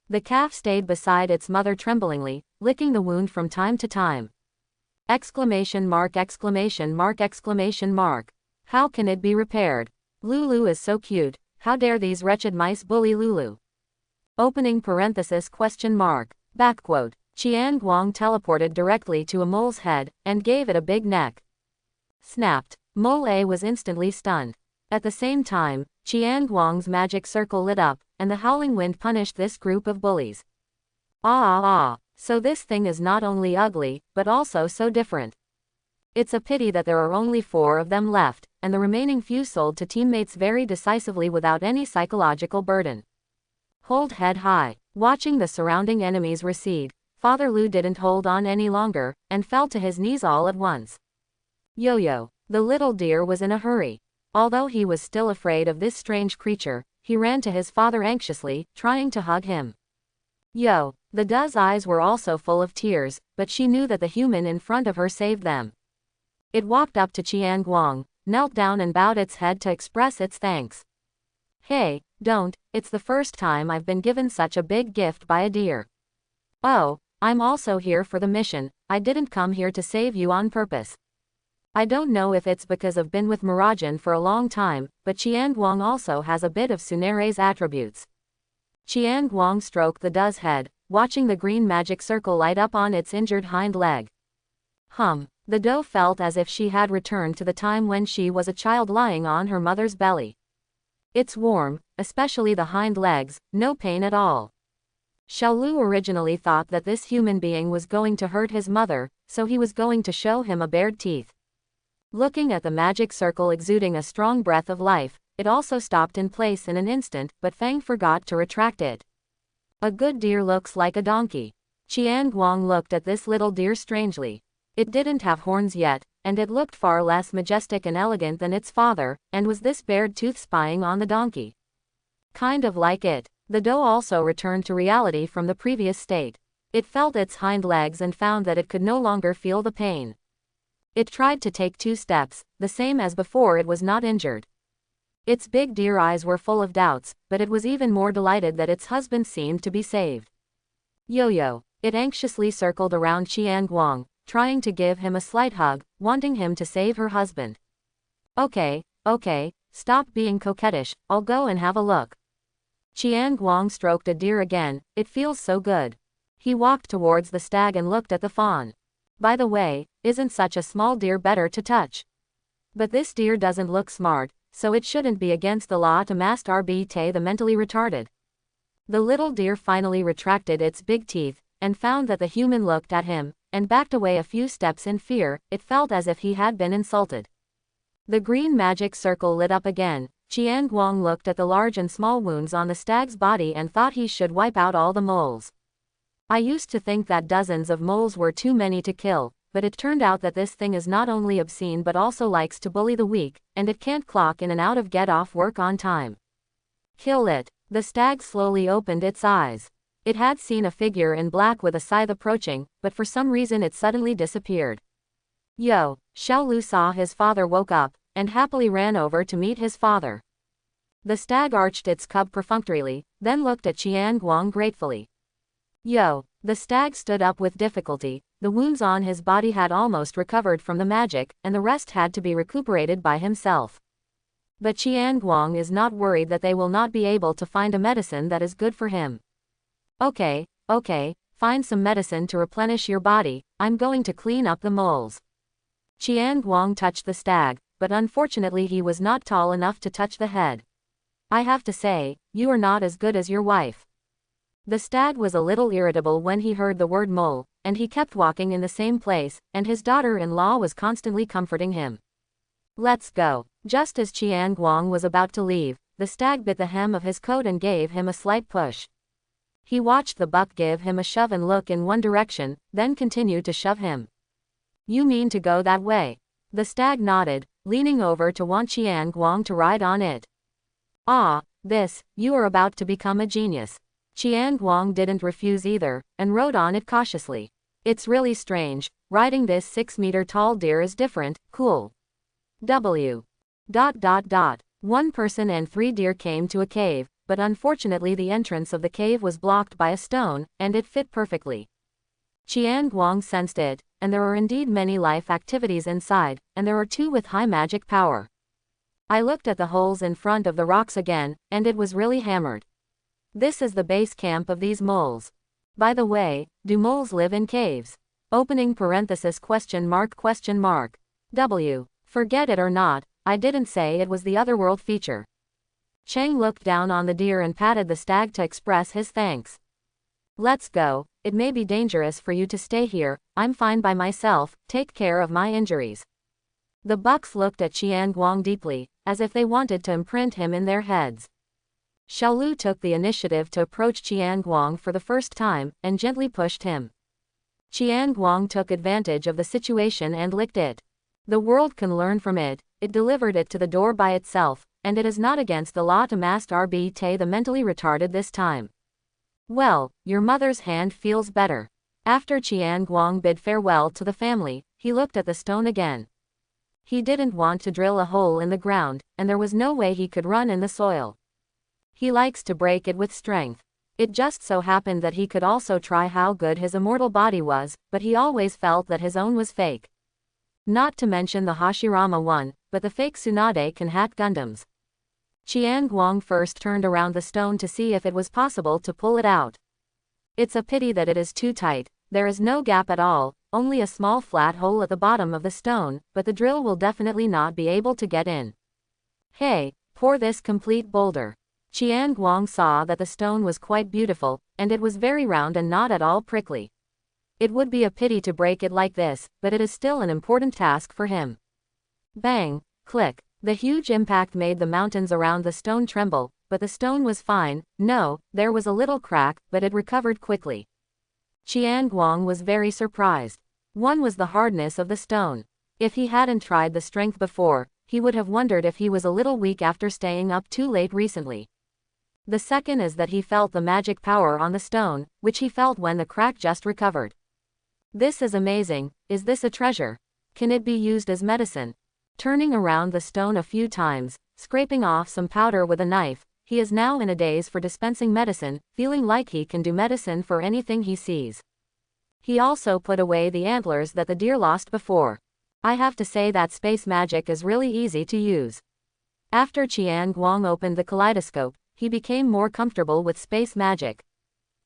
The calf stayed beside its mother tremblingly, licking the wound from time to time. Exclamation mark, exclamation mark, exclamation mark. How can it be repaired? Lulu is so cute. How dare these wretched mice bully Lulu? Opening parenthesis question mark. Backquote. Chiang Guang teleported directly to a mole's head, and gave it a big neck. Snapped. Mole A was instantly stunned. At the same time, Chiang Guang's magic circle lit up, and the howling wind punished this group of bullies. So this thing is not only ugly, but also so different. It's a pity that there are only 4 of them left, and the remaining few sold to teammates very decisively without any psychological burden. Hold head high. Watching the surrounding enemies recede, Father Lu didn't hold on any longer, and fell to his knees all at once. Yo-yo. The little deer was in a hurry. Although he was still afraid of this strange creature, he ran to his father anxiously, trying to hug him. Yo. The doe's eyes were also full of tears, but she knew that the human in front of her saved them. It walked up to Chiang Guang, knelt down and bowed its head to express its thanks. Hey, don't, it's the first time I've been given such a big gift by a deer. Oh, I'm also here for the mission, I didn't come here to save you on purpose. I don't know if it's because I've been with Mirajane for a long time, but Chiang Guang also has a bit of Tsunere's attributes. Chiang Guang stroked the doe's head, watching the green magic circle light up on its injured hind leg. The doe felt as if she had returned to the time when she was a child lying on her mother's belly. It's warm, especially the hind legs, no pain at all. Xiaolu originally thought that this human being was going to hurt his mother, so he was going to show him a bared teeth. Looking at the magic circle exuding a strong breath of life, it also stopped in place in an instant, but Fang forgot to retract it. A good deer looks like a donkey. Chiang Guang looked at this little deer strangely. It didn't have horns yet, and it looked far less majestic and elegant than its father, and was this bared tooth spying on the donkey? Kind of like it. The doe also returned to reality from the previous state. It felt its hind legs and found that it could no longer feel the pain. It tried to take 2 steps, the same as before. It was not injured. Its big deer eyes were full of doubts, but it was even more delighted that its husband seemed to be saved. Yo-yo. It anxiously circled around Guang, trying to give him a slight hug, wanting him to save her husband. Okay, stop being coquettish, I'll go and have a look. Guang stroked a deer again, it feels so good. He walked towards the stag and looked at the fawn. By the way, isn't such a small deer better to touch? But this deer doesn't look smart, so it shouldn't be against the law to masturbate the mentally retarded. The little deer finally retracted its big teeth, and found that the human looked at him, and backed away a few steps in fear. It felt as if he had been insulted. The green magic circle lit up again. Guang looked at the large and small wounds on the stag's body and thought he should wipe out all the moles. I used to think that dozens of moles were too many to kill, but it turned out that this thing is not only obscene but also likes to bully the weak, and it can't clock in and out of get off work on time. Kill it. The stag slowly opened its eyes. It had seen a figure in black with a scythe approaching, but for some reason it suddenly disappeared. Yo, Xiao Lu saw his father woke up, and happily ran over to meet his father. The stag arched its cub perfunctorily, then looked at Guang gratefully. Yo, the stag stood up with difficulty. The wounds on his body had almost recovered from the magic, and the rest had to be recuperated by himself. But Guang is not worried that they will not be able to find a medicine that is good for him. Okay, find some medicine to replenish your body, I'm going to clean up the moles. Guang touched the stag, but unfortunately he was not tall enough to touch the head. I have to say, you are not as good as your wife. The stag was a little irritable when he heard the word mole, and he kept walking in the same place, and his daughter-in-law was constantly comforting him. Let's go. Just as Guang was about to leave, the stag bit the hem of his coat and gave him a slight push. He watched the buck give him a shove and look in one direction, then continued to shove him. You mean to go that way? The stag nodded, leaning over to want Guang to ride on it. Ah, you are about to become a genius. Guang didn't refuse either, and rode on it cautiously. It's really strange, riding this 6-meter-tall deer is different, cool. One person and 3 deer came to a cave, but unfortunately the entrance of the cave was blocked by a stone, and it fit perfectly. Guang sensed it, and there are indeed many life activities inside, and there are 2 with high magic power. I looked at the holes in front of the rocks again, and it was really hammered. This is the base camp of these moles. By the way, do moles live in caves? Opening parenthesis question mark. Forget it or not, I didn't say it was the otherworld feature. Chiang looked down on the deer and patted the stag to express his thanks. Let's go, it may be dangerous for you to stay here, I'm fine by myself, take care of my injuries. The bucks looked at Guang deeply, as if they wanted to imprint him in their heads. Xiao Lu took the initiative to approach Guang for the first time, and gently pushed him. Guang took advantage of the situation and licked it. The world can learn from it, it delivered it to the door by itself, and it is not against the law to masturbate the mentally retarded this time. Well, your mother's hand feels better. After Guang bid farewell to the family, he looked at the stone again. He didn't want to drill a hole in the ground, and there was no way he could run in the soil. He likes to break it with strength. It just so happened that he could also try how good his immortal body was, but he always felt that his own was fake. Not to mention the Hashirama one, but the fake Tsunade can hack Gundams. Guang first turned around the stone to see if it was possible to pull it out. It's a pity that it is too tight, there is no gap at all, only a small flat hole at the bottom of the stone, but the drill will definitely not be able to get in. Hey, pour this complete boulder. Guang saw that the stone was quite beautiful, and it was very round and not at all prickly. It would be a pity to break it like this, but it is still an important task for him. Bang, click. The huge impact made the mountains around the stone tremble, but the stone was fine. No, there was a little crack, but it recovered quickly. Guang was very surprised. One was the hardness of the stone. If he hadn't tried the strength before, he would have wondered if he was a little weak after staying up too late recently. The second is that he felt the magic power on the stone, which he felt when the crack just recovered. This is amazing. Is this a treasure? Can it be used as medicine? Turning around the stone a few times, scraping off some powder with a knife, he is now in a daze for dispensing medicine, feeling like he can do medicine for anything he sees. He also put away the antlers that the deer lost before. I have to say that space magic is really easy to use. After Guang opened the kaleidoscope, he became more comfortable with space magic.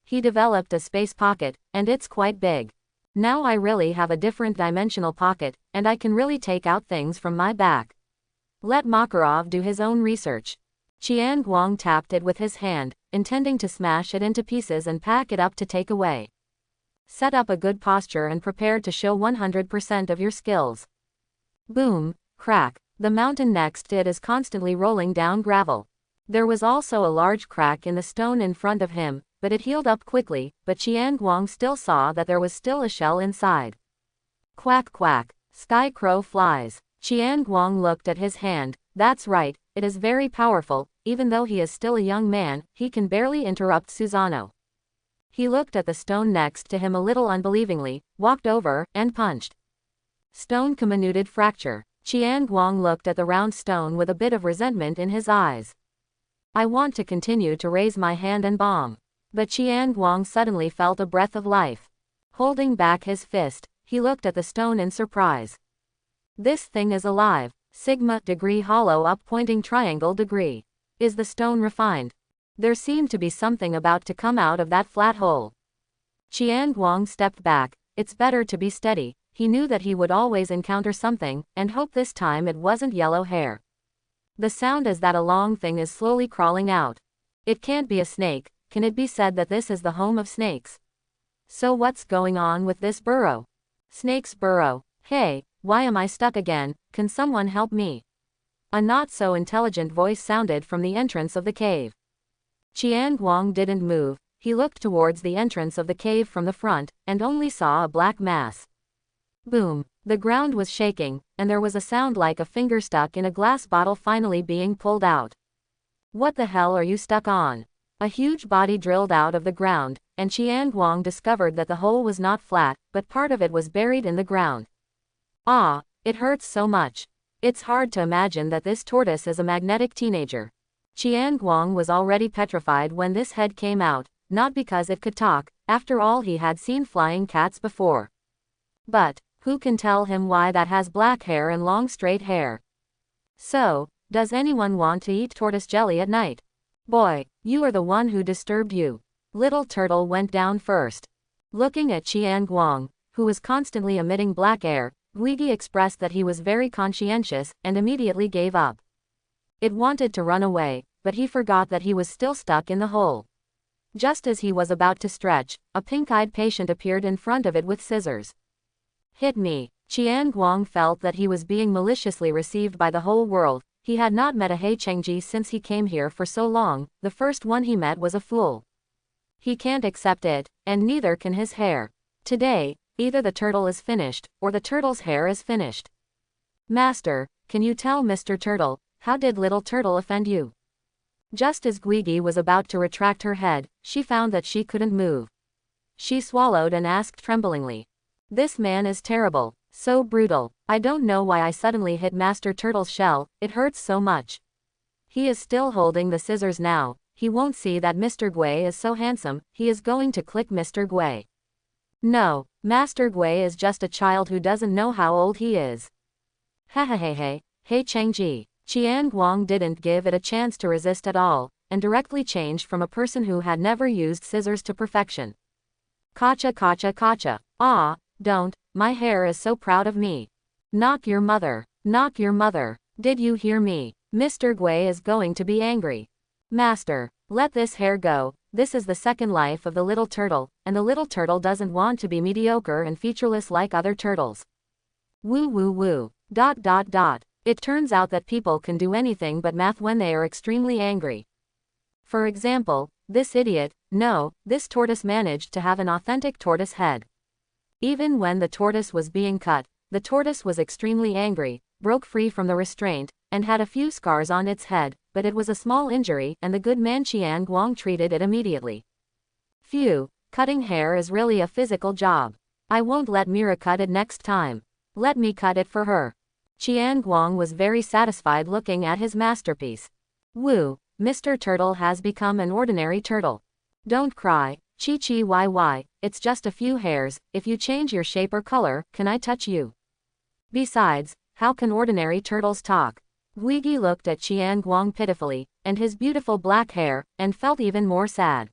He developed a space pocket, and it's quite big. Now I really have a different dimensional pocket, and I can really take out things from my back. Let Makarov do his own research. Guang tapped it with his hand, intending to smash it into pieces and pack it up to take away. Set up a good posture and prepare to show 100% of your skills. Boom, crack. The mountain next to it is constantly rolling down gravel. There was also a large crack in the stone in front of him, but it healed up quickly, but Guang still saw that there was still a shell inside. Quack quack. Sky crow flies. Guang looked at his hand. That's right, it is very powerful. Even though he is still a young man, he can barely interrupt Susano. He looked at the stone next to him a little unbelievingly, walked over, and punched. Stone comminuted fracture. Guang looked at the round stone with a bit of resentment in his eyes. I want to continue to raise my hand and bomb. But Guang suddenly felt a breath of life. Holding back his fist, he looked at the stone in surprise. This thing is alive. Sigma degree hollow up pointing triangle degree. Is the stone refined? There seemed to be something about to come out of that flat hole. Guang stepped back. It's better to be steady. He knew that he would always encounter something, and hoped this time it wasn't yellow hair. The sound is that a long thing is slowly crawling out. It can't be a snake. Can it be said that this is the home of snakes? So what's going on with this burrow? Snake's burrow. Hey, why am I stuck again? Can someone help me? A not so intelligent voice sounded from the entrance of the cave. Guang didn't move. He looked towards the entrance of the cave from the front, and only saw a black mass. Boom. The ground was shaking, and there was a sound like a finger stuck in a glass bottle finally being pulled out. What the hell are you stuck on? A huge body drilled out of the ground, and Guang discovered that the hole was not flat, but part of it was buried in the ground. Ah, it hurts so much. It's hard to imagine that this tortoise is a magnetic teenager. Guang was already petrified when this head came out, not because it could talk, after all he had seen flying cats before. But who can tell him why that has black hair and long straight hair? So, does anyone want to eat tortoise jelly at night? Boy, you are the one who disturbed you. Little Turtle went down first. Looking at Guang, who was constantly emitting black air, Guigi expressed that he was very conscientious, and immediately gave up. It wanted to run away, but he forgot that he was still stuck in the hole. Just as he was about to stretch, a pink-eyed patient appeared in front of it with scissors. Hit me. Guang felt that he was being maliciously received by the whole world. He had not met a Chengji since he came here for so long. The first one he met was a fool. He can't accept it, and neither can his hair. Today, either the turtle is finished, or the turtle's hair is finished. Master, can you tell Mr. Turtle, how did Little Turtle offend you? Just as Guigi was about to retract her head, she found that she couldn't move. She swallowed and asked tremblingly. This man is terrible, so brutal. I don't know why I suddenly hit Master Turtle's shell, it hurts so much. He is still holding the scissors now. He won't see that Mr. Gui is so handsome. He is going to click Mr. Gui. No, Master Gui is just a child who doesn't know how old he is. Hey Chengji. Guang didn't give it a chance to resist at all, and directly changed from a person who had never used scissors to perfection. Kacha. Ah, don't, my hair is so proud of me. Knock your mother. Did you hear me? Mr. Gui is going to be angry. Master, let this hair go. This is the second life of the little turtle, and the little turtle doesn't want to be mediocre and featureless like other turtles. Woo. ... It turns out that people can do anything but math when they are extremely angry. For example, this idiot, this tortoise managed to have an authentic tortoise head. Even when the tortoise was being cut, the tortoise was extremely angry, broke free from the restraint, and had a few scars on its head, but it was a small injury and the good man Chiang Guang treated it immediately. Phew, cutting hair is really a physical job. I won't let Mira cut it next time. Let me cut it for her. Chiang Guang was very satisfied looking at his masterpiece. Woo, Mr. Turtle has become an ordinary turtle. Don't cry, Chi, it's just a few hairs. If you change your shape or color, can I touch you? Besides, how can ordinary turtles talk? Guigi looked at Chiang Guang pitifully, and his beautiful black hair, and felt even more sad.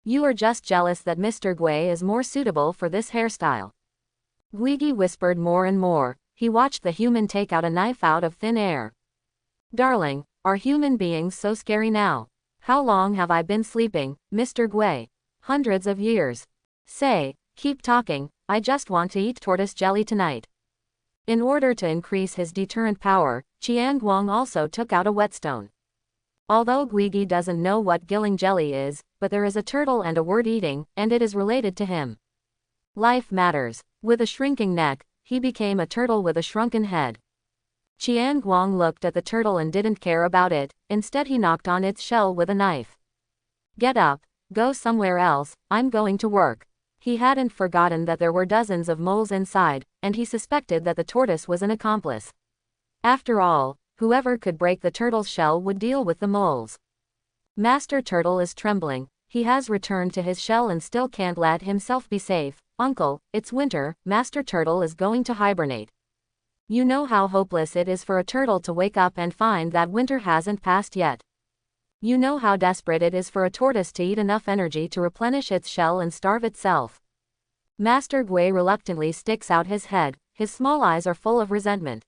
You are just jealous that Mr. Gui is more suitable for this hairstyle. Guigi whispered more and more. He watched the human take out a knife out of thin air. Darling, are human beings so scary now? How long have I been sleeping, Mr. Gui? Hundreds of years. Say, keep talking, I just want to eat tortoise jelly tonight. In order to increase his deterrent power, Chiang Guang also took out a whetstone. Although Guigi doesn't know what gilling jelly is, but there is a turtle and a word eating, and it is related to him. Life matters. With a shrinking neck, he became a turtle with a shrunken head. Chiang Guang looked at the turtle and didn't care about it, instead he knocked on its shell with a knife. Get up, go somewhere else, I'm going to work. He hadn't forgotten that there were dozens of moles inside, and he suspected that the tortoise was an accomplice. After all, whoever could break the turtle's shell would deal with the moles. Master Turtle is trembling. He has returned to his shell and still can't let himself be safe. Uncle, it's winter, Master Turtle is going to hibernate. You know how hopeless it is for a turtle to wake up and find that winter hasn't passed yet. You know how desperate it is for a tortoise to eat enough energy to replenish its shell and starve itself. Master Gui reluctantly sticks out his head, his small eyes are full of resentment.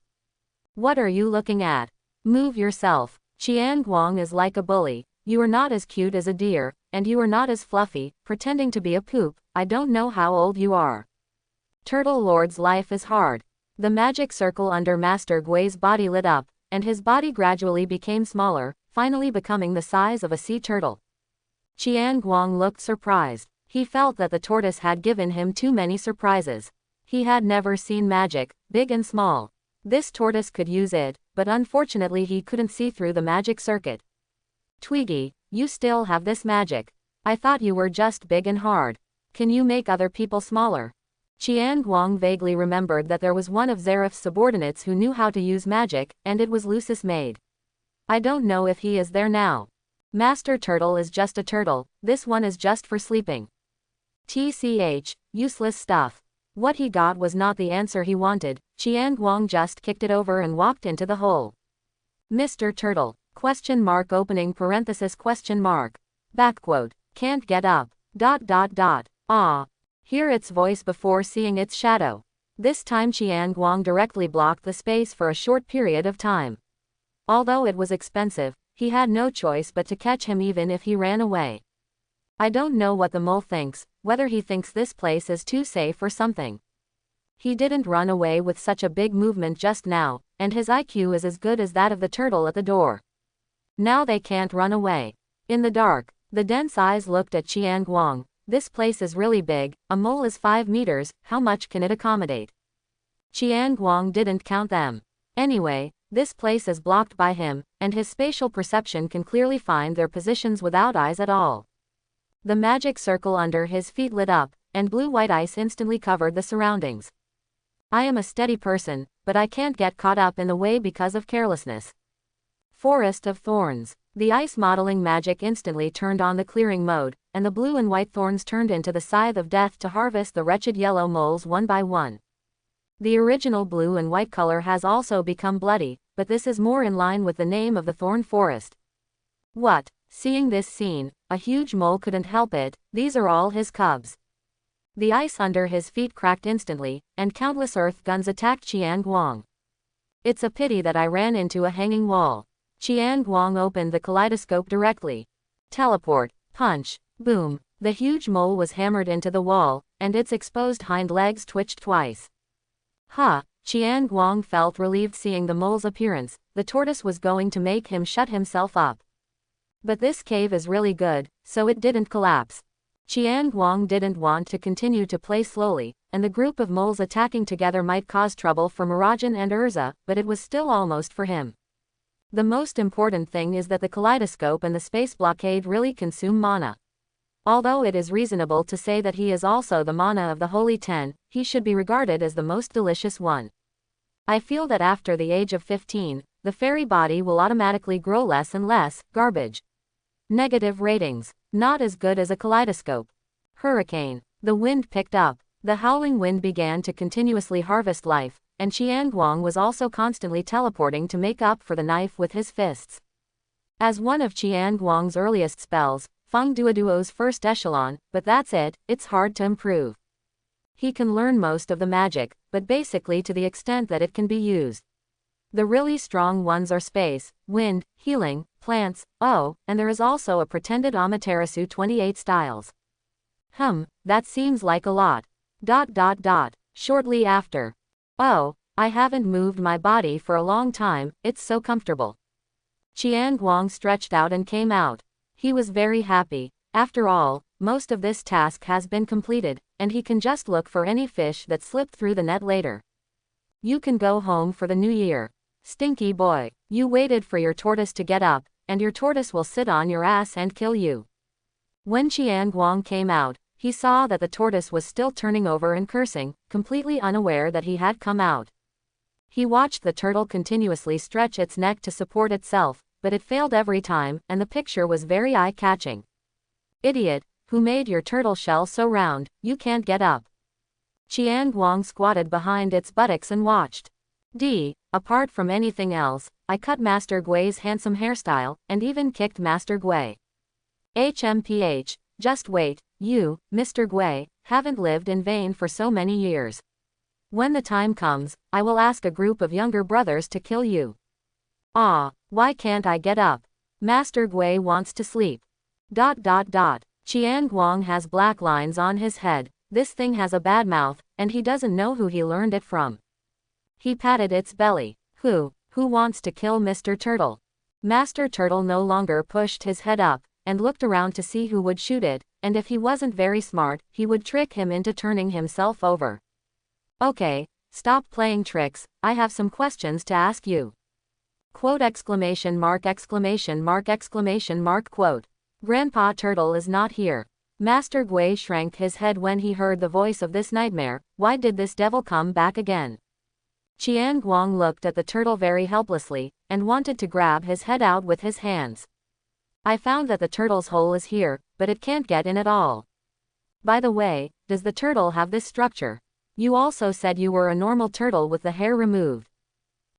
What are you looking at? Move yourself. Chiang Guang is like a bully. You are not as cute as a deer, and you are not as fluffy, pretending to be a poop. I don't know how old you are. Turtle Lord's life is hard. The magic circle under Master Gui's body lit up, and his body gradually became smaller, finally becoming the size of a sea turtle. Chiang Guang looked surprised. He felt that the tortoise had given him too many surprises. He had never seen magic, big and small. This tortoise could use it, but unfortunately he couldn't see through the magic circuit. Twiggy, you still have this magic. I thought you were just big and hard. Can you make other people smaller? Chiang Guang vaguely remembered that there was one of Zaref's subordinates who knew how to use magic, and it was Lucis Maid. I don't know if he is there now. Master Turtle is just a turtle, this one is just for sleeping. TCH, useless stuff. What he got was not the answer he wanted. Chiang Guang just kicked it over and walked into the hole. Mr. Turtle, question mark opening parenthesis question mark. Backquote, can't get up, ... Ah. Hear its voice before seeing its shadow. This time Chiang Guang directly blocked the space for a short period of time. Although it was expensive, he had no choice but to catch him even if he ran away. I don't know what the mole thinks, whether he thinks this place is too safe or something. He didn't run away with such a big movement just now, and his IQ is as good as that of the turtle at the door. Now they can't run away. In the dark, the dense eyes looked at Chiang Guang. This place is really big, a mole is 5 meters, how much can it accommodate? Chiang Guang didn't count them. Anyway, this place is blocked by him, and his spatial perception can clearly find their positions without eyes at all. The magic circle under his feet lit up, and blue-white ice instantly covered the surroundings. I am a steady person, but I can't get caught up in the way because of carelessness. Forest of Thorns. The ice modeling magic instantly turned on the clearing mode, and the blue and white thorns turned into the scythe of death to harvest the wretched yellow moles one by one. The original blue and white color has also become bloody, but this is more in line with the name of the thorn forest. What? Seeing this scene, a huge mole couldn't help it, these are all his cubs. The ice under his feet cracked instantly, and countless earth guns attacked Chiang Guang. It's a pity that I ran into a hanging wall. Chiang Guang opened the kaleidoscope directly. Teleport, punch, boom, the huge mole was hammered into the wall, and its exposed hind legs twitched twice. Chiang Guang felt relieved seeing the mole's appearance. The tortoise was going to make him shut himself up. But this cave is really good, so it didn't collapse. Chiang Guang didn't want to continue to play slowly, and the group of moles attacking together might cause trouble for Mirajane and Urza, but it was still almost for him. The most important thing is that the kaleidoscope and the space blockade really consume mana. Although it is reasonable to say that he is also the mana of the Holy Ten, he should be regarded as the most delicious one. I feel that after the age of 15, the fairy body will automatically grow less and less. Garbage. Negative ratings. Not as good as a kaleidoscope. Hurricane. The wind picked up. The howling wind began to continuously harvest life, and Chiang Guang was also constantly teleporting to make up for the knife with his fists. As one of Chiang Guang's earliest spells, Feng Duoduo's first echelon, but that's it, it's hard to improve. He can learn most of the magic, but basically to the extent that it can be used. The really strong ones are space, wind, healing, plants, and there is also a pretended Amaterasu 28 styles. That seems like a lot. Shortly after. I haven't moved my body for a long time, it's so comfortable. Chiang Guang stretched out and came out. He was very happy. After all, most of this task has been completed, and he can just look for any fish that slipped through the net later. You can go home for the new year. Stinky boy, you waited for your tortoise to get up, and your tortoise will sit on your ass and kill you. When Chiang Guang came out, he saw that the tortoise was still turning over and cursing, completely unaware that he had come out. He watched the turtle continuously stretch its neck to support itself, but it failed every time, and the picture was very eye-catching. Idiot, who made your turtle shell so round, you can't get up. Chiang Guang squatted behind its buttocks and watched. Apart from anything else, I cut Master Gui's handsome hairstyle, and even kicked Master Gui. HMPH, just wait, you, Mr. Gui, haven't lived in vain for so many years. When the time comes, I will ask a group of younger brothers to kill you. Why can't I get up? Master Gui wants to sleep. Chiang Guang has black lines on his head, this thing has a bad mouth, and he doesn't know who he learned it from. He patted its belly. Who wants to kill Mr. Turtle? Master Turtle no longer pushed his head up, and looked around to see who would shoot it, and if he wasn't very smart, he would trick him into turning himself over. Okay, stop playing tricks, I have some questions to ask you. Quote exclamation mark. Quote. Grandpa Turtle is not here. Master Gui shrank his head when he heard the voice of this nightmare. Why did this devil come back again? Chiang Guang looked at the turtle very helplessly, and wanted to grab his head out with his hands. I found that the turtle's hole is here, but it can't get in at all. By the way, does the turtle have this structure? You also said you were a normal turtle with the hair removed.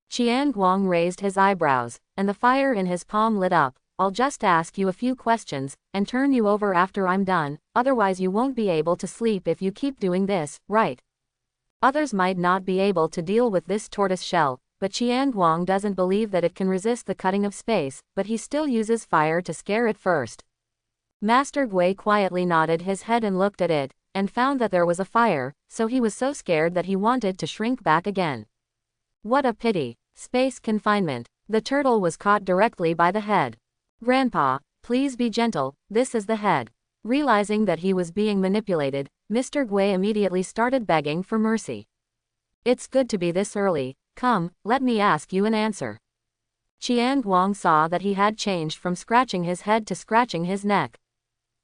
Chiang Guang raised his eyebrows, and the fire in his palm lit up. I'll just ask you a few questions, and turn you over after I'm done, otherwise you won't be able to sleep if you keep doing this, right? Others might not be able to deal with this tortoise shell, but Chiang Guang doesn't believe that it can resist the cutting of space, but he still uses fire to scare it first. Master Gui quietly nodded his head and looked at it, and found that there was a fire, so he was so scared that he wanted to shrink back again. What a pity. Space confinement. The turtle was caught directly by the head. Grandpa, please be gentle, this is the head. Realizing that he was being manipulated, Mr. Gui immediately started begging for mercy. It's good to be this early, come, let me ask you an answer. Chiang Guang saw that he had changed from scratching his head to scratching his neck.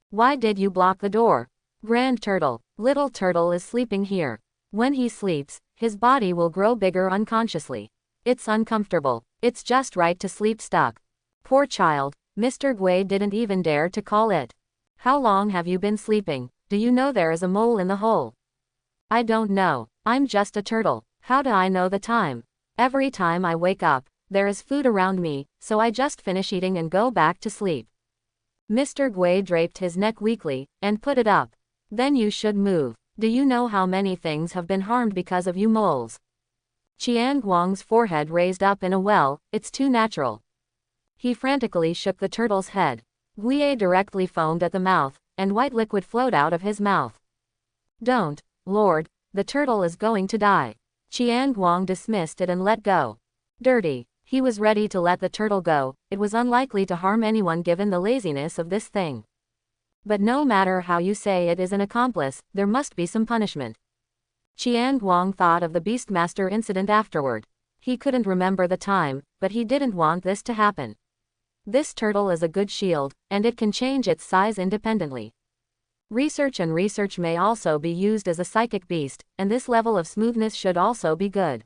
Why did you block the door? Grand Turtle, little turtle is sleeping here. When he sleeps, his body will grow bigger unconsciously. It's uncomfortable, it's just right to sleep stuck. Poor child, Mr. Gui didn't even dare to call it. How long have you been sleeping? Do you know there is a mole in the hole? I don't know, I'm just a turtle, how do I know the time? Every time I wake up, there is food around me, so I just finish eating and go back to sleep. Mr. Gui draped his neck weakly, and put it up. Then you should move. Do you know how many things have been harmed because of you moles? Chiang Guang's forehead raised up in a well, it's too natural. He frantically shook the turtle's head. Gui directly foamed at the mouth, and white liquid flowed out of his mouth. Don't, Lord, the turtle is going to die. Chiang Guang dismissed it and let go. Dirty. He was ready to let the turtle go, it was unlikely to harm anyone given the laziness of this thing. But no matter how you say it is an accomplice, there must be some punishment. Chiang Guang thought of the Beastmaster incident afterward. He couldn't remember the time, but he didn't want this to happen. This turtle is a good shield, and it can change its size independently. Research may also be used as a psychic beast, and this level of smoothness should also be good.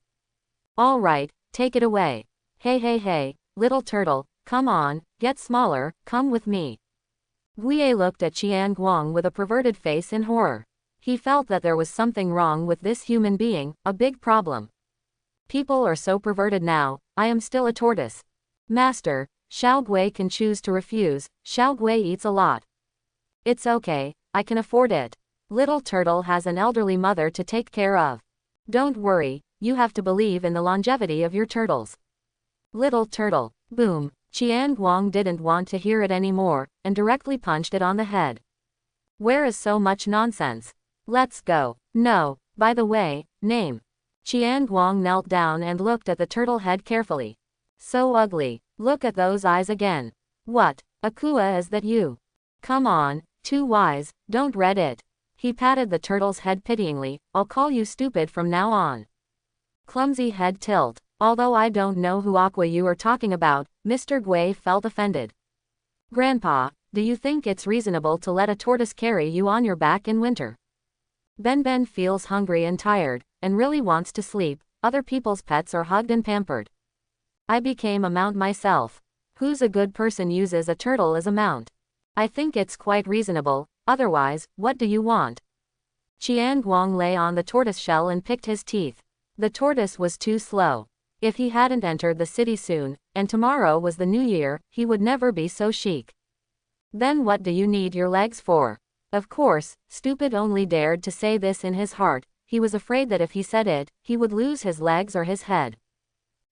All right, take it away. Hey, little turtle, come on, get smaller, come with me. Guye looked at Chiang Guang with a perverted face in horror. He felt that there was something wrong with this human being, a big problem. People are so perverted now. I am still a tortoise. Master, Xiao Gui can choose to refuse. Xiao Gui eats a lot. It's okay, I can afford it. Little turtle has an elderly mother to take care of. Don't worry, you have to believe in the longevity of your turtles. Little turtle, boom. Chiang Guang didn't want to hear it anymore, and directly punched it on the head. Where is so much nonsense? Let's go. No, by the way, name. Chiang Guang knelt down and looked at the turtle head carefully. So ugly, look at those eyes again. What, Akua, is that you? Come on, too wise, don't read it. He patted the turtle's head pityingly. I'll call you stupid from now on. Clumsy head tilt. Although I don't know who Aqua you are talking about, Mr. Gui felt offended. Grandpa, do you think it's reasonable to let a tortoise carry you on your back in winter? Ben feels hungry and tired, and really wants to sleep. Other people's pets are hugged and pampered. I became a mount myself. Who's a good person uses a turtle as a mount? I think it's quite reasonable, otherwise, what do you want? Chiang Guang lay on the tortoise shell and picked his teeth. The tortoise was too slow. If he hadn't entered the city soon, and tomorrow was the new year, he would never be so chic. Then what do you need your legs for? Of course, Stupid only dared to say this in his heart. He was afraid that if he said it, he would lose his legs or his head.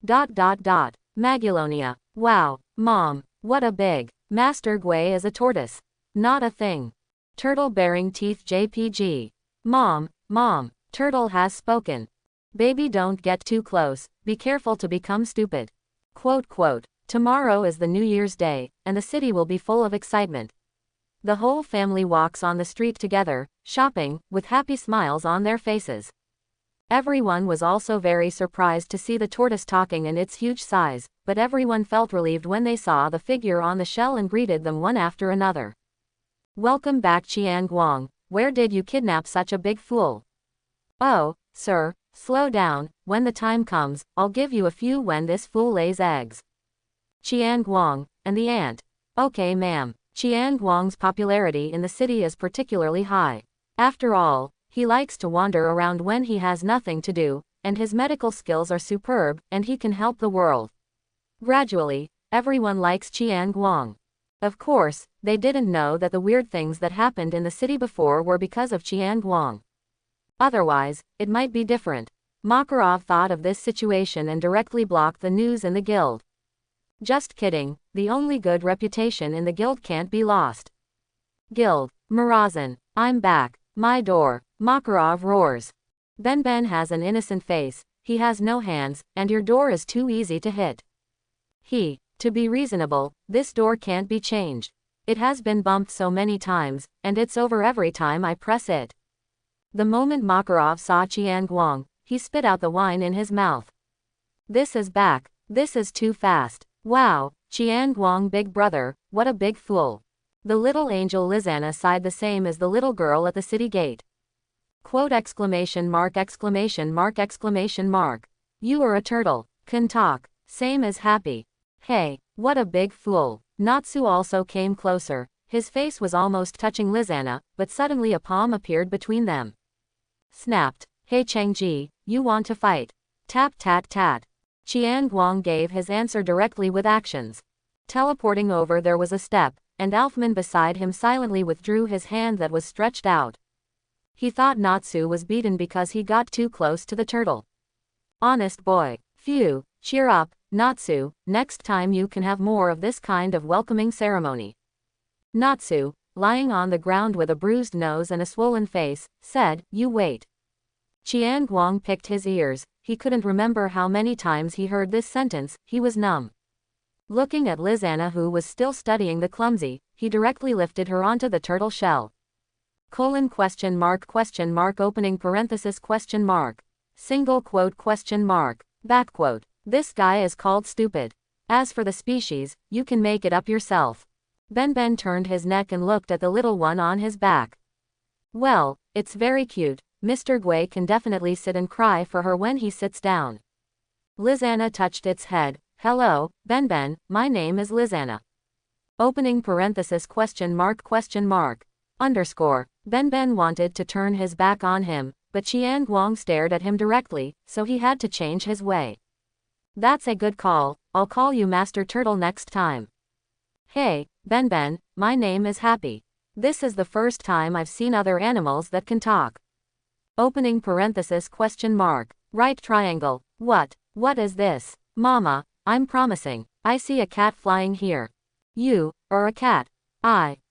Magulonia. Wow, Mom, what a big. Master Gui is a tortoise. Not a thing. Turtle bearing teeth JPG. Mom, turtle has spoken. Baby, don't get too close, be careful to become stupid. Quote, tomorrow is the New Year's Day, and the city will be full of excitement. The whole family walks on the street together, shopping, with happy smiles on their faces. Everyone was also very surprised to see the tortoise talking in its huge size, but everyone felt relieved when they saw the figure on the shell and greeted them one after another. Welcome back, Chiang Guang. Where did you kidnap such a big fool? Oh, sir. Slow down, when the time comes, I'll give you a few when this fool lays eggs. Chiang Guang, and the ant. Okay, ma'am. Chiang Guang's popularity in the city is particularly high. After all, he likes to wander around when he has nothing to do, and his medical skills are superb, and he can help the world. Gradually, everyone likes Chiang Guang. Of course, they didn't know that the weird things that happened in the city before were because of Chiang Guang. Otherwise, it might be different. Makarov thought of this situation and directly blocked the news in the guild. Just kidding, the only good reputation in the guild can't be lost. Guild, Mirajane, I'm back, my door, Makarov roars. Ben has an innocent face, he has no hands, and your door is too easy to hit. To be reasonable, this door can't be changed. It has been bumped so many times, and it's over every time I press it. The moment Makarov saw Chiang Guang, he spit out the wine in his mouth. This is back. This is too fast. Wow, Chiang Guang big brother, what a big fool. The little angel Lizana sighed the same as the little girl at the city gate. Quote exclamation mark. You are a turtle, can talk, same as happy. Hey, what a big fool. Natsu also came closer. His face was almost touching Lizana, but suddenly a palm appeared between them. Snapped. Hey Changji, you want to fight? Tap tat tat. Chiang Guang gave his answer directly with actions. Teleporting over there was a step, and Alfman beside him silently withdrew his hand that was stretched out. He thought Natsu was beaten because he got too close to the turtle. Honest boy. Phew, cheer up, Natsu, next time you can have more of this kind of welcoming ceremony. Natsu, lying on the ground with a bruised nose and a swollen face, said, you wait. Chiang Guang picked his ears. He couldn't remember how many times he heard this sentence, he was numb. Looking at Lizana who was still studying the clumsy, he directly lifted her onto the turtle shell. Opening parenthesis ? Single quote ? Back quote. This guy is called stupid. As for the species, you can make it up yourself. Ben turned his neck and looked at the little one on his back. Well, it's very cute. Mr. Gui can definitely sit and cry for her when he sits down. Lizanna touched its head. Hello, Ben, my name is Lizanna. Opening parenthesis ? Ben wanted to turn his back on him, but Guang stared at him directly, so he had to change his way. That's a good call, I'll call you Master Turtle next time. Hey, Ben, my name is Happy. This is the first time I've seen other animals that can talk. Opening parenthesis ? Right triangle. What is this? Mama, I'm promising. I see a cat flying here. You, or a cat?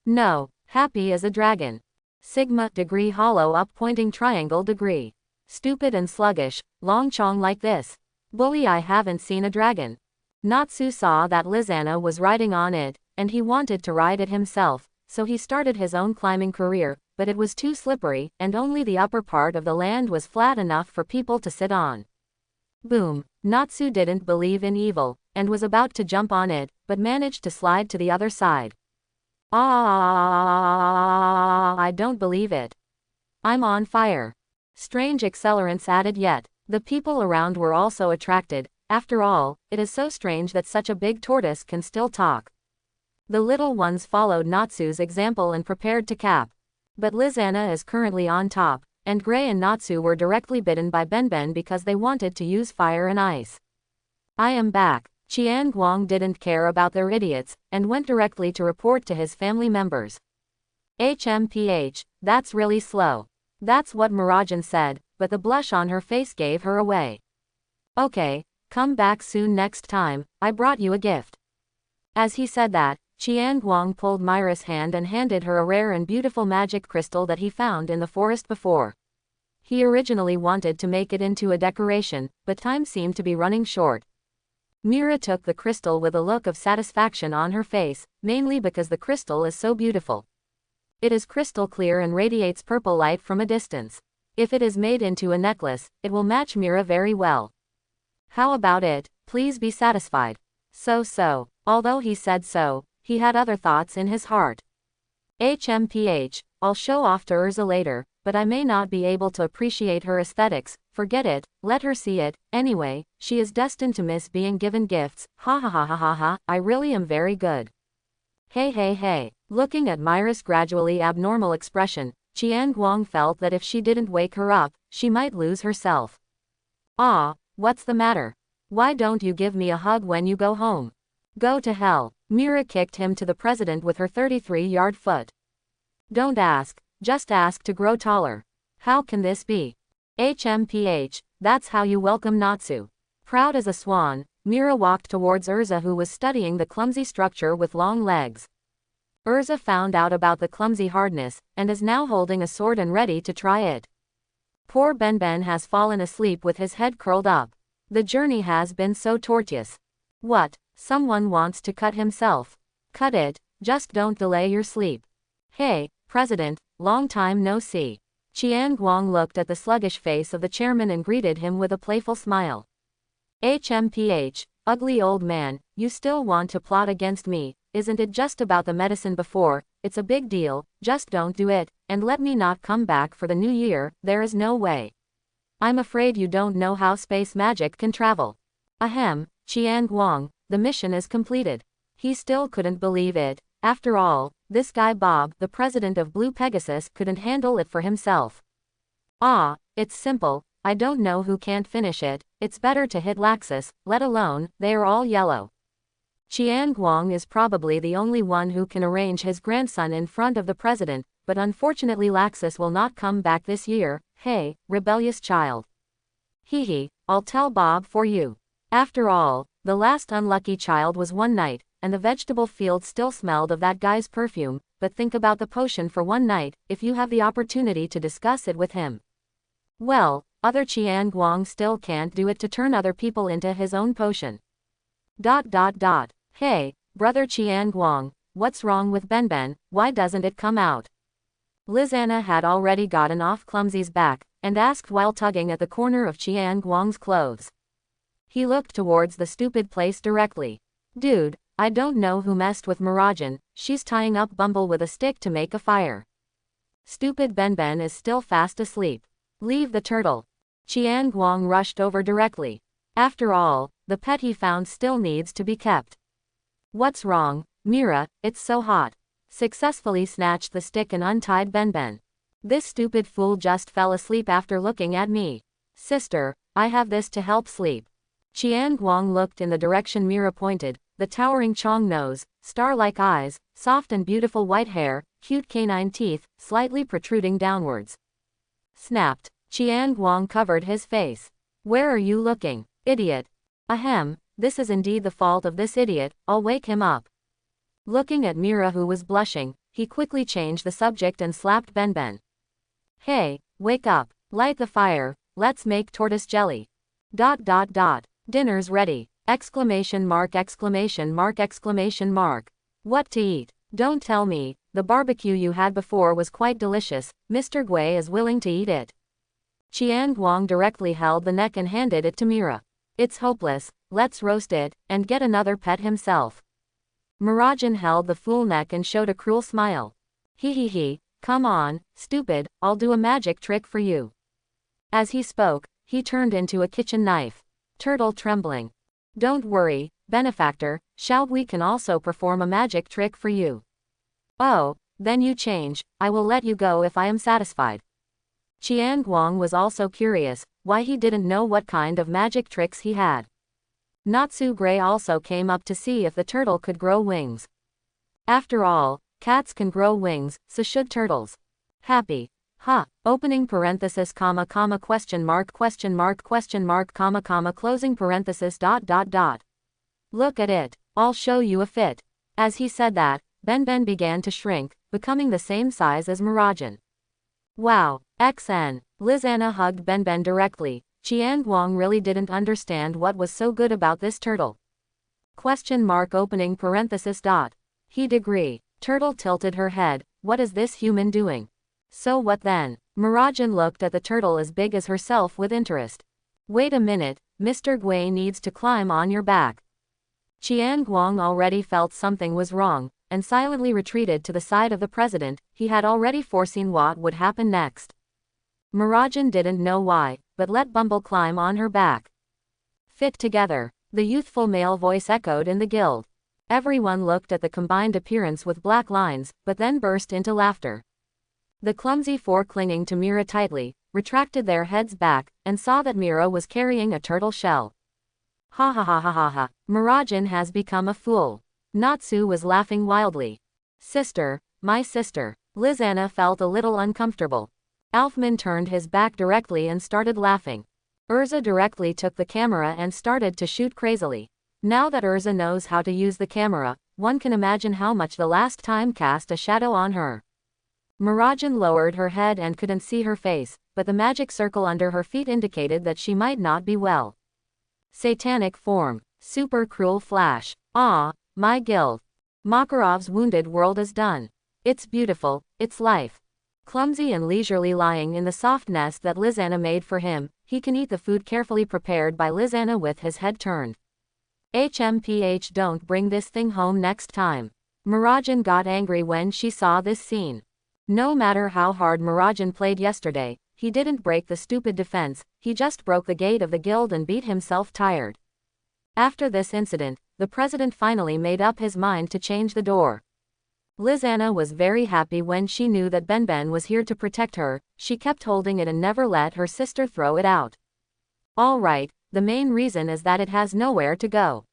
No, Happy is a dragon. Sigma degree hollow up pointing triangle degree. Stupid and sluggish, long chong like this. Bully, I haven't seen a dragon. Natsu saw that Lizanna was riding on it, and he wanted to ride it himself, so he started his own climbing career, but it was too slippery, and only the upper part of the land was flat enough for people to sit on. Boom. Natsu didn't believe in evil, and was about to jump on it, but managed to slide to the other side. I don't believe it. I'm on fire. Strange accelerants added yet. The people around were also attracted. After all, it is so strange that such a big tortoise can still talk. The little ones followed Natsu's example and prepared to cap. But Lizanna is currently on top, and Gray and Natsu were directly bitten by Ben because they wanted to use fire and ice. I am back. Guang didn't care about their idiots, and went directly to report to his family members. That's really slow. That's what Mirajane said, but the blush on her face gave her away. Okay, come back soon next time, I brought you a gift. As he said that, Guang pulled Myra's hand and handed her a rare and beautiful magic crystal that he found in the forest before. He originally wanted to make it into a decoration, but time seemed to be running short. Mira took the crystal with a look of satisfaction on her face, mainly because the crystal is so beautiful. It is crystal clear and radiates purple light from a distance. If it is made into a necklace, it will match Mira very well. How about it? Please be satisfied. So. Although he said so, he had other thoughts in his heart. I'll show off to Urza later, but I may not be able to appreciate her aesthetics. Forget it, let her see it. Anyway, she is destined to miss being given gifts. Ha, I really am very good. Hey. Looking at Myra's gradually abnormal expression, Guang felt that if she didn't wake her up, she might lose herself. What's the matter? Why don't you give me a hug when you go home? Go to hell. Mira kicked him to the president with her 33-yard foot. Don't ask, just ask to grow taller. How can this be? That's how you welcome Natsu. Proud as a swan, Mira walked towards Urza, who was studying the clumsy structure with long legs. Urza found out about the clumsy hardness, and is now holding a sword and ready to try it. Poor Ben has fallen asleep with his head curled up. The journey has been so tortuous. What? Someone wants to cut himself. Cut it, just don't delay your sleep. Hey, President, long time no see. Guang looked at the sluggish face of the chairman and greeted him with a playful smile. Ugly old man, you still want to plot against me, isn't it just about the medicine before? It's a big deal, just don't do it, and let me not come back for the new year, there is no way. I'm afraid you don't know how space magic can travel. Ahem, Guang, the mission is completed. He still couldn't believe it. After all, this guy Bob, the president of Blue Pegasus, couldn't handle it for himself. It's simple, I don't know who can't finish it, it's better to hit Laxus, let alone, they are all yellow. Guang is probably the only one who can arrange his grandson in front of the president, but unfortunately Laxus will not come back this year. Hey, rebellious child. I'll tell Bob for you. After all, the last unlucky child was one night, and the vegetable field still smelled of that guy's perfume, but think about the potion for one night, if you have the opportunity to discuss it with him. Well, other Guang still can't do it to turn other people into his own potion. Hey, brother Guang, what's wrong with Benben, why doesn't it come out? Lizana had already gotten off Clumsy's back, and asked while tugging at the corner of Chiang Guang's clothes. He looked towards the stupid place directly. Dude, I don't know who messed with Mirajane, she's tying up Bumble with a stick to make a fire. Stupid Benben is still fast asleep. Leave the turtle. Chiang Guang rushed over directly. After all, the pet he found still needs to be kept. What's wrong, Mira, it's so hot. Successfully snatched the stick and untied Benben. This stupid fool just fell asleep after looking at me. Sister, I have this to help sleep. Chiang Guang looked in the direction Mira pointed, the towering Chong nose, star-like eyes, soft and beautiful white hair, cute canine teeth, slightly protruding downwards. Snapped. Chiang Guang covered his face. Where are you looking, idiot? Ahem, this is indeed the fault of this idiot, I'll wake him up. Looking at Mira who was blushing, he quickly changed the subject and slapped Benben. Hey, wake up, light the fire, let's make tortoise jelly. ... Dinner's ready! Exclamation mark exclamation mark exclamation mark. What to eat? Don't tell me, the barbecue you had before was quite delicious, Mr. Gui is willing to eat it. Chiang Guang directly held the neck and handed it to Mira. It's hopeless, let's roast it, and get another pet himself. Mirajane held the fool neck and showed a cruel smile. He, come on, stupid, I'll do a magic trick for you. As he spoke, he turned into a kitchen knife. Turtle trembling. Don't worry, benefactor, shall we can also perform a magic trick for you. Oh, then you change, I will let you go if I am satisfied. Chiang Guang was also curious, why he didn't know what kind of magic tricks he had. Natsu Gray also came up to see if the turtle could grow wings. After all, cats can grow wings, so should turtles. Happy. Opening parenthesis comma question mark comma closing parenthesis ... Look at it, I'll show you a fit. As he said that, Benben began to shrink, becoming the same size as Mirajane. Wow, XN. Lizana hugged Benben directly. Chiang Guang really didn't understand what was so good about this turtle. Question mark opening parenthesis ... He'd agree. Turtle tilted her head, what is this human doing? So what then? Mirajane looked at the turtle as big as herself with interest. Wait a minute, Mr. Gui needs to climb on your back. Chiang Guang already felt something was wrong, and silently retreated to the side of the president. He had already foreseen what would happen next. Mirajane didn't know why, but let Bumble climb on her back. Fit together. The youthful male voice echoed in the guild. Everyone looked at the combined appearance with black lines, but then burst into laughter. The clumsy four clinging to Mira tightly, retracted their heads back, and saw that Mira was carrying a turtle shell. Ha ha ha ha ha ha, Mirajane has become a fool. Natsu was laughing wildly. Sister, my sister. Lizana felt a little uncomfortable. Alfman turned his back directly and started laughing. Urza directly took the camera and started to shoot crazily. Now that Urza knows how to use the camera, one can imagine how much the last time cast a shadow on her. Mirajane lowered her head and couldn't see her face, but the magic circle under her feet indicated that she might not be well. Satanic form. Super cruel flash. Ah, my guild. Makarov's wounded world is done. It's beautiful, it's life. Clumsy and leisurely lying in the soft nest that Lizana made for him, he can eat the food carefully prepared by Lizana with his head turned. HMPH, don't bring this thing home next time. Mirajane got angry when she saw this scene. No matter how hard Mirajane played yesterday, he didn't break the stupid defense, he just broke the gate of the guild and beat himself tired. After this incident, the president finally made up his mind to change the door. Lizana was very happy when she knew that Benben was here to protect her. She kept holding it and never let her sister throw it out. Alright, the main reason is that it has nowhere to go.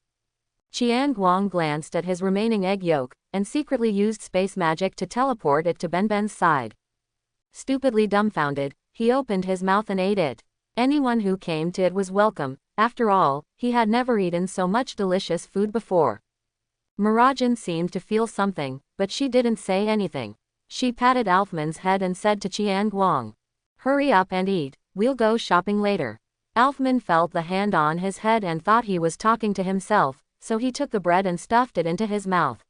Chiang Guang glanced at his remaining egg yolk, and secretly used space magic to teleport it to Benben's side. Stupidly dumbfounded, he opened his mouth and ate it. Anyone who came to it was welcome, after all, he had never eaten so much delicious food before. Mirajane seemed to feel something, but she didn't say anything. She patted Alfman's head and said to Chiang Guang, hurry up and eat, we'll go shopping later. Alfman felt the hand on his head and thought he was talking to himself, so he took the bread and stuffed it into his mouth.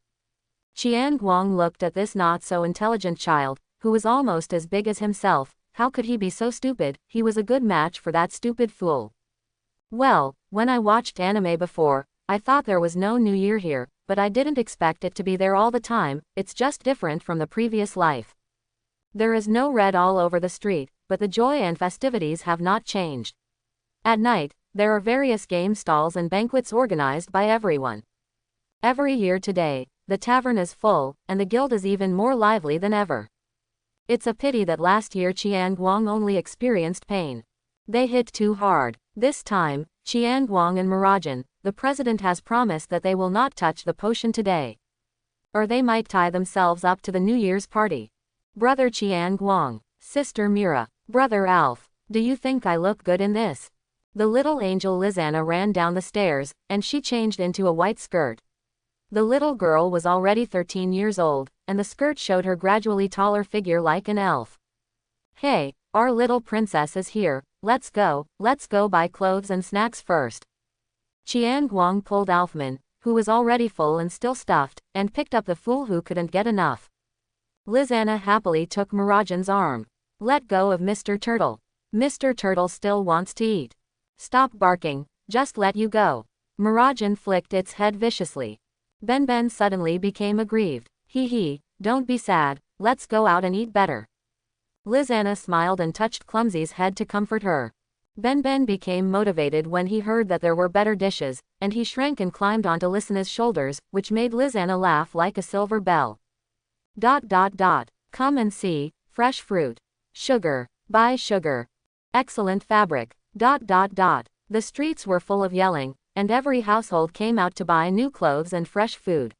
Chiang Guang looked at this not-so-intelligent child, who was almost as big as himself. How could he be so stupid? He was a good match for that stupid fool. Well, when I watched anime before, I thought there was no New Year here, but I didn't expect it to be there all the time. It's just different from the previous life. There is no red all over the street, but the joy and festivities have not changed. At night, there are various game stalls and banquets organized by everyone. Every year today, the tavern is full, and the guild is even more lively than ever. It's a pity that last year Chiang Guang only experienced pain. They hit too hard. This time, Chiang Guang and Mirajane, the president has promised that they will not touch the potion today. Or they might tie themselves up to the New Year's party. Brother Chiang Guang, Sister Mira, Brother Alf, do you think I look good in this? The little angel Lizana ran down the stairs, and she changed into a white skirt. The little girl was already 13 years old, and the skirt showed her gradually taller figure like an elf. Hey, our little princess is here, let's go buy clothes and snacks first. Chiang Guang pulled Alfman, who was already full and still stuffed, and picked up the fool who couldn't get enough. Lizana happily took Mirajane's arm. Let go of Mr. Turtle. Mr. Turtle still wants to eat. Stop barking, just let you go. Mirajane flicked its head viciously. Ben suddenly became aggrieved. Hee, don't be sad, let's go out and eat better. Lizana smiled and touched Clumsy's head to comfort her. Ben became motivated when he heard that there were better dishes, and he shrank and climbed onto Lizana's shoulders, which made Lizana laugh like a silver bell. ... Come and see, fresh fruit. Sugar. Buy sugar. Excellent fabric. ... The streets were full of yelling, and every household came out to buy new clothes and fresh food.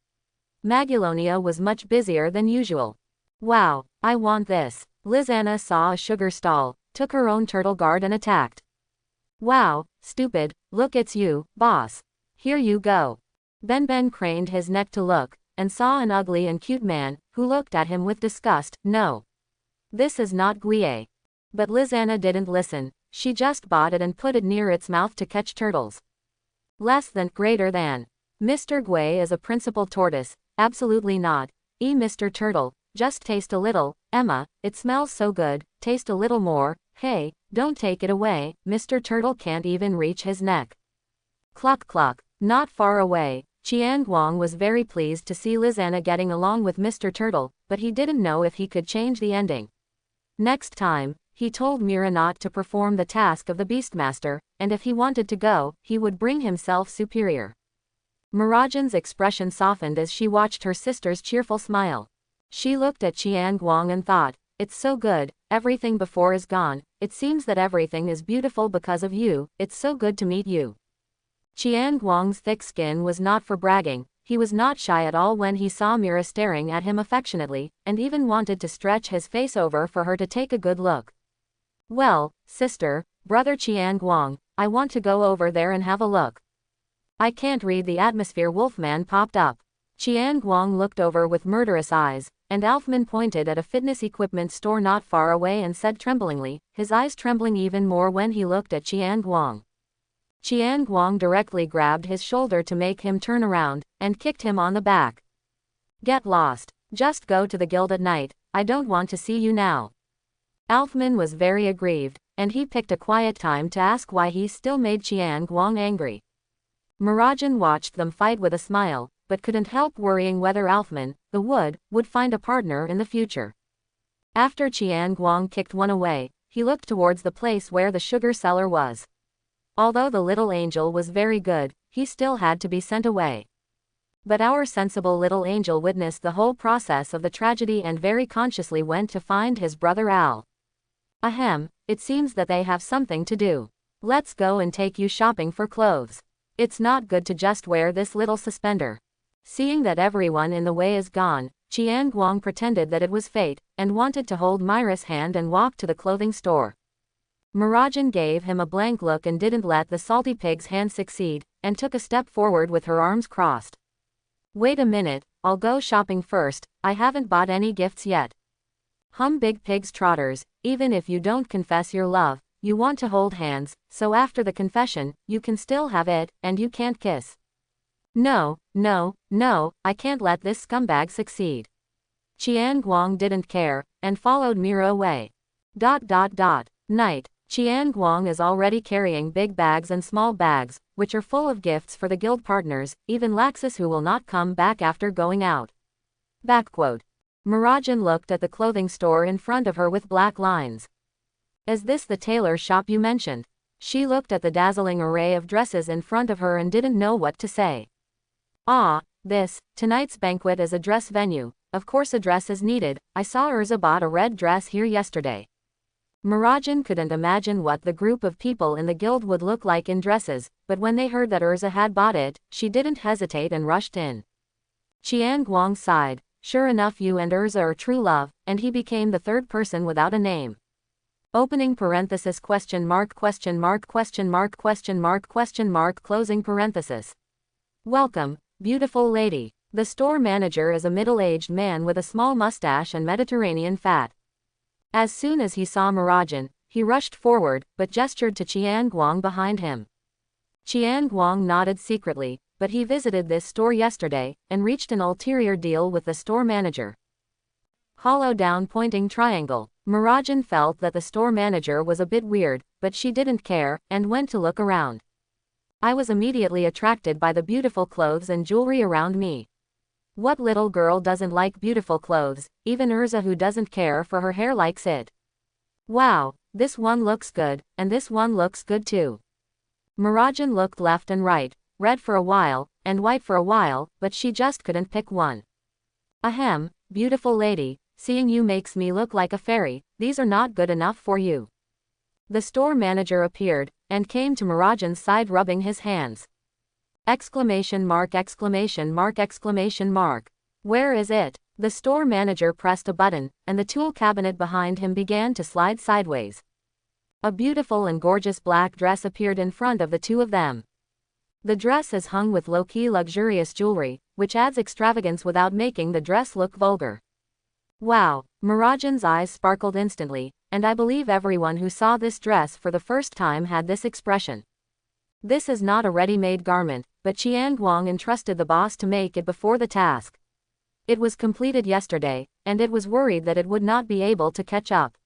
Maguilonia was much busier than usual. Wow, I want this. Lizana saw a sugar stall, took her own turtle guard and attacked. Wow, stupid, look it's you, boss. Here you go. Ben craned his neck to look, and saw an ugly and cute man, who looked at him with disgust. No. This is not Guie. But Lizana didn't listen, she just bought it and put it near its mouth to catch turtles. Less than greater than. Mr. Guie is a principal tortoise, absolutely not. Mr. Turtle, just taste a little. Emma, it smells so good, taste a little more. Hey, don't take it away, Mr. Turtle can't even reach his neck. Cluck cluck, not far away. Chiang Guang was very pleased to see Lizana getting along with Mr. Turtle, but he didn't know if he could change the ending. Next time, he told Mira not to perform the task of the Beastmaster, and if he wanted to go, he would bring himself superior. Mirajane's expression softened as she watched her sister's cheerful smile. She looked at Chiang Guang and thought, it's so good, everything before is gone, it seems that everything is beautiful because of you, it's so good to meet you. Chiang Guang's thick skin was not for bragging, he was not shy at all when he saw Mira staring at him affectionately, and even wanted to stretch his face over for her to take a good look. Well, sister, brother Chiang Guang, I want to go over there and have a look. I can't read the atmosphere. Wolfman popped up. Chiang Guang looked over with murderous eyes, and Alfman pointed at a fitness equipment store not far away and said tremblingly, his eyes trembling even more when he looked at Chiang Guang. Chiang Guang directly grabbed his shoulder to make him turn around, and kicked him on the back. Get lost. Just go to the guild at night, I don't want to see you now. Alfman was very aggrieved, and he picked a quiet time to ask why he still made Chiang Guang angry. Mirajane watched them fight with a smile, but couldn't help worrying whether Alfman, the would find a partner in the future. After Chiang Guang kicked one away, he looked towards the place where the sugar seller was. Although the little angel was very good, he still had to be sent away. But our sensible little angel witnessed the whole process of the tragedy and very consciously went to find his brother Al. Ahem, it seems that they have something to do. Let's go and take you shopping for clothes. It's not good to just wear this little suspender. Seeing that everyone in the way is gone, Chiang Guang pretended that it was fate, and wanted to hold Myra's hand and walk to the clothing store. Mirajane gave him a blank look and didn't let the salty pig's hand succeed, and took a step forward with her arms crossed. Wait a minute, I'll go shopping first, I haven't bought any gifts yet. Big pig's trotters, even if you don't confess your love, you want to hold hands, so after the confession, you can still have it, and you can't kiss. No, no, no, I can't let this scumbag succeed. Guang didn't care, and followed Mira away. Night. Guang is already carrying big bags and small bags, which are full of gifts for the guild partners, even Laxus who will not come back after going out. Backquote. Mirajane looked at the clothing store in front of her with black lines. Is this the tailor shop you mentioned? She looked at the dazzling array of dresses in front of her and didn't know what to say. Ah, tonight's banquet is a dress venue, of course a dress is needed, I saw Urza bought a red dress here yesterday. Mirajane couldn't imagine what the group of people in the guild would look like in dresses, but when they heard that Urza had bought it, she didn't hesitate and rushed in. Guang sighed, sure enough you and Urza are true love, and he became the third person without a name. Opening parenthesis question mark question mark question mark question mark question mark closing parenthesis. Welcome, beautiful lady. The store manager is a middle-aged man with a small mustache and Mediterranean fat. As soon as he saw Mirajane, he rushed forward, but gestured to Guang behind him. Guang nodded secretly, but he visited this store yesterday, and reached an ulterior deal with the store manager. Hollow down pointing triangle. Mirajane felt that the store manager was a bit weird, but she didn't care, and went to look around. I was immediately attracted by the beautiful clothes and jewelry around me. What little girl doesn't like beautiful clothes? Even Urza who doesn't care for her hair likes it. Wow, this one looks good, and this one looks good too. Mirajane looked left and right, red for a while, and white for a while, but she just couldn't pick one. Ahem, beautiful lady, seeing you makes me look like a fairy, these are not good enough for you. The store manager appeared, and came to Mirajane's side rubbing his hands. Exclamation mark exclamation mark exclamation mark. Where is it? The store manager pressed a button, and the tool cabinet behind him began to slide sideways. A beautiful and gorgeous black dress appeared in front of the two of them. The dress is hung with low-key luxurious jewelry, which adds extravagance without making the dress look vulgar. Wow, Mirajane's eyes sparkled instantly, and I believe everyone who saw this dress for the first time had this expression. This is not a ready-made garment, but Guang entrusted the boss to make it before the task. It was completed yesterday, and it was worried that it would not be able to catch up.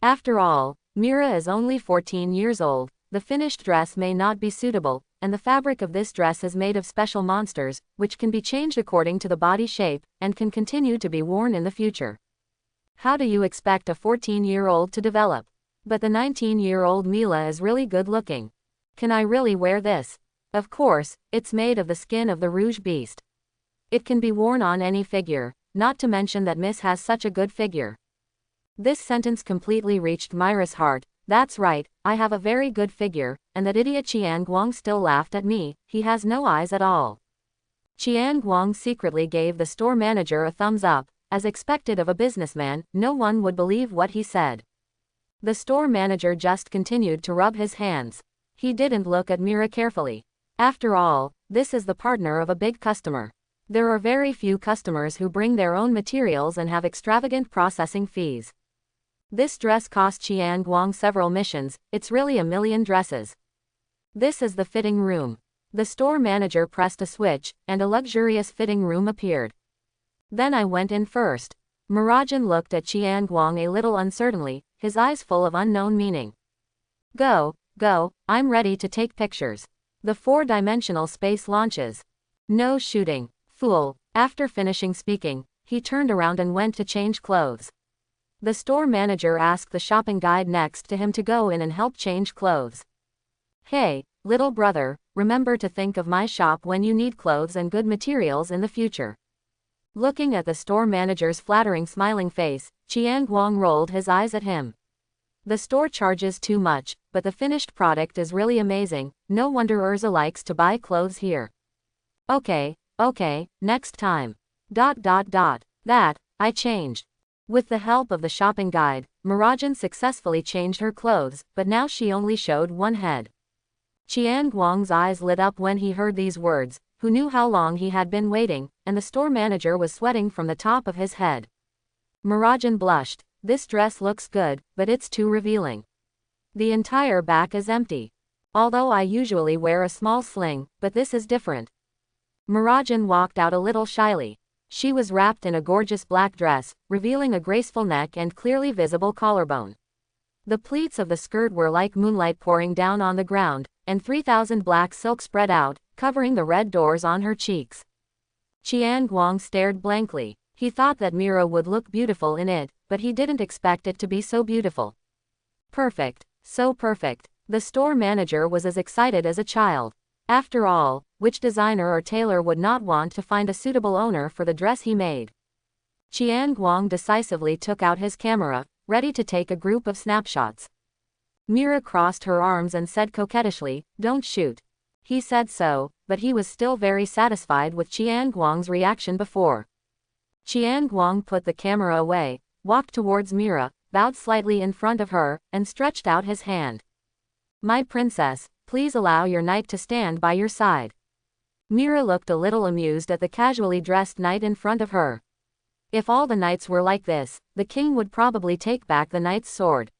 After all, Mira is only 14 years old, the finished dress may not be suitable, and the fabric of this dress is made of special monsters, which can be changed according to the body shape, and can continue to be worn in the future. How do you expect a 14-year-old to develop? But the 19-year-old Mila is really good looking. Can I really wear this? Of course, it's made of the skin of the Rouge Beast. It can be worn on any figure, not to mention that Miss has such a good figure. This sentence completely reached Myra's heart. That's right, I have a very good figure, and that idiot Guang still laughed at me, he has no eyes at all. Guang secretly gave the store manager a thumbs up. As expected of a businessman, no one would believe what he said. The store manager just continued to rub his hands. He didn't look at Mira carefully. After all, this is the partner of a big customer. There are very few customers who bring their own materials and have extravagant processing fees. This dress cost Guang several missions, it's really a million dresses. This is the fitting room. The store manager pressed a switch, and a luxurious fitting room appeared. Then I went in first. Mirajane looked at Guang a little uncertainly, his eyes full of unknown meaning. Go, I'm ready to take pictures. The 4-dimensional space launches. No shooting, fool. After finishing speaking, he turned around and went to change clothes. The store manager asked the shopping guide next to him to go in and help change clothes. Hey, little brother, remember to think of my shop when you need clothes and good materials in the future. Looking at the store manager's flattering smiling face, Guang rolled his eyes at him. The store charges too much, but the finished product is really amazing, no wonder Urza likes to buy clothes here. Okay, next time. That, I changed. With the help of the shopping guide, Mirajane successfully changed her clothes, but now she only showed one head. Guang's eyes lit up when he heard these words, who knew how long he had been waiting, and the store manager was sweating from the top of his head. Mirajane blushed. This dress looks good, but it's too revealing. The entire back is empty. Although I usually wear a small sling, but this is different. Mirajane walked out a little shyly. She was wrapped in a gorgeous black dress, revealing a graceful neck and clearly visible collarbone. The pleats of the skirt were like moonlight pouring down on the ground, and 3,000 black silk spread out, covering the red doors on her cheeks. Guang stared blankly. He thought that Mira would look beautiful in it, but he didn't expect it to be so beautiful. Perfect. So perfect. The store manager was as excited as a child. After all, which designer or tailor would not want to find a suitable owner for the dress he made? Guang decisively took out his camera, ready to take a group of snapshots. Mira crossed her arms and said coquettishly, "Don't shoot." He said so, but he was still very satisfied with Guang's reaction before. Guang put the camera away, walked towards Mira, bowed slightly in front of her, and stretched out his hand. "My princess, please allow your knight to stand by your side." Mira looked a little amused at the casually dressed knight in front of her. If all the knights were like this, the king would probably take back the knight's sword.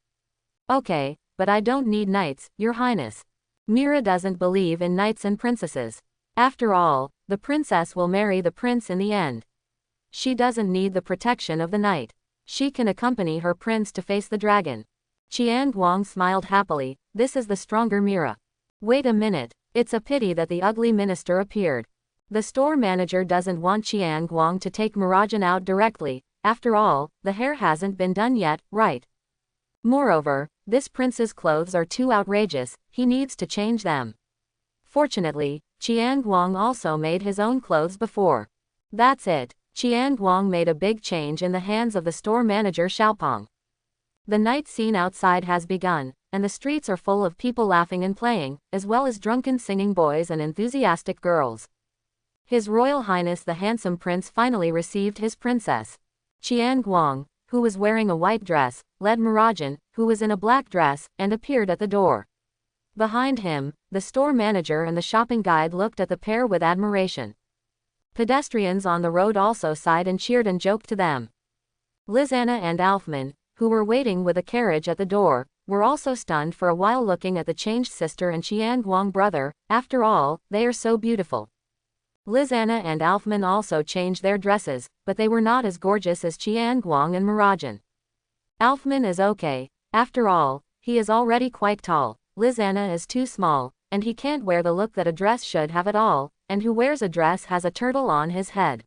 "Okay, but I don't need knights, your highness." Mira doesn't believe in knights and princesses. After all, the princess will marry the prince in the end. She doesn't need the protection of the knight. She can accompany her prince to face the dragon. Guang smiled happily. This is the stronger Mira. Wait a minute. It's a pity that the ugly minister appeared. The store manager doesn't want Guang to take Mirajane out directly. After all, the hair hasn't been done yet, right? Moreover, this prince's clothes are too outrageous. He needs to change them. Fortunately, Guang also made his own clothes before. That's it. Guang made a big change in the hands of the store manager Xiaopeng. The night scene outside has begun, and the streets are full of people laughing and playing, as well as drunken singing boys and enthusiastic girls. His Royal Highness the handsome prince finally received his princess. Guang, who was wearing a white dress, led Mirajane, who was in a black dress, and appeared at the door. Behind him, the store manager and the shopping guide looked at the pair with admiration. Pedestrians on the road also sighed and cheered and joked to them. Lizanna and Alfman, who were waiting with a carriage at the door, were also stunned for a while looking at the changed sister and Guang brother. After all, they are so beautiful. Lizanna and Alfman also changed their dresses, but they were not as gorgeous as Guang and Mirajane. Alfman is okay. After all, he is already quite tall. Lizanna is too small, and he can't wear the look that a dress should have at all, and who wears a dress has a turtle on his head.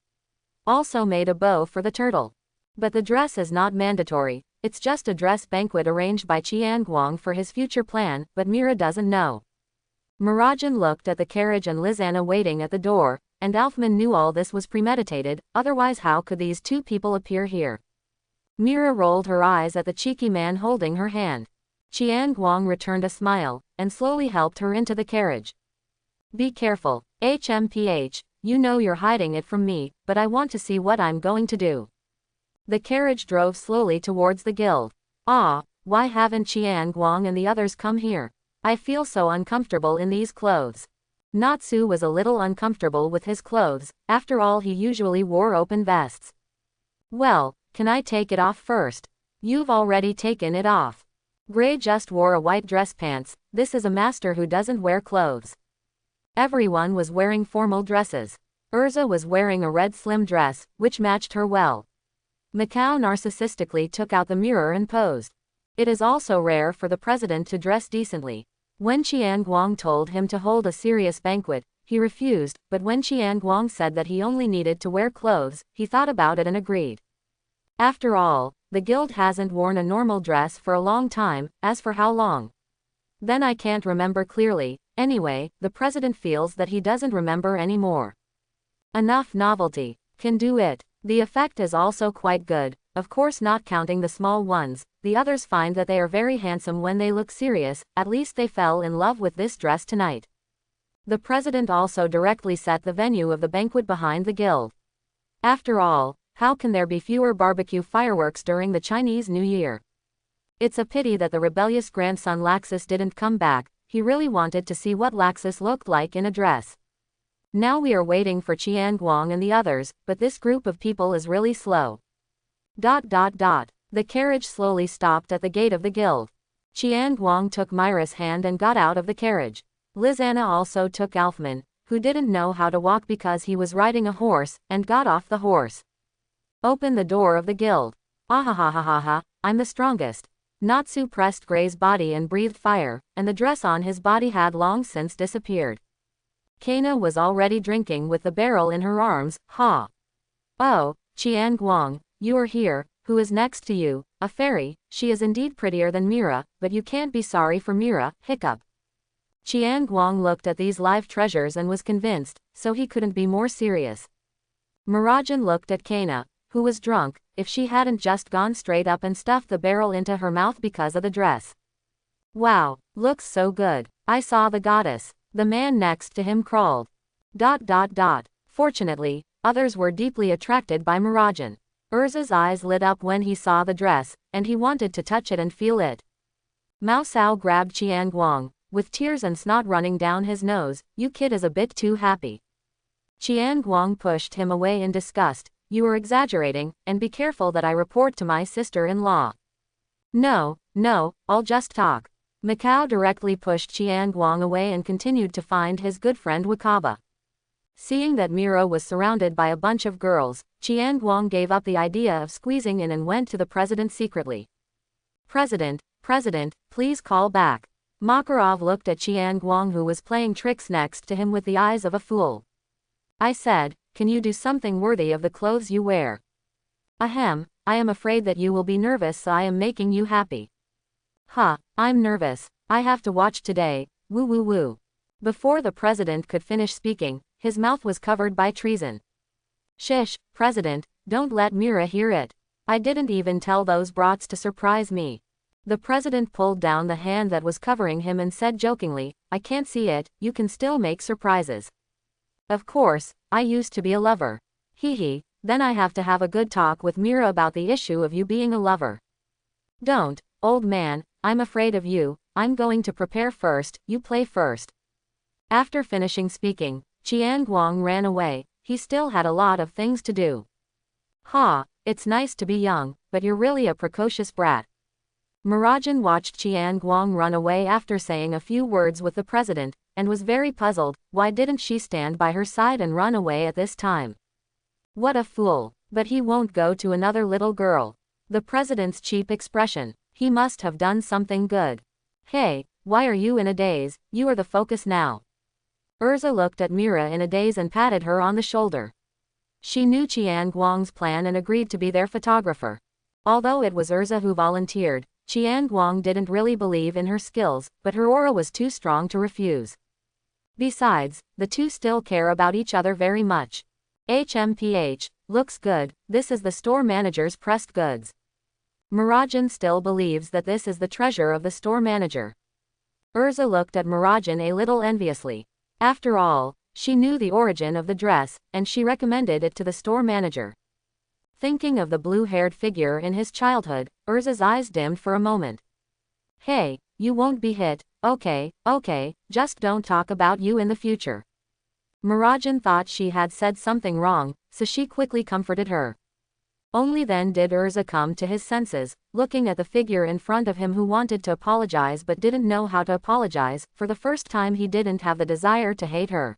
Also made a bow for the turtle. But the dress is not mandatory, it's just a dress banquet arranged by Guang for his future plan, but Mira doesn't know. Mirajane looked at the carriage and Lizanna waiting at the door, and Alfman knew all this was premeditated, otherwise how could these two people appear here? Mira rolled her eyes at the cheeky man holding her hand. Guang returned a smile, and slowly helped her into the carriage. "Be careful, HMPH, you know you're hiding it from me, but I want to see what I'm going to do." The carriage drove slowly towards the guild. Why haven't Guang and the others come here? I feel so uncomfortable in these clothes. Natsu was a little uncomfortable with his clothes, after all he usually wore open vests. "Well, can I take it off first?" "You've already taken it off." Gray just wore a white dress pants. This is a master who doesn't wear clothes. Everyone was wearing formal dresses. Urza was wearing a red slim dress, which matched her well. Macau narcissistically took out the mirror and posed. It is also rare for the president to dress decently. When Guang told him to hold a serious banquet, he refused, but when Guang said that he only needed to wear clothes, he thought about it and agreed. After all, the guild hasn't worn a normal dress for a long time. As for how long? Then I can't remember clearly. Anyway, the president feels that he doesn't remember anymore. Enough novelty. Can do it. The effect is also quite good, of course not counting the small ones. The others find that they are very handsome when they look serious, at least they fell in love with this dress tonight. The president also directly set the venue of the banquet behind the guild. After all, how can there be fewer barbecue fireworks during the Chinese New Year? It's a pity that the rebellious grandson Laxus didn't come back. He really wanted to see what Laxus looked like in a dress. Now we are waiting for Guang and the others, but this group of people is really slow. The carriage slowly stopped at the gate of the guild. Guang took Myra's hand and got out of the carriage. Lizanna also took Alfman, who didn't know how to walk because he was riding a horse, and got off the horse. Open the door of the guild. Ahahahaha, I'm the strongest. Natsu pressed Gray's body and breathed fire, and the dress on his body had long since disappeared. Kana was already drinking with the barrel in her arms. Ha! Oh, Chiang Guang, you are here. Who is next to you? A fairy. She is indeed prettier than Mira, but you can't be sorry for Mira. Hiccup. Chiang Guang looked at these live treasures and was convinced, so he couldn't be more serious. Mirajane looked at Kana, who was drunk, if she hadn't just gone straight up and stuffed the barrel into her mouth because of the dress. Wow, looks so good. I saw the goddess. The man next to him crawled. ... Fortunately, others were deeply attracted by Mirajane. Urza's eyes lit up when he saw the dress, and he wanted to touch it and feel it. Mao Sao grabbed Chiang Guang, with tears and snot running down his nose. You kid is a bit too happy. Chiang Guang pushed him away in disgust. You are exaggerating, and be careful that I report to my sister-in-law. No, I'll just talk. Macau directly pushed Chiang Guang away and continued to find his good friend Wakaba. Seeing that Mira was surrounded by a bunch of girls, Chiang Guang gave up the idea of squeezing in and went to the president secretly. President, please call back. Makarov looked at Chiang Guang, who was playing tricks next to him with the eyes of a fool. I said, can you do something worthy of the clothes you wear? Ahem, I am afraid that you will be nervous, so I am making you happy. Huh, I'm nervous. I have to watch today. Woo woo woo. Before the president could finish speaking, his mouth was covered by treason. Shish, president, don't let Mira hear it. I didn't even tell those brats to surprise me. The president pulled down the hand that was covering him and said jokingly, I can't see it, you can still make surprises. Of course, I used to be a lover. Hee, then I have to have a good talk with Mira about the issue of you being a lover. Don't, old man, I'm afraid of you. I'm going to prepare first, you play first. After finishing speaking, Chiang Guang ran away. He still had a lot of things to do. Ha, it's nice to be young, but you're really a precocious brat. Mirajane watched Chiang Guang run away after saying a few words with the president, and was very puzzled. Why didn't she stand by her side and run away at this time? What a fool. But he won't go to another little girl. The president's cheap expression. He must have done something good. Hey, why are you in a daze? You are the focus now. Urza looked at Mira in a daze and patted her on the shoulder. She knew Chiang Guang's plan and agreed to be their photographer. Although it was Urza who volunteered, Chiang Guang didn't really believe in her skills, but her aura was too strong to refuse. Besides, the two still care about each other very much. HMPH, looks good. This is the store manager's pressed goods. Mirajane still believes that this is the treasure of the store manager. Urza looked at Mirajane a little enviously. After all, she knew the origin of the dress, and she recommended it to the store manager. Thinking of the blue-haired figure in his childhood, Urza's eyes dimmed for a moment. Hey, you won't be hit. Okay, just don't talk about you in the future. Mirajane thought she had said something wrong, so she quickly comforted her. Only then did Urza come to his senses, looking at the figure in front of him who wanted to apologize but didn't know how to apologize. For the first time he didn't have the desire to hate her.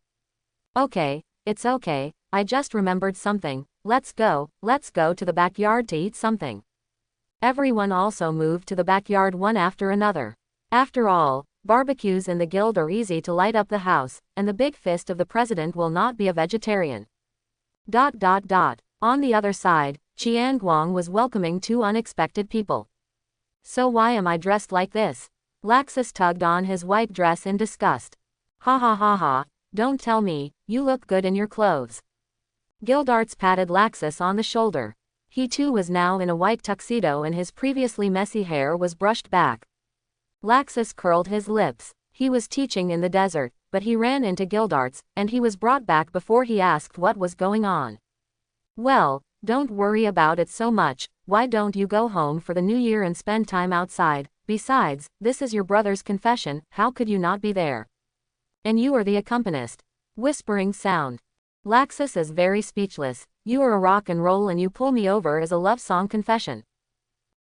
Okay, it's okay, I just remembered something. Let's go to the backyard to eat something. Everyone also moved to the backyard one after another. After all, barbecues in the guild are easy to light up the house, and the big fist of the president will not be a vegetarian. On the other side, Chiang Guang was welcoming two unexpected people. So why am I dressed like this? Laxus tugged on his white dress in disgust. Ha, don't tell me, you look good in your clothes. Gildarts patted Laxus on the shoulder. He too was now in a white tuxedo and his previously messy hair was brushed back. Laxus curled his lips. He was teaching in the desert, but he ran into Gildarts, and he was brought back before he asked what was going on. Well, don't worry about it so much. Why don't you go home for the new year and spend time outside? Besides, this is your brother's confession, how could you not be there? And you are the accompanist. Whispering sound. Laxus is very speechless. You are a rock and roll and you pull me over as a love song confession.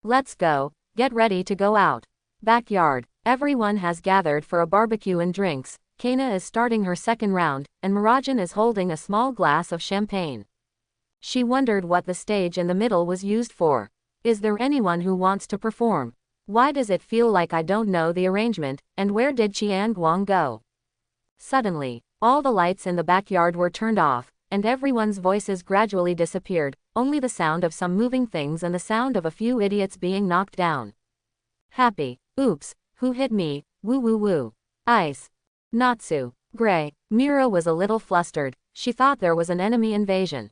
Let's go. Get ready to go out. Backyard. Everyone has gathered for a barbecue and drinks. Kana is starting her second round, and Mirajane is holding a small glass of champagne. She wondered what the stage in the middle was used for. Is there anyone who wants to perform? Why does it feel like I don't know the arrangement, and where did Guang go? Suddenly, all the lights in the backyard were turned off, and everyone's voices gradually disappeared, only the sound of some moving things and the sound of a few idiots being knocked down. Happy. Oops, who hit me? Woo woo woo. Ice. Natsu. Gray. Mira was a little flustered. She thought there was an enemy invasion.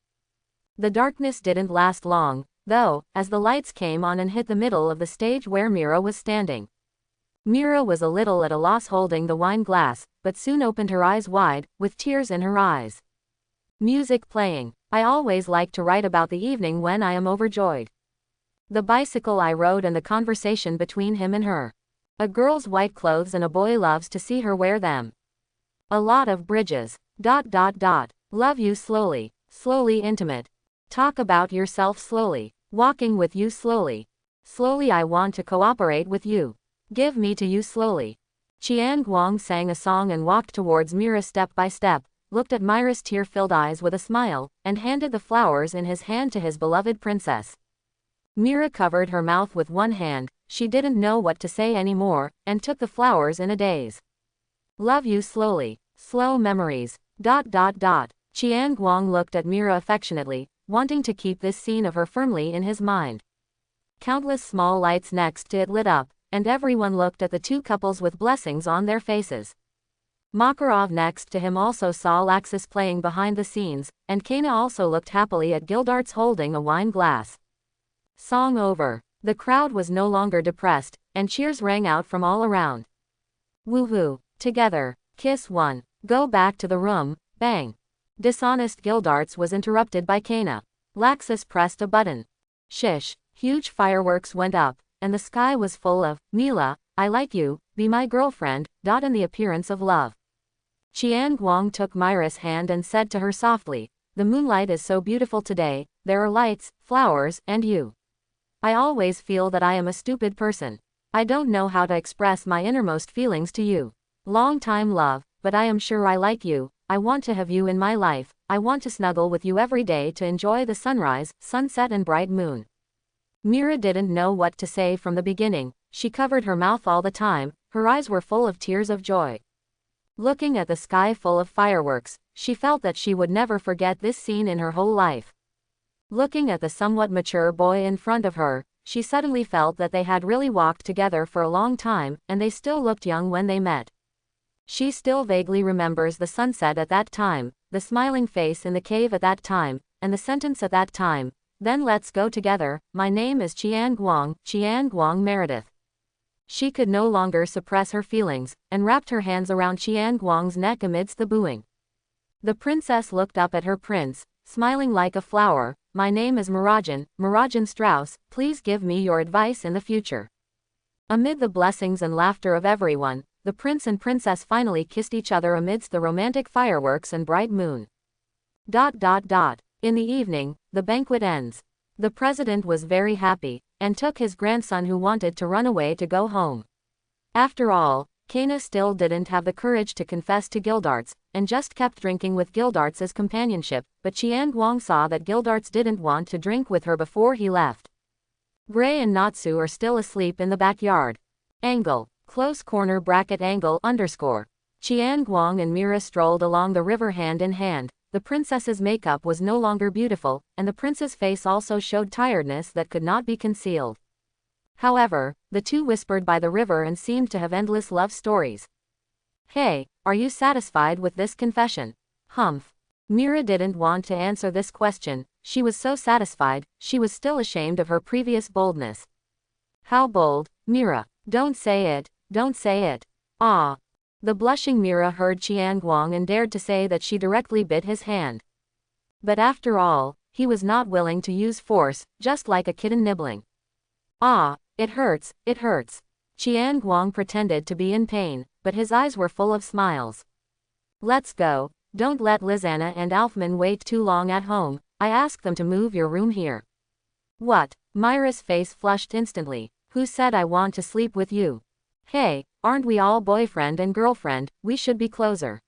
The darkness didn't last long, though, as the lights came on and hit the middle of the stage where Mira was standing. Mira was a little at a loss holding the wine glass, but soon opened her eyes wide, with tears in her eyes. Music playing. I always like to write about the evening when I am overjoyed. The bicycle I rode and the conversation between him and her. A girl's white clothes and a boy loves to see her wear them. A lot of bridges. ... Love you slowly. Slowly intimate. Talk about yourself slowly. Walking with you slowly. Slowly I want to cooperate with you. Give me to you slowly. Guang sang a song and walked towards Mira step by step, looked at Mira's tear-filled eyes with a smile, and handed the flowers in his hand to his beloved princess. Mira covered her mouth with one hand, she didn't know what to say anymore, and took the flowers in a daze. Love you slowly. Slow memories. ... Guang looked at Mira affectionately, wanting to keep this scene of her firmly in his mind. Countless small lights next to it lit up, and everyone looked at the two couples with blessings on their faces. Makarov next to him also saw Laxus playing behind the scenes, and Kana also looked happily at Gildarts holding a wine glass. Song over. The crowd was no longer depressed, and cheers rang out from all around. Woohoo. Together. Kiss one. Go back to the room. Bang. Dishonest Gildarts was interrupted by Kana. Laxus pressed a button. Shish. Huge fireworks went up, and the sky was full of, Mila, I like you, be my girlfriend, and the appearance of love. Guang took Mira's hand and said to her softly, the moonlight is so beautiful today, there are lights, flowers, and you. I always feel that I am a stupid person. I don't know how to express my innermost feelings to you. Long time love, but I am sure I like you, I want to have you in my life, I want to snuggle with you every day to enjoy the sunrise, sunset and bright moon. Mira didn't know what to say from the beginning, she covered her mouth all the time, her eyes were full of tears of joy. Looking at the sky full of fireworks, she felt that she would never forget this scene in her whole life. Looking at the somewhat mature boy in front of her, she suddenly felt that they had really walked together for a long time, and they still looked young when they met. She still vaguely remembers the sunset at that time, the smiling face in the cave at that time, and the sentence at that time, then let's go together, my name is Guang Meredith. She could no longer suppress her feelings, and wrapped her hands around Guang's neck amidst the booing. The princess looked up at her prince, smiling like a flower, my name is Mirajane Strauss, please give me your advice in the future. Amid the blessings and laughter of everyone, the prince and princess finally kissed each other amidst the romantic fireworks and bright moon. In the evening, the banquet ends. The president was very happy, and took his grandson who wanted to run away to go home. After all, Kana still didn't have the courage to confess to Gildarts, and just kept drinking with Gildarts as companionship, but Guang saw that Gildarts didn't want to drink with her before he left. Gray and Natsu are still asleep in the backyard. Angle, close corner bracket angle underscore. Guang and Mira strolled along the river hand in hand. The princess's makeup was no longer beautiful, and the prince's face also showed tiredness that could not be concealed. However, the two whispered by the river and seemed to have endless love stories. Hey, are you satisfied with this confession? Humph. Mira didn't want to answer this question, she was so satisfied, she was still ashamed of her previous boldness. How bold, Mira, don't say it, don't say it. Ah. The blushing Mira heard Guang and dared to say that she directly bit his hand. But after all, he was not willing to use force, just like a kitten nibbling. Ah, it hurts, it hurts. Guang pretended to be in pain, but his eyes were full of smiles. Let's go, don't let Lizanna and Alfman wait too long at home, I asked them to move your room here. What? Mira's face flushed instantly. Who said I want to sleep with you? Hey, aren't we all boyfriend and girlfriend, we should be closer.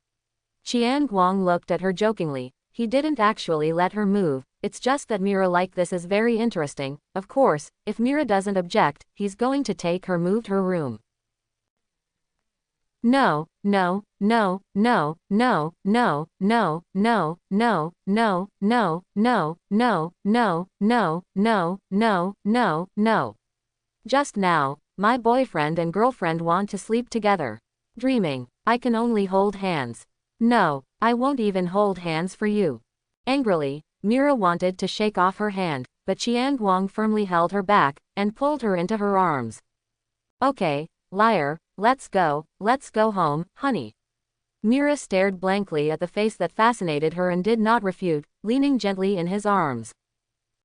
Guang looked at her jokingly. He didn't actually let her move, it's just that Mira like this is very interesting. Of course, if Mira doesn't object, he's going to take her moved her room. No, no, no, no, no, no, no, no, no, no, no, no, no, no, no, no, no, no, no. Just now, my boyfriend and girlfriend want to sleep together. Dreaming, I can only hold hands. No, I won't even hold hands for you. Angrily, Mira wanted to shake off her hand, but Guang firmly held her back, and pulled her into her arms. Okay, liar, let's go home, honey. Mira stared blankly at the face that fascinated her and did not refute, leaning gently in his arms.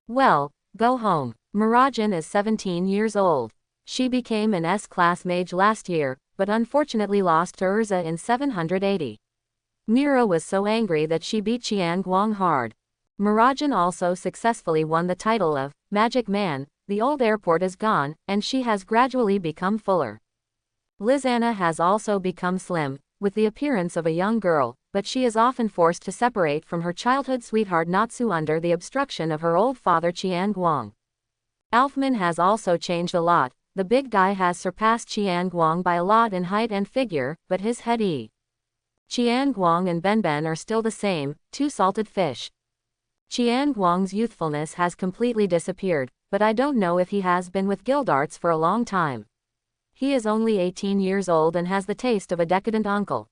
Well, go home. Mirajane is 17 years old. She became an S-class mage last year, but unfortunately lost to Urza in 780. Mira was so angry that she beat Guang hard. Mirajane also successfully won the title of Magic Man. The old airport is gone, and she has gradually become fuller. Lizanna has also become slim, with the appearance of a young girl, but she is often forced to separate from her childhood sweetheart Natsu under the obstruction of her old father Guang. Alfman has also changed a lot. The big guy has surpassed Guang by a lot in height and figure, but his head Guang and Benben are still the same, two salted fish. Guang's youthfulness has completely disappeared, but I don't know if he has been with Guildarts for a long time. He is only 18 years old and has the taste of a decadent uncle.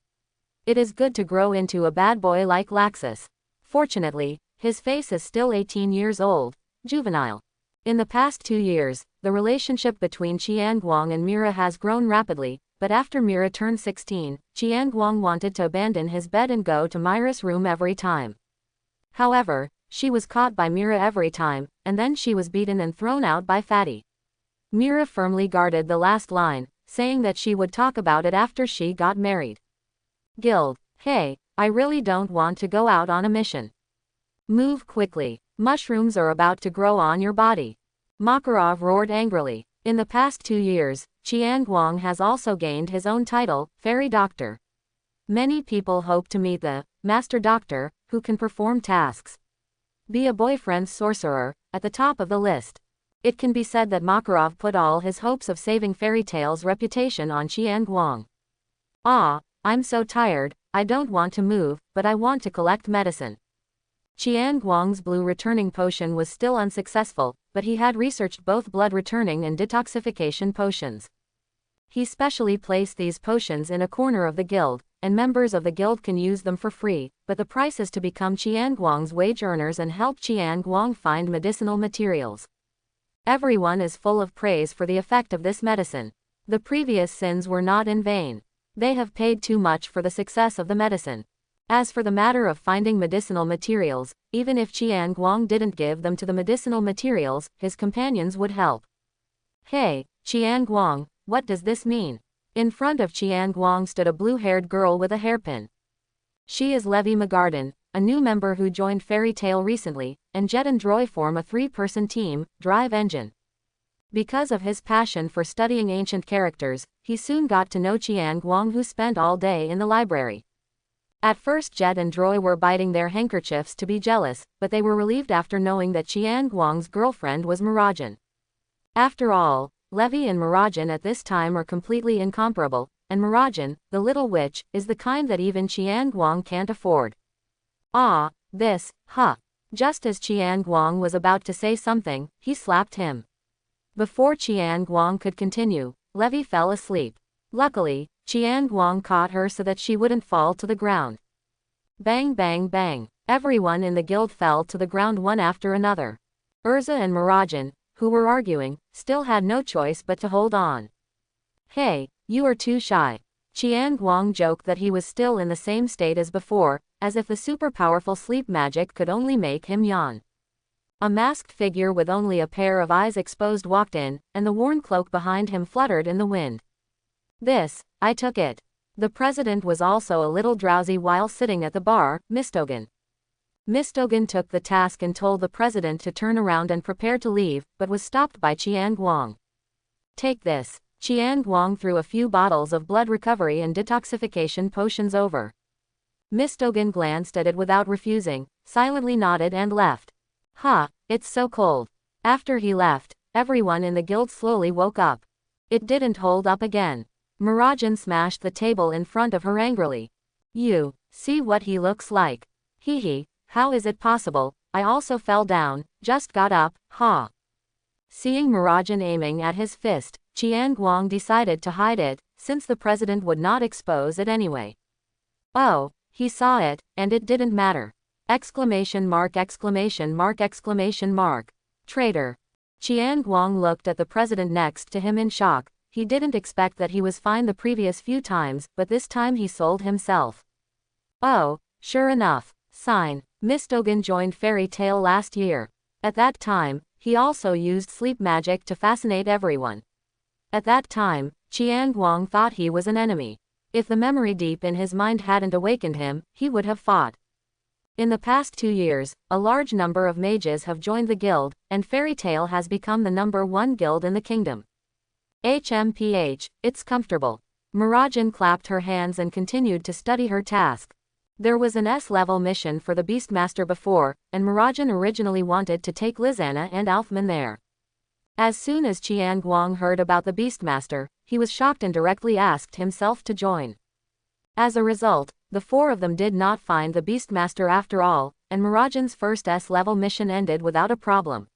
It is good to grow into a bad boy like Laxus. Fortunately, his face is still 18 years old, juvenile. In the past 2 years, the relationship between Guang and Mira has grown rapidly, but after Mira turned 16, Guang wanted to abandon his bed and go to Mira's room every time. However, she was caught by Mira every time, and then she was beaten and thrown out by Fatty. Mira firmly guarded the last line, saying that she would talk about it after she got married. Guild, hey, I really don't want to go out on a mission. Move quickly, mushrooms are about to grow on your body. Makarov roared angrily. In the past 2 years, Guang has also gained his own title, Fairy Doctor. Many people hope to meet the Master Doctor, who can perform tasks. Be a boyfriend's sorcerer, at the top of the list. It can be said that Makarov put all his hopes of saving Fairy Tail's reputation on Guang. Ah, I'm so tired, I don't want to move, but I want to collect medicine. Guang's blue returning potion was still unsuccessful, but he had researched both blood returning and detoxification potions. He specially placed these potions in a corner of the guild, and members of the guild can use them for free, but the price is to become Guang's wage earners and help Guang find medicinal materials. Everyone is full of praise for the effect of this medicine. The previous sins were not in vain. They have paid too much for the success of the medicine. As for the matter of finding medicinal materials, even if Guang didn't give them to the medicinal materials, his companions would help. Hey, Guang, what does this mean? In front of Guang stood a blue-haired girl with a hairpin. She is Levi Magarden, a new member who joined Fairy Tail recently, and Jet and Droy form a 3-person team, Drive Engine. Because of his passion for studying ancient characters, he soon got to know Guang, who spent all day in the library. At first Jet and Droy were biting their handkerchiefs to be jealous, but they were relieved after knowing that Guang's girlfriend was Mirajane. After all, Levi and Mirajane at this time are completely incomparable, and Mirajane, the little witch, is the kind that even Guang can't afford. Ah, this, huh. Just as Guang was about to say something, he slapped him. Before Guang could continue, Levi fell asleep. Luckily, Guang caught her so that she wouldn't fall to the ground. Bang bang bang. Everyone in the guild fell to the ground one after another. Urza and Mirajane, who were arguing, still had no choice but to hold on. Hey, you are too shy. Guang joked that he was still in the same state as before, as if the super-powerful sleep magic could only make him yawn. A masked figure with only a pair of eyes exposed walked in, and the worn cloak behind him fluttered in the wind. This, I took it. The president was also a little drowsy while sitting at the bar, Mistogan. Mistogan took the task and told the president to turn around and prepare to leave, but was stopped by Guang. Take this. Chiang Guang threw a few bottles of blood recovery and detoxification potions over. Miss Dogan glanced at it without refusing, silently nodded and left. It's so cold. After he left, everyone in the guild slowly woke up. It didn't hold up again. Mirajane smashed the table in front of her angrily. You, see what he looks like. Hee, how is it possible? I also fell down, just got up, ha. Seeing Mirajane aiming at his fist, Chiang Guang decided to hide it, since the president would not expose it anyway. Oh, he saw it, and it didn't matter. Exclamation mark, exclamation mark, exclamation mark. Traitor. Chiang Guang looked at the president next to him in shock. He didn't expect that he was fine the previous few times, but this time he sold himself. Oh, sure enough. Sign. Miss Dogan joined Fairy Tail last year. At that time, he also used sleep magic to fascinate everyone. At that time, Chiang Guang thought he was an enemy. If the memory deep in his mind hadn't awakened him, he would have fought. In the past 2 years, a large number of mages have joined the guild, and Fairy Tail has become the #1 guild in the kingdom. HMPH, it's comfortable. Mirajane clapped her hands and continued to study her task. There was an S-level mission for the Beastmaster before, and Mirajane originally wanted to take Lizana and Alfman there. As soon as Chiang Guang heard about the Beastmaster, he was shocked and directly asked himself to join. As a result, the 4 of them did not find the Beastmaster after all, and Mirajane's first S-level mission ended without a problem.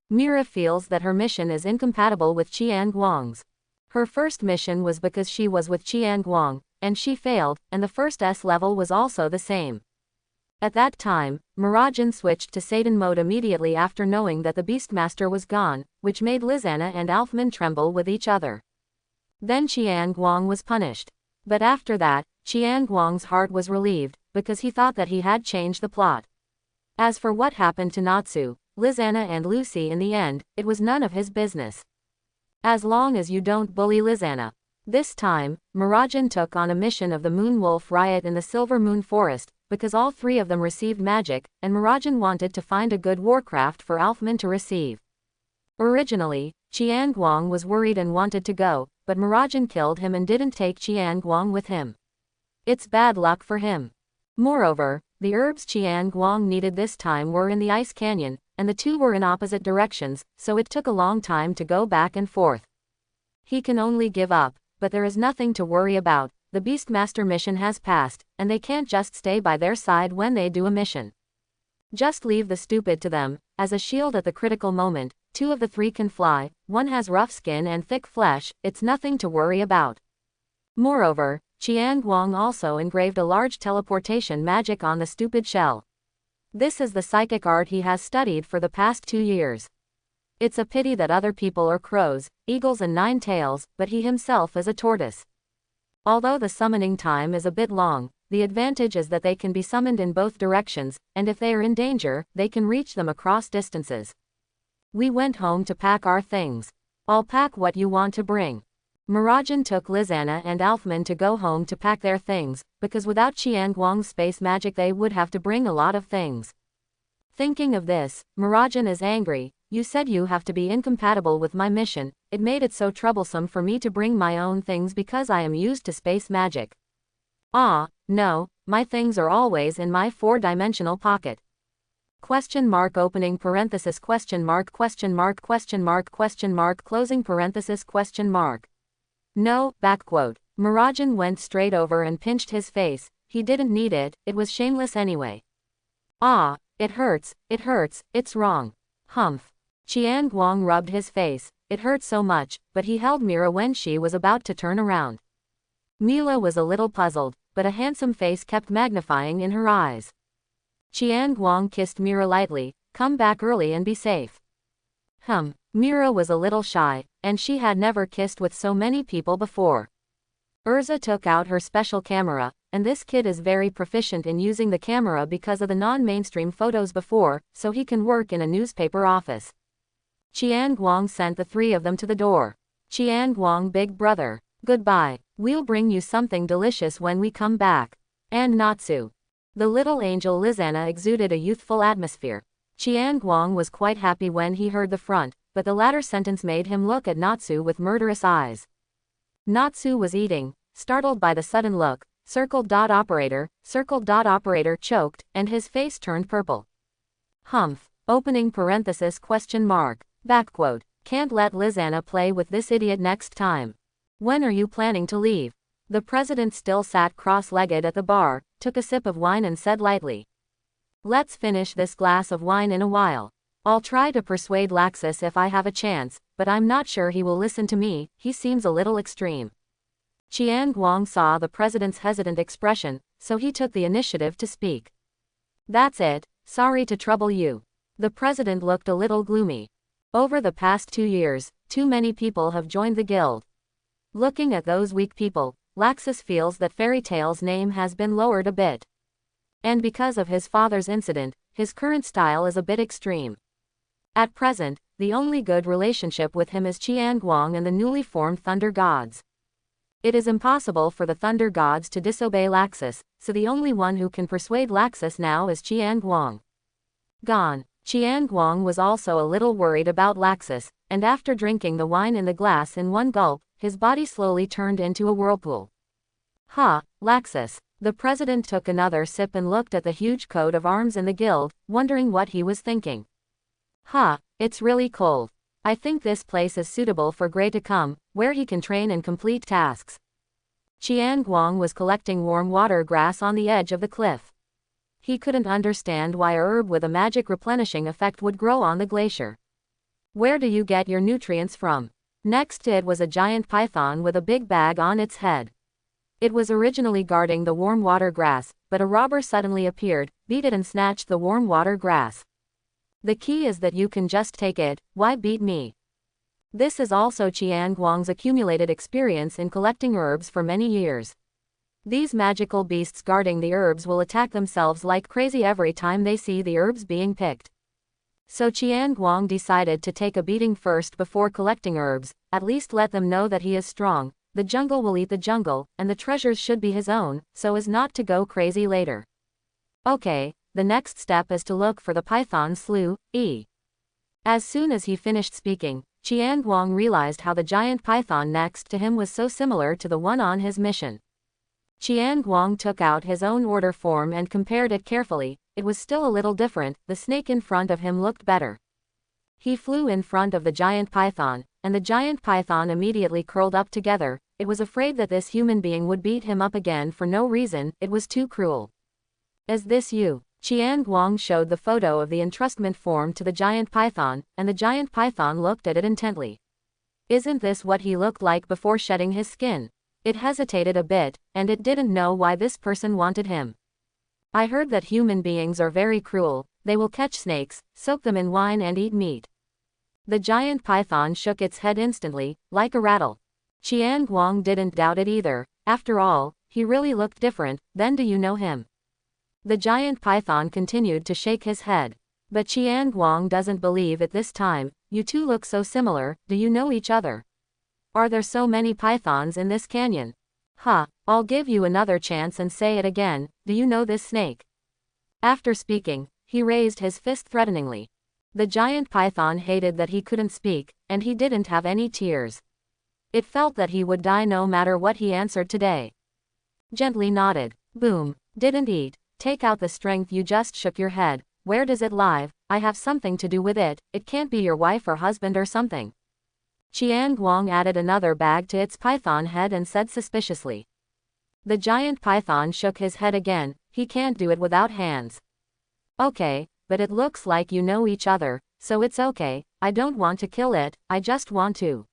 Mira feels that her mission is incompatible with Chiang Guang's. Her first mission was because she was with Chiang Guang, and she failed, and the first S-level was also the same. At that time, Mirajane switched to Satan mode immediately after knowing that the Beastmaster was gone, which made Lizana and Alfman tremble with each other. Then Chiang Guang was punished. But after that, Chiang Guang's heart was relieved, because he thought that he had changed the plot. As for what happened to Natsu, Lizana and Lucy in the end, it was none of his business. As long as you don't bully Lizana. This time, Mirajane took on a mission of the Moon Wolf riot in the Silver Moon Forest, because all 3 of them received magic, and Mirajane wanted to find a good warcraft for Alfman to receive. Originally, Chiang Guang was worried and wanted to go, but Mirajane killed him and didn't take Chiang Guang with him. It's bad luck for him. Moreover, the herbs Chiang Guang needed this time were in the Ice Canyon, and the 2 were in opposite directions, so it took a long time to go back and forth. He can only give up, but there is nothing to worry about. The Beastmaster mission has passed, and they can't just stay by their side when they do a mission. Just leave the stupid to them. As a shield at the critical moment, 2 of the 3 can fly, 1 has rough skin and thick flesh, it's nothing to worry about. Moreover, Chiang Guang also engraved a large teleportation magic on the stupid shell. This is the psychic art he has studied for the past 2 years. It's a pity that other people are crows, eagles and 9 tails, but he himself is a tortoise. Although the summoning time is a bit long, the advantage is that they can be summoned in both directions, and if they are in danger, they can reach them across distances. We went home to pack our things. I'll pack what you want to bring. Mirajane took Lizana and Alfman to go home to pack their things, because without Chiang Guang's space magic they would have to bring a lot of things. Thinking of this, Mirajane is angry. You said you have to be incompatible with my mission. It made it so troublesome for me to bring my own things because I am used to space magic. No, my things are always in my 4-dimensional pocket. Question mark opening parenthesis question mark question mark question mark question mark closing parenthesis question mark. No, back quote. Mirajane went straight over and pinched his face. He didn't need it, it was shameless anyway. It hurts, it's wrong. Humph. Chiang Guang rubbed his face. It hurt so much, but he held Mira when she was about to turn around. Mila was a little puzzled, but a handsome face kept magnifying in her eyes. Chiang Guang kissed Mira lightly. Come back early and be safe. Mira was a little shy, and she had never kissed with so many people before. Urza took out her special camera, and this kid is very proficient in using the camera because of the non-mainstream photos before, so he can work in a newspaper office. Chiang Guang sent the 3 of them to the door. Chiang Guang, big brother. Goodbye. We'll bring you something delicious when we come back. And Natsu. The little angel Lizana exuded a youthful atmosphere. Chiang Guang was quite happy when he heard the front, but the latter sentence made him look at Natsu with murderous eyes. Natsu was eating, startled by the sudden look. Operator choked, and his face turned purple. Humph. Opening parenthesis question mark. Backquote. Can't let Lizana play with this idiot next time. When are you planning to leave? The president still sat cross-legged at the bar, took a sip of wine and said lightly. Let's finish this glass of wine in a while. I'll try to persuade Laxus if I have a chance, but I'm not sure he will listen to me, he seems a little extreme. Chiang Guang saw the president's hesitant expression, so he took the initiative to speak. That's it, sorry to trouble you. The president looked a little gloomy. Over the past 2 years, too many people have joined the guild. Looking at those weak people, Laxus feels that Fairy Tail's name has been lowered a bit. And because of his father's incident, his current style is a bit extreme. At present, the only good relationship with him is Chiang Guang and the newly formed Thunder Gods. It is impossible for the Thunder Gods to disobey Laxus, so the only one who can persuade Laxus now is Chiang Guang. Gone. Chiang Guang was also a little worried about Laxus, and after drinking the wine in the glass in one gulp, his body slowly turned into a whirlpool. Laxus. The president took another sip and looked at the huge coat of arms in the guild, wondering what he was thinking. It's really cold. I think this place is suitable for Gray to come, where he can train and complete tasks. Chiang Guang was collecting warm water grass on the edge of the cliff. He couldn't understand why a herb with a magic replenishing effect would grow on the glacier. Where do you get your nutrients from? Next it was a giant python with a big bag on its head. It was originally guarding the warm water grass, but a robber suddenly appeared, beat it and snatched the warm water grass. The key is that you can just take it, why beat me? This is also Chiang Guang's accumulated experience in collecting herbs for many years. These magical beasts guarding the herbs will attack themselves like crazy every time they see the herbs being picked. So Chiang Guang decided to take a beating first before collecting herbs, at least let them know that he is strong, the jungle will eat the jungle, and the treasures should be his own, so as not to go crazy later. Okay, the next step is to look for the python slough. As soon as he finished speaking, Chiang Guang realized how the giant python next to him was so similar to the one on his mission. Chiang Guang took out his own order form and compared it carefully. It was still a little different, the snake in front of him looked better. He flew in front of the giant python, and the giant python immediately curled up together. It was afraid that this human being would beat him up again for no reason, it was too cruel. Is this you? Chiang Guang showed the photo of the entrustment form to the giant python, and the giant python looked at it intently. Isn't this what he looked like before shedding his skin? It hesitated a bit, and it didn't know why this person wanted him. I heard that human beings are very cruel, they will catch snakes, soak them in wine and eat meat. The giant python shook its head instantly, like a rattle. Chiang Guang didn't doubt it either, after all, he really looked different. Then do you know him? The giant python continued to shake his head. But Chiang Guang doesn't believe it this time. You two look so similar, do you know each other? Are there so many pythons in this canyon? I'll give you another chance and say it again, do you know this snake? After speaking, he raised his fist threateningly. The giant python hated that he couldn't speak, and he didn't have any tears. It felt that he would die no matter what he answered today. Gently nodded. Boom. Didn't eat. Take out the strength you just shook your head. Where does it live? I have something to do with it. It can't be your wife or husband or something. Chiang Guang added another bag to its python head and said suspiciously. The giant python shook his head again. He can't do it without hands. Okay, but it looks like you know each other, so it's okay. I don't want to kill it, I just want to.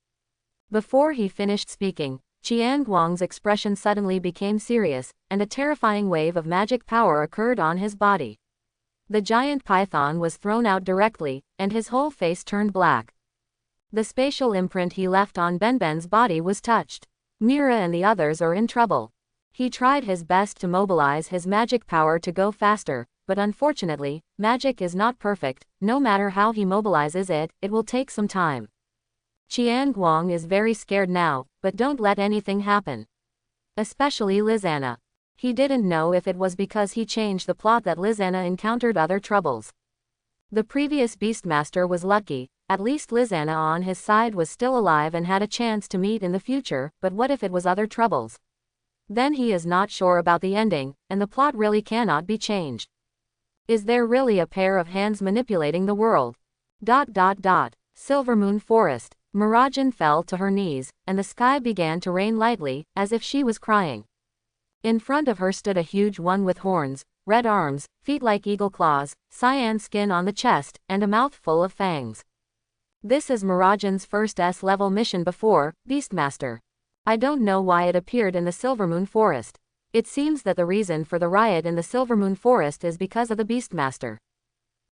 Before he finished speaking, Chiang Guang's expression suddenly became serious, and a terrifying wave of magic power occurred on his body. The giant python was thrown out directly, and his whole face turned black. The spatial imprint he left on Benben's body was touched. Mira and the others are in trouble. He tried his best to mobilize his magic power to go faster, but unfortunately, magic is not perfect. No matter how he mobilizes it, it will take some time. Chiang Guang is very scared now, but don't let anything happen. Especially Lizana. He didn't know if it was because he changed the plot that Lizana encountered other troubles. The previous Beastmaster was lucky, At least Lizana on his side was still alive and had a chance to meet in the future, but what if it was other troubles? Then he is not sure about the ending, and the plot really cannot be changed. Is there really a pair of hands manipulating the world? Silvermoon Forest. Mirajane fell to her knees, and the sky began to rain lightly, as if she was crying. In front of her stood a huge one with horns, red arms, feet like eagle claws, cyan skin on the chest, and a mouth full of fangs. This is Mirajane's first S-level mission before Beastmaster. I don't know why it appeared in the Silvermoon Forest. It seems that the reason for the riot in the Silvermoon Forest is because of the Beastmaster.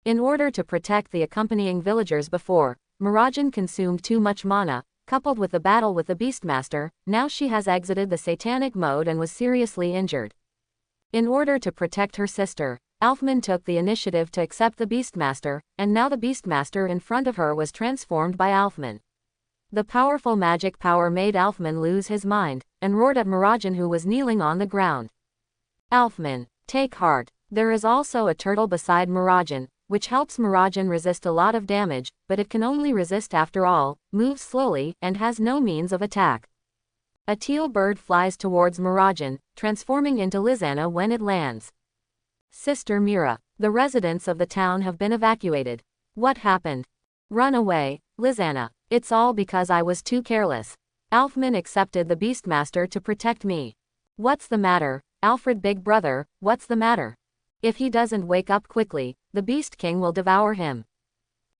In order to protect the accompanying villagers before, Mirajane consumed too much mana, coupled with the battle with the Beastmaster, now she has exited the satanic mode and was seriously injured. In order to protect her sister, Alfman took the initiative to accept the Beastmaster, and now the Beastmaster in front of her was transformed by Alfman. The powerful magic power made Alfman lose his mind, and roared at Mirajane who was kneeling on the ground. Alfman, take heart. There is also a turtle beside Mirajane, which helps Mirajane resist a lot of damage, but it can only resist after all, moves slowly, and has no means of attack. A teal bird flies towards Mirajane, transforming into Lizana when it lands. Sister Mira, the residents of the town have been evacuated. What happened? Run away, Lizana. It's all because I was too careless. Alfman accepted the Beastmaster to protect me. What's the matter, Alfred Big Brother, what's the matter? If he doesn't wake up quickly, the Beast King will devour him.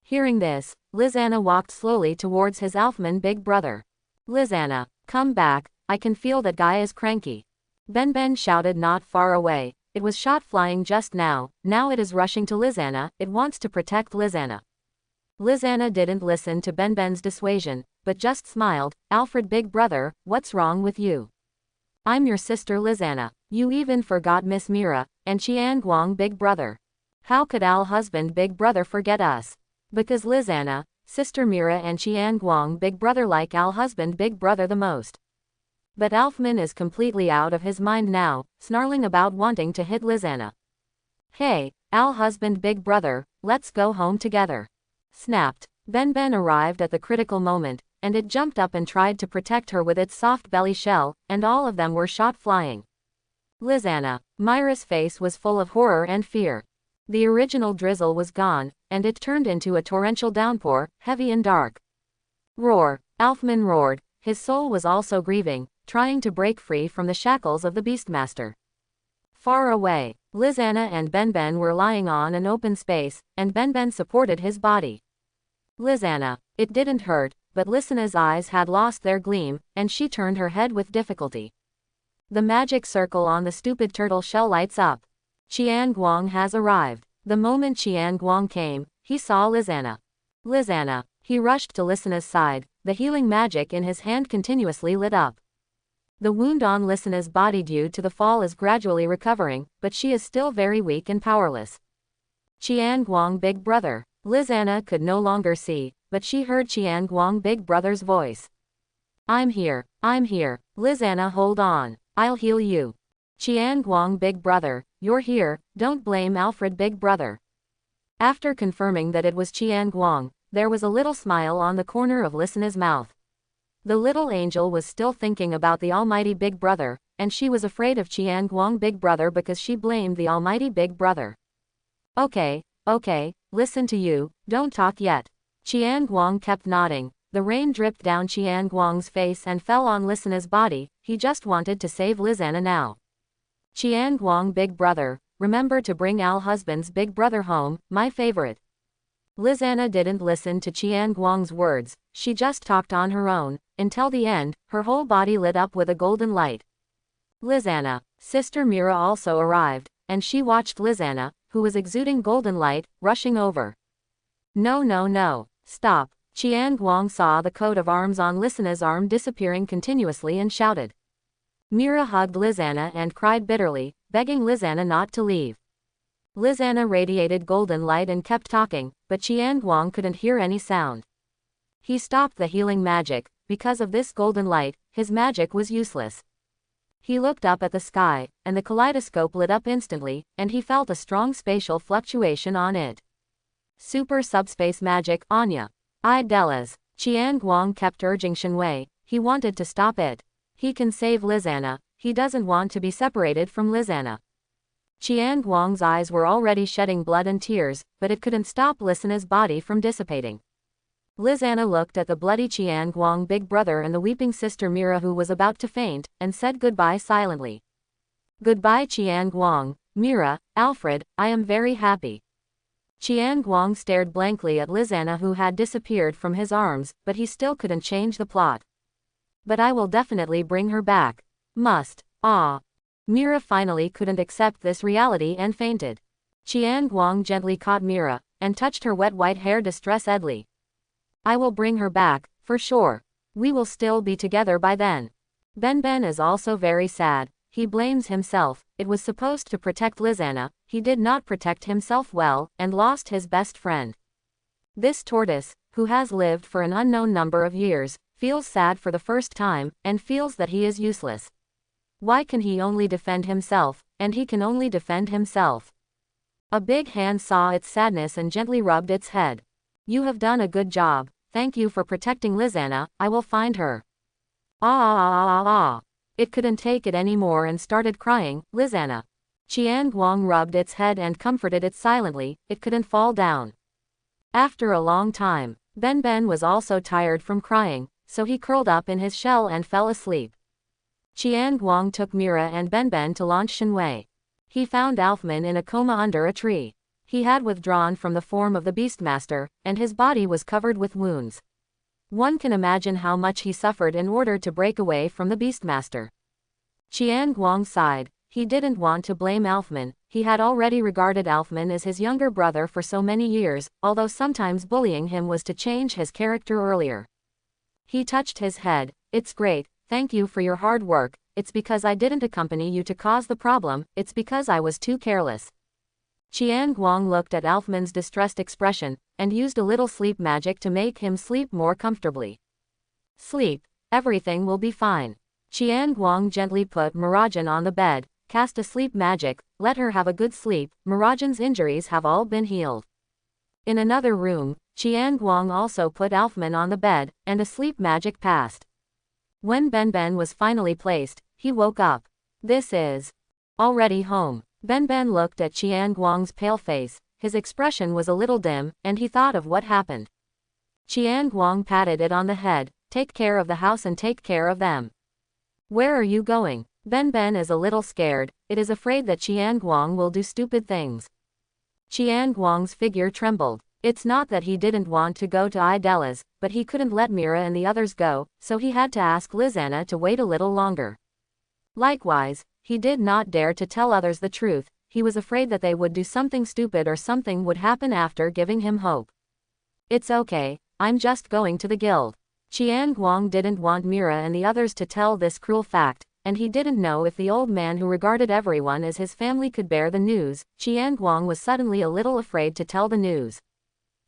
Hearing this, Lizana walked slowly towards his Alfman Big Brother. Lizana, come back, I can feel that guy is cranky. Ben shouted not far away. It was shot flying just now it is rushing to Lizana, it wants to protect Lizana. Lizana didn't listen to Ben's dissuasion, but just smiled. Alfred Big Brother, what's wrong with you? I'm your sister Lizana. You even forgot Miss Mira, and Chiang Guang Big Brother. How could Al husband Big Brother forget us? Because Lizana, Sister Mira and Chiang Guang Big Brother like Al husband Big Brother the most. But Alfman is completely out of his mind now, snarling about wanting to hit Lizana. Hey, Al husband Big Brother, let's go home together. Snapped. Ben arrived at the critical moment, and it jumped up and tried to protect her with its soft belly shell, and all of them were shot flying. Lizana. Myra's face was full of horror and fear. The original drizzle was gone, and it turned into a torrential downpour, heavy and dark. Roar. Alfman roared. His soul was also grieving, trying to break free from the shackles of the Beastmaster. Far away, Lizana and Ben were lying on an open space, and Ben supported his body. Lizana. It didn't hurt, but Lizana's eyes had lost their gleam, and she turned her head with difficulty. The magic circle on the stupid turtle shell lights up. Chiang Guang has arrived. The moment Chiang Guang came, he saw Lizana. Lizana. He rushed to Lizana's side, the healing magic in his hand continuously lit up. The wound on Lizana's body due to the fall is gradually recovering, but she is still very weak and powerless. Chiang Guang Big Brother. Lizana could no longer see, but she heard Chiang Guang Big Brother's voice. I'm here, Lizana hold on, I'll heal you. Chiang Guang Big Brother, you're here, don't blame Alfred Big Brother. After confirming that it was Chiang Guang, there was a little smile on the corner of Lizana's mouth. The little angel was still thinking about the almighty Big Brother, and she was afraid of Chiang Guang Big Brother because she blamed the almighty Big Brother. Okay, listen to you, don't talk yet. Chiang Guang kept nodding. The rain dripped down Chiang Guang's face and fell on Lizana's body. He just wanted to save Lizana now. Chiang Guang Big Brother, remember to bring Al husband's Big Brother home, my favorite. Lizana didn't listen to Chiang Guang's words, she just talked on her own, until the end, her whole body lit up with a golden light. Lizana. Sister Mira also arrived, and she watched Lizana, who was exuding golden light, rushing over. No, stop. Chiang Guang saw the coat of arms on Lizana's arm disappearing continuously and shouted. Mira hugged Lizana and cried bitterly, begging Lizana not to leave. Lizana radiated golden light and kept talking, but Chiang Guang couldn't hear any sound. He stopped the healing magic. Because of this golden light, his magic was useless. He looked up at the sky, and the kaleidoscope lit up instantly, and he felt a strong spatial fluctuation on it. Super subspace magic, Anya. Idellas. Chiang Guang kept urging Shenwei. He wanted to stop it. He can save Lizanna. He doesn't want to be separated from Lizanna. Chiang Guang's eyes were already shedding blood and tears, but it couldn't stop Lizanna's body from dissipating. Lizanna looked at the bloody Chiang Guang big brother and the weeping sister Mira, who was about to faint, and said goodbye silently. Goodbye Chiang Guang, Mira, Alfred, I am very happy. Chiang Guang stared blankly at Lizanna, who had disappeared from his arms, but he still couldn't change the plot. But I will definitely bring her back. Must. Ah. Mira finally couldn't accept this reality and fainted. Chiang Guang gently caught Mira, and touched her wet white hair distressed-edly. I will bring her back, for sure. We will still be together by then. Ben is also very sad. He blames himself. It was supposed to protect Lizanna, he did not protect himself well, and lost his best friend. This tortoise, who has lived for an unknown number of years, feels sad for the first time, and feels that he is useless. Why can he only defend himself, and he can only defend himself? A big hand saw its sadness and gently rubbed its head. You have done a good job, thank you for protecting Lizanna, I will find her. Ah. It couldn't take it anymore and started crying, Lizanna. Chiang Guang rubbed its head and comforted it silently, it couldn't fall down. After a long time, Ben was also tired from crying, so he curled up in his shell and fell asleep. Chiang Guang took Mira and Ben to launch Shenwei. He found Alfman in a coma under a tree. He had withdrawn from the form of the Beastmaster, and his body was covered with wounds. One can imagine how much he suffered in order to break away from the Beastmaster. Chiang Guang sighed. He didn't want to blame Alfman. He had already regarded Alfman as his younger brother for so many years, although sometimes bullying him was to change his character earlier. He touched his head. It's great, thank you for your hard work. It's because I didn't accompany you to cause the problem, it's because I was too careless. Chiang Guang looked at Alfman's distressed expression, and used a little sleep magic to make him sleep more comfortably. Sleep, everything will be fine. Chiang Guang gently put Mirajane on the bed, cast a sleep magic, let her have a good sleep. Mirajane's injuries have all been healed. In another room, Chiang Guang also put Alfman on the bed, and a sleep magic passed. When Ben was finally placed, he woke up. This is already home. Ben looked at Chiang Guang's pale face, his expression was a little dim, and he thought of what happened. Chiang Guang patted it on the head, take care of the house and take care of them. Where are you going? Ben is a little scared, it is afraid that Chiang Guang will do stupid things. Chiang Guang's figure trembled. It's not that he didn't want to go to Idellas, but he couldn't let Mira and the others go, so he had to ask Lizanna to wait a little longer. Likewise, he did not dare to tell others the truth, he was afraid that they would do something stupid or something would happen after giving him hope. It's okay, I'm just going to the guild. Chiang Guang didn't want Mira and the others to tell this cruel fact, and he didn't know if the old man who regarded everyone as his family could bear the news. Chiang Guang was suddenly a little afraid to tell the news.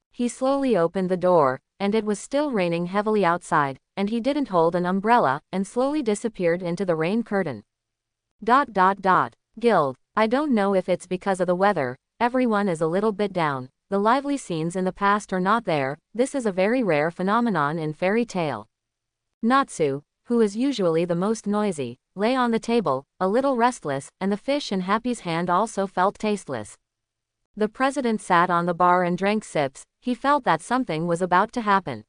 He slowly opened the door, and it was still raining heavily outside, and he didn't hold an umbrella, and slowly disappeared into the rain curtain. Guild. I don't know if it's because of the weather, everyone is a little bit down, the lively scenes in the past are not there, this is a very rare phenomenon in fairy tale. Natsu, who is usually the most noisy, lay on the table, a little restless, and the fish in Happy's hand also felt tasteless. The president sat on the bar and drank sips, he felt that something was about to happen.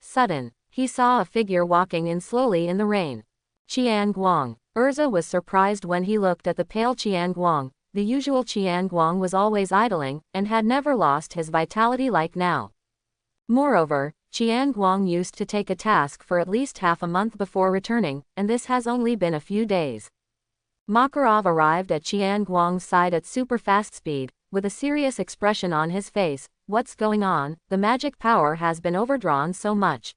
Sudden, he saw a figure walking in slowly in the rain. Chiang Guang. Urza was surprised when he looked at the pale Chiang Guang. The usual Chiang Guang was always idling, and had never lost his vitality like now. Moreover, Chiang Guang used to take a task for at least half a month before returning, and this has only been a few days. Makarov arrived at Chiang Guang's side at super fast speed, with a serious expression on his face. What's going on? The magic power has been overdrawn so much.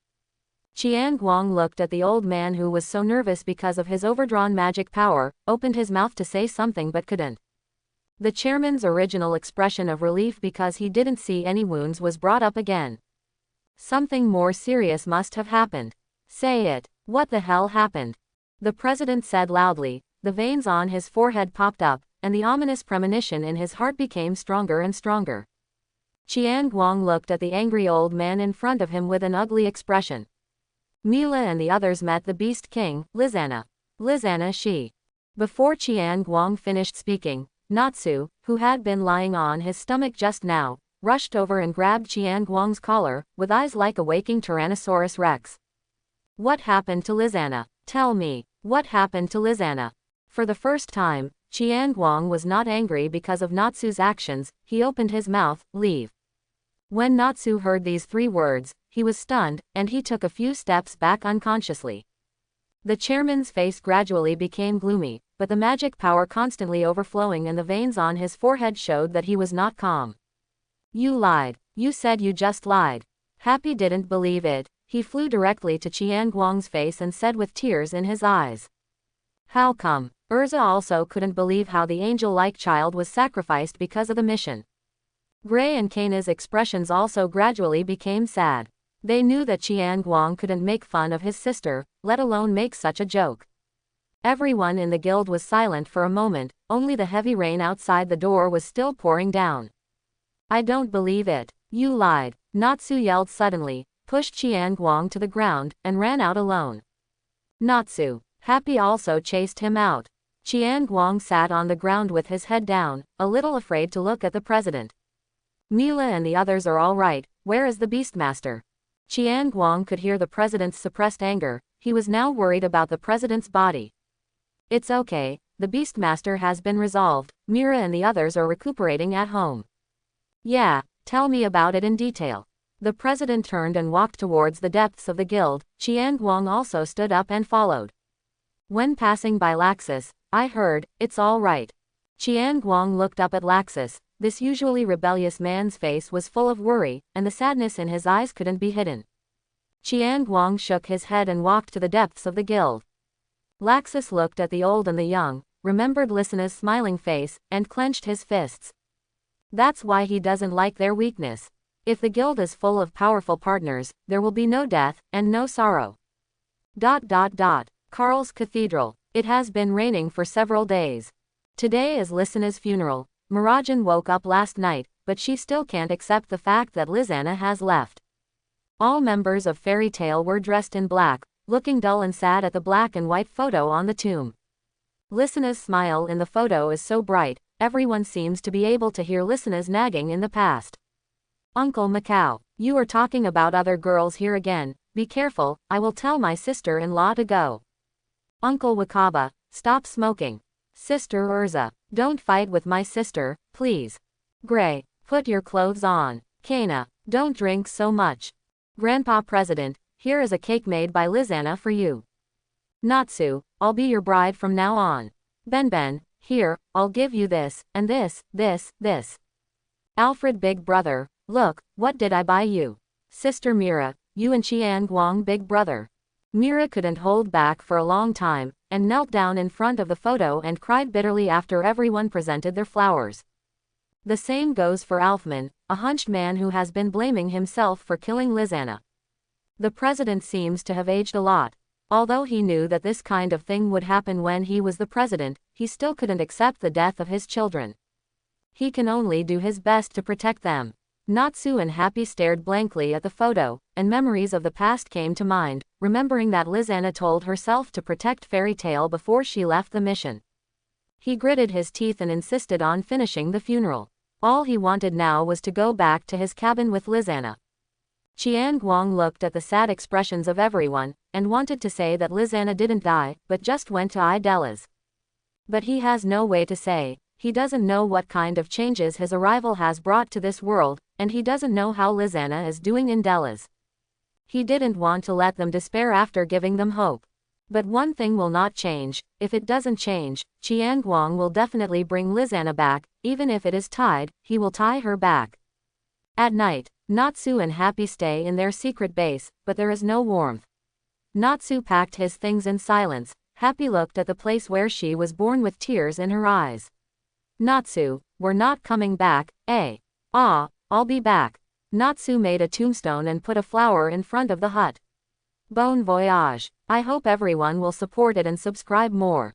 Chiang Guang looked at the old man who was so nervous because of his overdrawn magic power, opened his mouth to say something but couldn't. The chairman's original expression of relief because he didn't see any wounds was brought up again. Something more serious must have happened. Say it. What the hell happened? The president said loudly. The veins on his forehead popped up, and the ominous premonition in his heart became stronger and stronger. Chiang Guang looked at the angry old man in front of him with an ugly expression. Mila and the others met the Beast King, Lizana. Lizana she. Before Chiang Guang finished speaking, Natsu, who had been lying on his stomach just now, rushed over and grabbed Chiang Guang's collar, with eyes like a waking Tyrannosaurus Rex. What happened to Lizana? Tell me, what happened to Lizana? For the first time, Chiang Guang was not angry because of Natsu's actions. He opened his mouth, leave. When Natsu heard these 3 words, he was stunned, and he took a few steps back unconsciously. The chairman's face gradually became gloomy, but the magic power constantly overflowing and the veins on his forehead showed that he was not calm. You lied. You said you just lied. Happy didn't believe it. He flew directly to Chiang Guang's face and said with tears in his eyes. How come? Urza also couldn't believe how the angel-like child was sacrificed because of the mission. Gray and Kana's expressions also gradually became sad. They knew that Chiang Guang couldn't make fun of his sister, let alone make such a joke. Everyone in the guild was silent for a moment, only the heavy rain outside the door was still pouring down. I don't believe it. You lied. Natsu yelled suddenly, pushed Chiang Guang to the ground, and ran out alone. Natsu. Happy also chased him out. Chiang Guang sat on the ground with his head down, a little afraid to look at the president. Mila and the others are all right. Where is the Beastmaster? Chiang Guang could hear the president's suppressed anger. He was now worried about the president's body. It's okay, the Beastmaster has been resolved. Mira and the others are recuperating at home. Yeah, tell me about it in detail. The president turned and walked towards the depths of the guild. Chiang Guang also stood up and followed. When passing by Laxus, I heard, it's all right. Chiang Guang looked up at Laxus. This usually rebellious man's face was full of worry, and the sadness in his eyes couldn't be hidden. Chiang Guang shook his head and walked to the depths of the guild. Laxus looked at the old and the young, remembered Lysana's smiling face, and clenched his fists. That's why he doesn't like their weakness. If the guild is full of powerful partners, there will be no death, and no sorrow. Karl's Cathedral. It has been raining for several days. Today is Lysana's funeral. Mirajane woke up last night, but she still can't accept the fact that Lysana has left. All members of Fairy Tale were dressed in black, looking dull and sad at the black and white photo on the tomb. Lysana's smile in the photo is so bright, everyone seems to be able to hear Lysana's nagging in the past. Uncle Macau, you are talking about other girls here again. Be careful, I will tell my sister-in-law to go. Uncle Wakaba, stop smoking. Sister Urza, don't fight with my sister, please. Gray, put your clothes on. Kana, don't drink so much. Grandpa President, here is a cake made by Lysana for you. Natsu, I'll be your bride from now on. Ben, here, I'll give you this, and this. Alfred big brother, look, what did I buy you? Sister Mira, you and Chiang Guang big brother. Mira couldn't hold back for a long time, and knelt down in front of the photo and cried bitterly after everyone presented their flowers. The same goes for Alfman, a hunched man who has been blaming himself for killing Lysana. The president seems to have aged a lot. Although he knew that this kind of thing would happen when he was the president, he still couldn't accept the death of his children. He can only do his best to protect them. Natsu and Happy stared blankly at the photo, and memories of the past came to mind, remembering that Lysana told herself to protect Fairy Tale before she left the mission. He gritted his teeth and insisted on finishing the funeral. All he wanted now was to go back to his cabin with Lysana. Chiang Guang looked at the sad expressions of everyone, and wanted to say that Lysana didn't die, but just went to Idela's. But he has no way to say. He doesn't know what kind of changes his arrival has brought to this world, and he doesn't know how Lysana is doing in Della's. He didn't want to let them despair after giving them hope. But one thing will not change. If it doesn't change, Chiang Guang will definitely bring Lysana back. Even if it is tied, he will tie her back. At night, Natsu and Happy stay in their secret base, but there is no warmth. Natsu packed his things in silence. Happy looked at the place where she was born with tears in her eyes. Natsu, we're not coming back, eh? I'll be back. Natsu made a tombstone and put a flower in front of the hut. Bon voyage. I hope everyone will support it and subscribe more.